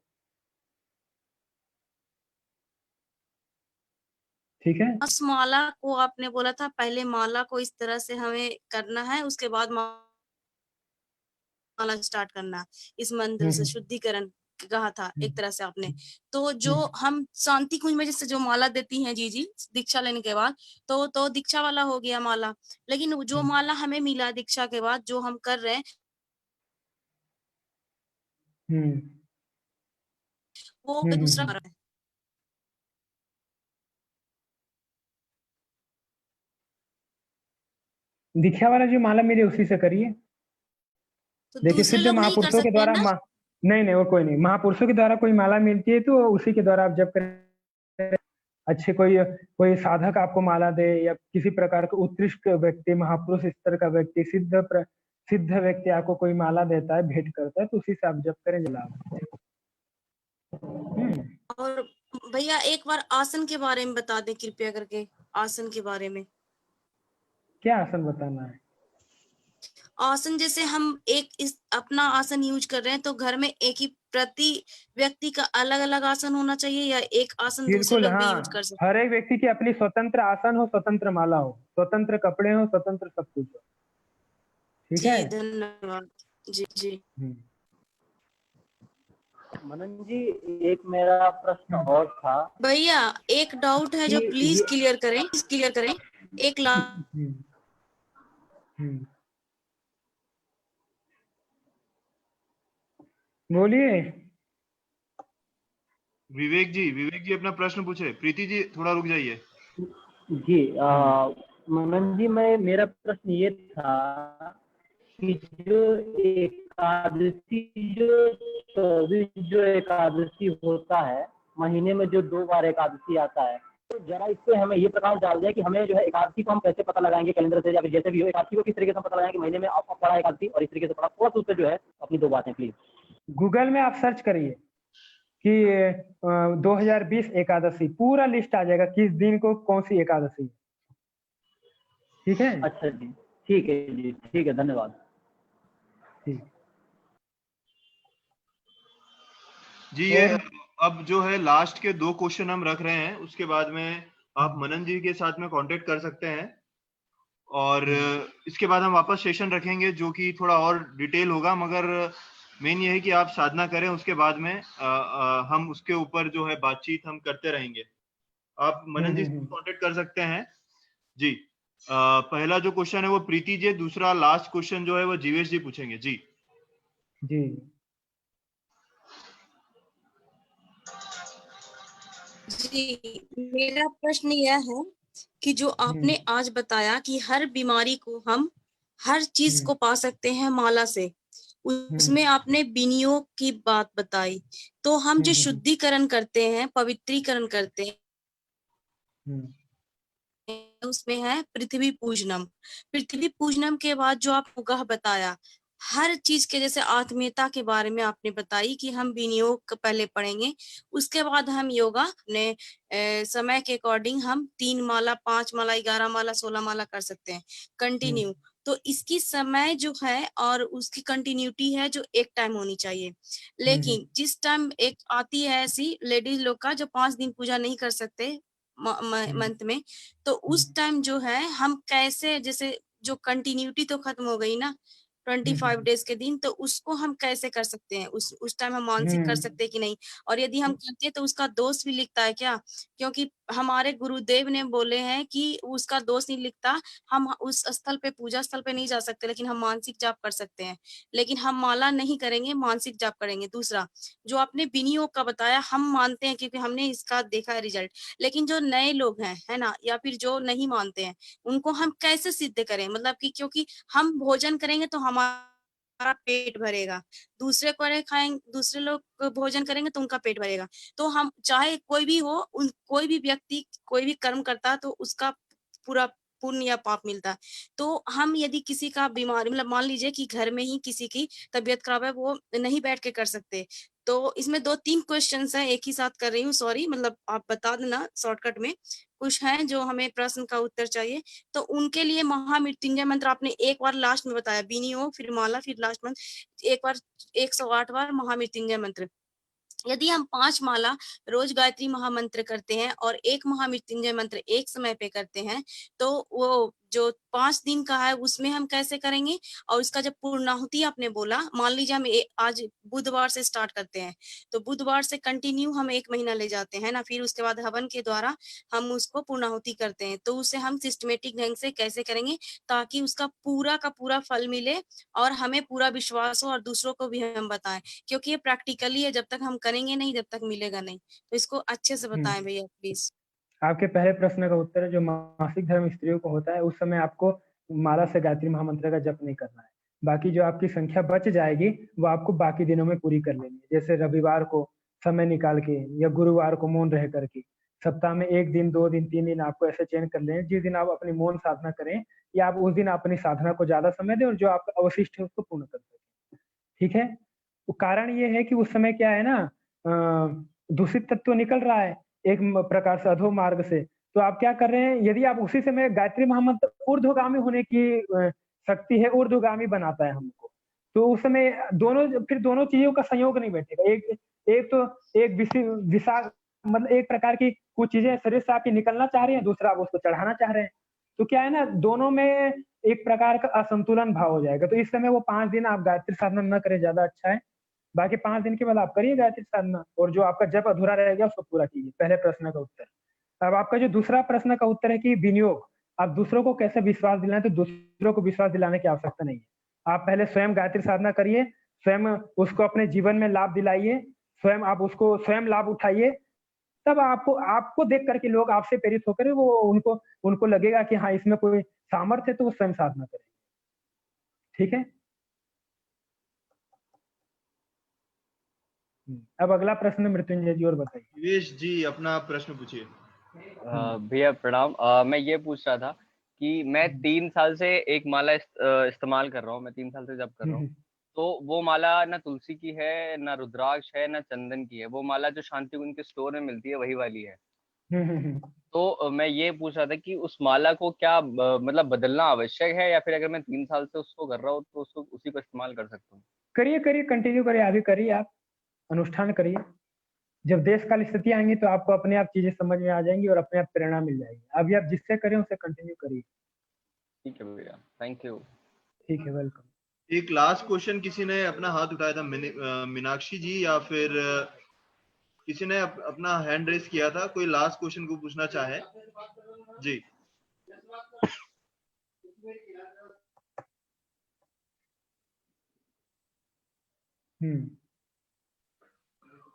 ठीक है, उस माला को आपने बोला था पहले माला को इस तरह से हमें करना है, उसके बाद माला स्टार्ट करना, इस मंत्र से शुद्धिकरण कहा था एक तरह से आपने। तो जो हम शांति कुंज में जैसे जो माला देती हैं जी दीक्षा लेने के बाद, तो दीक्षा वाला हो गया माला, लेकिन जो माला हमें मिला दीक्षा के बाद जो हम कर रहे हैं वो दूसरा है। दीक्षा वाला जो माला मिले उसी से करिए। तो देखिए सिद्ध महापुरुषों के द्वारा नहीं और कोई नहीं, महापुरुषों के द्वारा कोई माला मिलती है तो उसी के द्वारा आप जब करें। अच्छे कोई साधक आपको माला दे, या किसी प्रकार का उत्कृष्ट व्यक्ति, महापुरुष स्तर का व्यक्ति, सिद्ध व्यक्ति आपको कोई माला देता है, भेंट करता है, तो उसी से आप जब करें लाभ। और भैया एक बार आसन के बारे में बता दें कृपया करके, आसन के बारे में। क्या आसन बताना है? आसन जैसे हम अपना आसन यूज कर रहे हैं, तो घर में एक ही प्रति व्यक्ति का अलग अलग आसन होना चाहिए, या एक आसन दूसरे लोग भी यूज कर सकते हैं? हर एक व्यक्ति की अपनी स्वतंत्र आसन हो, स्वतंत्र माला हो, स्वतंत्र कपड़े हो, स्वतंत्र सब कुछ हो। ठीक है, धन्यवाद जी जी। मनन जी एक मेरा प्रश्न और था भैया, एक डाउट है जो प्लीज क्लियर करें। एक बोलिए। विवेक जी अपना प्रश्न पूछे। प्रीति जी थोड़ा रुक जाइए। जी मनन जी मेरा प्रश्न ये था कि जो एकादशी होता है, महीने में जो 2 बार एकादशी आता है, तो जरा इस पे हमें ये प्रकाश डाल दिया कि हमें जो है एकादशी को हम कैसे पता लगाएंगे कैलेंडर से, या फिर जैसे भी हो एकादशी को किस तरीके से हम पता लगाएंगे कि महीने में आप पढ़ा एकादशी और इस तरीके से पढ़ा, थोड़ा सा उस पर जो है अपनी 2 बातें प्लीज। गूगल में आप सर्च करिए कि 2020 एकादशी, पूरा लिस्ट आ जाएगा किस दिन को कौन सी एकादशी है। ठीक है, अच्छा जी, ठीक है जी, ठीक है, धन्यवाद। ठीक। जी ये और अब जो है लास्ट के 2 क्वेश्चन हम रख रहे हैं, उसके बाद में आप मनन जी के साथ में कांटेक्ट कर सकते हैं और इसके बाद हम वापस सेशन रखेंगे जो कि थोड़ा और डिटेल होगा, मगर मेन ये है कि आप साधना करें, उसके बाद में हम उसके ऊपर जो है बातचीत हम करते रहेंगे। आप मनन जी से कांटेक्ट कर सकते हैं जी। पहला जो क्वेश्चन है वो प्रीति जी, दूसरा लास्ट क्वेश्चन जो है वो जीवेश जी पूछेंगे जी। जी जी, मेरा प्रश्न यह है कि जो आपने आज बताया कि हर बीमारी को हम हर चीज को पा सकते हैं माला से, उसमें आपने विनियोग की बात बताई। तो हम जो शुद्धिकरण करते हैं, पवित्रीकरण करते हैं, उसमें है पृथ्वी पूजनम। पृथ्वी पूजनम के बाद जो आप उगाह बताया, हर चीज के जैसे आत्मीयता के बारे में आपने बताई कि हम विनियोग पहले पढ़ेंगे, उसके बाद हम योगा अपने समय के अकॉर्डिंग हम 3 माला, 5 माला, 11 माला, 16 माला कर सकते हैं कंटिन्यू। तो इसकी समय जो है और उसकी कंटिन्यूटी है जो एक टाइम होनी चाहिए। लेकिन जिस टाइम एक आती है ऐसी लेडीज लोग का जो 5 दिन पूजा नहीं कर सकते मंथ में, तो उस टाइम जो है हम कैसे, जैसे जो कंटिन्यूटी तो खत्म हो गई ना 25 डेज के दिन, तो उसको हम कैसे कर सकते हैं? उस टाइम हम मानसिक कर सकते हैं कि नहीं? और यदि हम करते हैं तो उसका दोष भी लिखता है क्या? क्योंकि हमारे गुरुदेव ने बोले हैं कि उसका दोष नहीं लिखता, हम उस स्थल पे, पूजा स्थल पे नहीं जा सकते, लेकिन हम मानसिक जाप कर सकते हैं। लेकिन हम माला नहीं करेंगे, मानसिक जाप करेंगे। दूसरा जो आपने विनियोग का बताया, हम मानते हैं क्योंकि हमने इसका देखा है रिजल्ट, लेकिन जो नए लोग हैं, है ना, या फिर जो नहीं मानते हैं, उनको हम कैसे सिद्ध करें? मतलब कि क्योंकि हम भोजन करेंगे तो हमारा पेट भरेगा, दूसरे को खाएंगे, दूसरे लोग भोजन करेंगे तो उनका पेट भरेगा। तो हम चाहे कोई भी हो, कोई भी व्यक्ति कोई भी कर्म करता तो उसका पूरा पुण्य या पाप मिलता है। तो हम यदि किसी का बीमारी, मतलब मान लीजिए कि घर में ही किसी की तबीयत खराब है, वो नहीं बैठ के कर सकते। तो इसमें 2-3 क्वेश्चंस हैं, एक ही साथ कर रही हूँ, सॉरी, मतलब आप बता देना शॉर्टकट में। कुछ हैं जो हमें प्रश्न का उत्तर चाहिए, तो उनके लिए महामृत्युंजय मंत्र आपने एक बार लास्ट में बताया, विनियोग, फिर माला, फिर लास्ट मंत्र, एक बार 108 बार महामृत्युंजय मंत्र। यदि हम 5 माला रोज गायत्री महामंत्र करते हैं और 1 महामृत्युंजय मंत्र एक समय पे करते हैं, तो वो जो 5 दिन का है उसमें हम कैसे करेंगे? और उसका जब पूर्णाहुति आपने बोला, मान लीजिए हम आज बुधवार से स्टार्ट करते हैं, तो बुधवार से कंटिन्यू हम 1 महीना ले जाते हैं ना, फिर उसके बाद हवन के द्वारा हम उसको पूर्णाहुति करते हैं। तो उसे हम सिस्टमेटिक ढंग से कैसे करेंगे ताकि उसका पूरा का पूरा फल मिले और हमें पूरा विश्वास हो और दूसरों को भी हम बताएं, क्योंकि ये प्रैक्टिकली है, जब तक हम करेंगे नहीं जब तक मिलेगा नहीं। तो इसको अच्छे से बताएं भैया प्लीज। आपके पहले प्रश्न का उत्तर है, जो मासिक धर्म स्त्रियों को होता है उस समय आपको माला से गायत्री महामंत्र का जप नहीं करना है। बाकी जो आपकी संख्या बच जाएगी वो आपको बाकी दिनों में पूरी कर लेनी है। जैसे रविवार को समय निकाल के या गुरुवार को मौन रह करके, सप्ताह में 1 दिन, 2 दिन, 3 दिन आपको ऐसे चयन कर लें जिस दिन आप अपनी मौन साधना करें, या आप उस दिन अपनी साधना को ज्यादा समय दें और जो आपका अवशिष्ट है उसको पूर्ण कर सकें। ठीक है, तो कारण ये है कि उस समय क्या है ना, दूषित तत्व निकल रहा है एक प्रकार से अधो मार्ग से। तो आप क्या कर रहे हैं, यदि आप उसी समय गायत्री महामंत्र, ऊर्ध्वगामी होने की शक्ति है, ऊर्ध्वगामी बनाता है हमको। तो उस समय दोनों चीजों का संयोग नहीं बैठेगा। एक विषाक्त, मतलब एक प्रकार की कुछ चीजें शरीर से आपकी निकलना चाह रही है, दूसरा आप उसको चढ़ाना चाह रहे हैं। तो क्या है ना, दोनों में एक प्रकार का असंतुलन भाव हो जाएगा। तो इस समय वो 5 दिन आप गायत्री साधना न करें, ज्यादा अच्छा है। बाकी 5 दिन के बाद आप करिए गायत्री साधना, और जो आपका जप अधूरा रह गया उसको पूरा कीजिए। पहले प्रश्न का उत्तर। अब आपका जो दूसरा प्रश्न का उत्तर है कि विनियोग, आप दूसरों को कैसे विश्वास दिलाएं, तो दूसरों को विश्वास दिलाने की आवश्यकता नहीं है। आप पहले स्वयं गायत्री साधना करिए, स्वयं उसको अपने जीवन में लाभ दिलाइए, स्वयं आप उसको स्वयं लाभ उठाइए। तब आपको देख करके लोग आपसे प्रेरित होकर वो उनको लगेगा कि हाँ इसमें कोई सामर्थ्य है, तो वो स्वयं साधना करेंगे। ठीक है, अब अगला प्रश्न मृत्युंजय जी और बताइए। दिवेश जी अपना प्रश्न पूछिए। भैया प्रणाम। मैं ये पूछ रहा था कि मैं 3 साल से एक माला इस्तेमाल कर रहा हूँ, मैं 3 साल से जब कर रहा हूँ, तो वो माला ना तुलसी की है, ना रुद्राक्ष है, ना चंदन की है। वो माला जो शांति कुंज के स्टोर में मिलती है वही वाली है। तो मैं ये पूछ रहा था कि उस माला को क्या मतलब बदलना आवश्यक है, या फिर अगर मैं 3 साल से उसको कर रहा हूँ तो उसको उसी को इस्तेमाल कर सकता हूँ? करिए करिए, कंटिन्यू करिए, अभी करिए, आप अनुष्ठान करिए। जब देश काल स्थिति आएंगी तो आपको अपने आप चीजें समझ में आ जाएंगी और अपने आप प्रेरणा मिल जाएगी। अभी आप जिससे करें उसे कंटिन्यू करिए। ठीक है भैया, थैंक यू। ठीक है, वेलकम। एक लास्ट क्वेश्चन किसी ने अपना हाथ उठाया था, मीनाक्षी जी या फिर किसी ने अपना हैंड रेस किया था, कोई लास्ट क्वेश्चन को पूछना चाहे जी।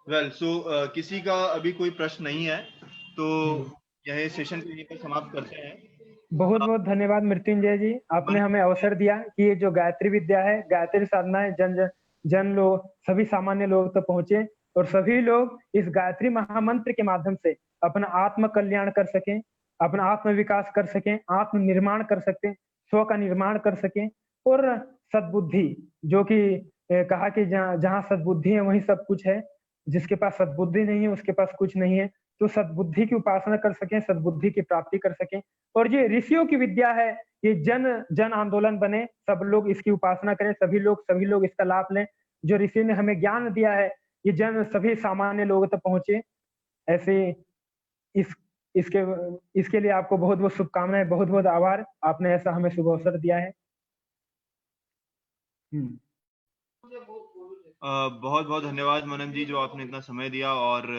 वेल सो किसी का अभी कोई प्रश्न नहीं है तो यह सेशन को यहीं पर समाप्त करते हैं। बहुत बहुत धन्यवाद मृत्युंजय जी, आपने हमें अवसर दिया कि ये जो गायत्री विद्या है, गायत्री साधना है, जन लोग, सभी सामान्य लोग तक पहुंचे और सभी लोग इस गायत्री महामंत्र के माध्यम से अपना आत्म कल्याण कर सकें, अपना आत्म विकास कर सकें, आत्म निर्माण कर सकें, स्व का निर्माण कर सकें और सद्बुद्धि, जो कि कहा कि जहाँ सद्बुद्धि है वहीं सब कुछ है, जिसके पास सद्बुद्धि नहीं है उसके पास कुछ नहीं है। तो सद्बुद्धि की उपासना कर सकें, सद्बुद्धि की प्राप्ति कर सकें। और ये ऋषियों की विद्या है, ये जन आंदोलन बने, सब लोग इसकी उपासना करें, सभी लोग इसका लाभ लें। जो ऋषि ने हमें ज्ञान दिया है ये जन सभी सामान्य लोगों तक पहुंचे। ऐसे इसके लिए आपको बहुत बहुत शुभकामनाएं, बहुत बहुत आभार, आपने ऐसा हमें शुभ अवसर दिया है। बहुत बहुत धन्यवाद मनन जी, जो आपने इतना समय दिया और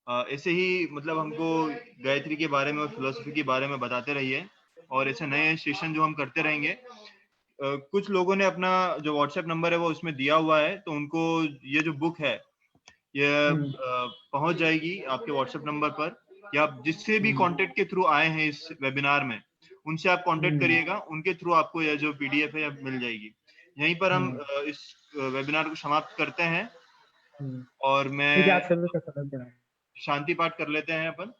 ऐसे ही मतलब हमको गायत्री के बारे में और फिलोसफी के बारे में बताते रहिए और ऐसे नए सेशन जो हम करते रहेंगे। कुछ लोगों ने अपना जो व्हाट्सएप नंबर है वो उसमें दिया हुआ है, तो उनको ये जो बुक है ये पहुंच जाएगी आपके व्हाट्सएप नंबर पर, या आप जिससे भी कांटेक्ट के थ्रू आए हैं इस वेबिनार में उनसे आप कांटेक्ट करिएगा, उनके थ्रू आपको यह जो पीडीएफ है मिल जाएगी। यहीं पर हम इस वेबिनार को समाप्त करते हैं और मैं शांति पाठ कर लेते हैं अपन।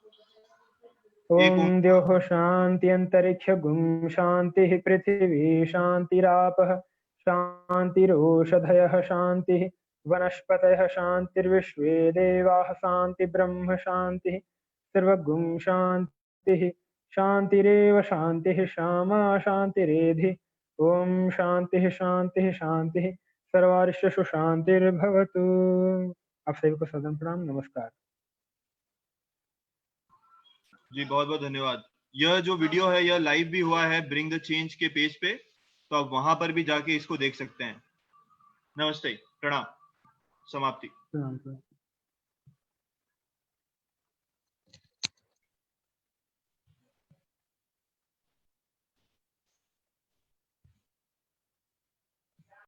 ओम द्योः शांति अंतरिक्ष गुम शांति पृथ्वी शांतिरापः शांतिरोषधयः शांति वनस्पतयः शांतिर्विश्वे देवाः शांति ब्रह्म शांति सर्वगुम शांति शांतिरेव शांति श्यामा शांतिरेधि। ओम शांति शांति शांति सर्वार्षु शांतिर्भवतु। आप सभी को सदन प्रणाम, नमस्कार जी। बहुत बहुत धन्यवाद। यह जो वीडियो है यह लाइव भी हुआ है ब्रिंग द चेंज के पेज पे, तो आप वहां पर भी जाके इसको देख सकते हैं। नमस्ते, प्रणाम, समाप्ति।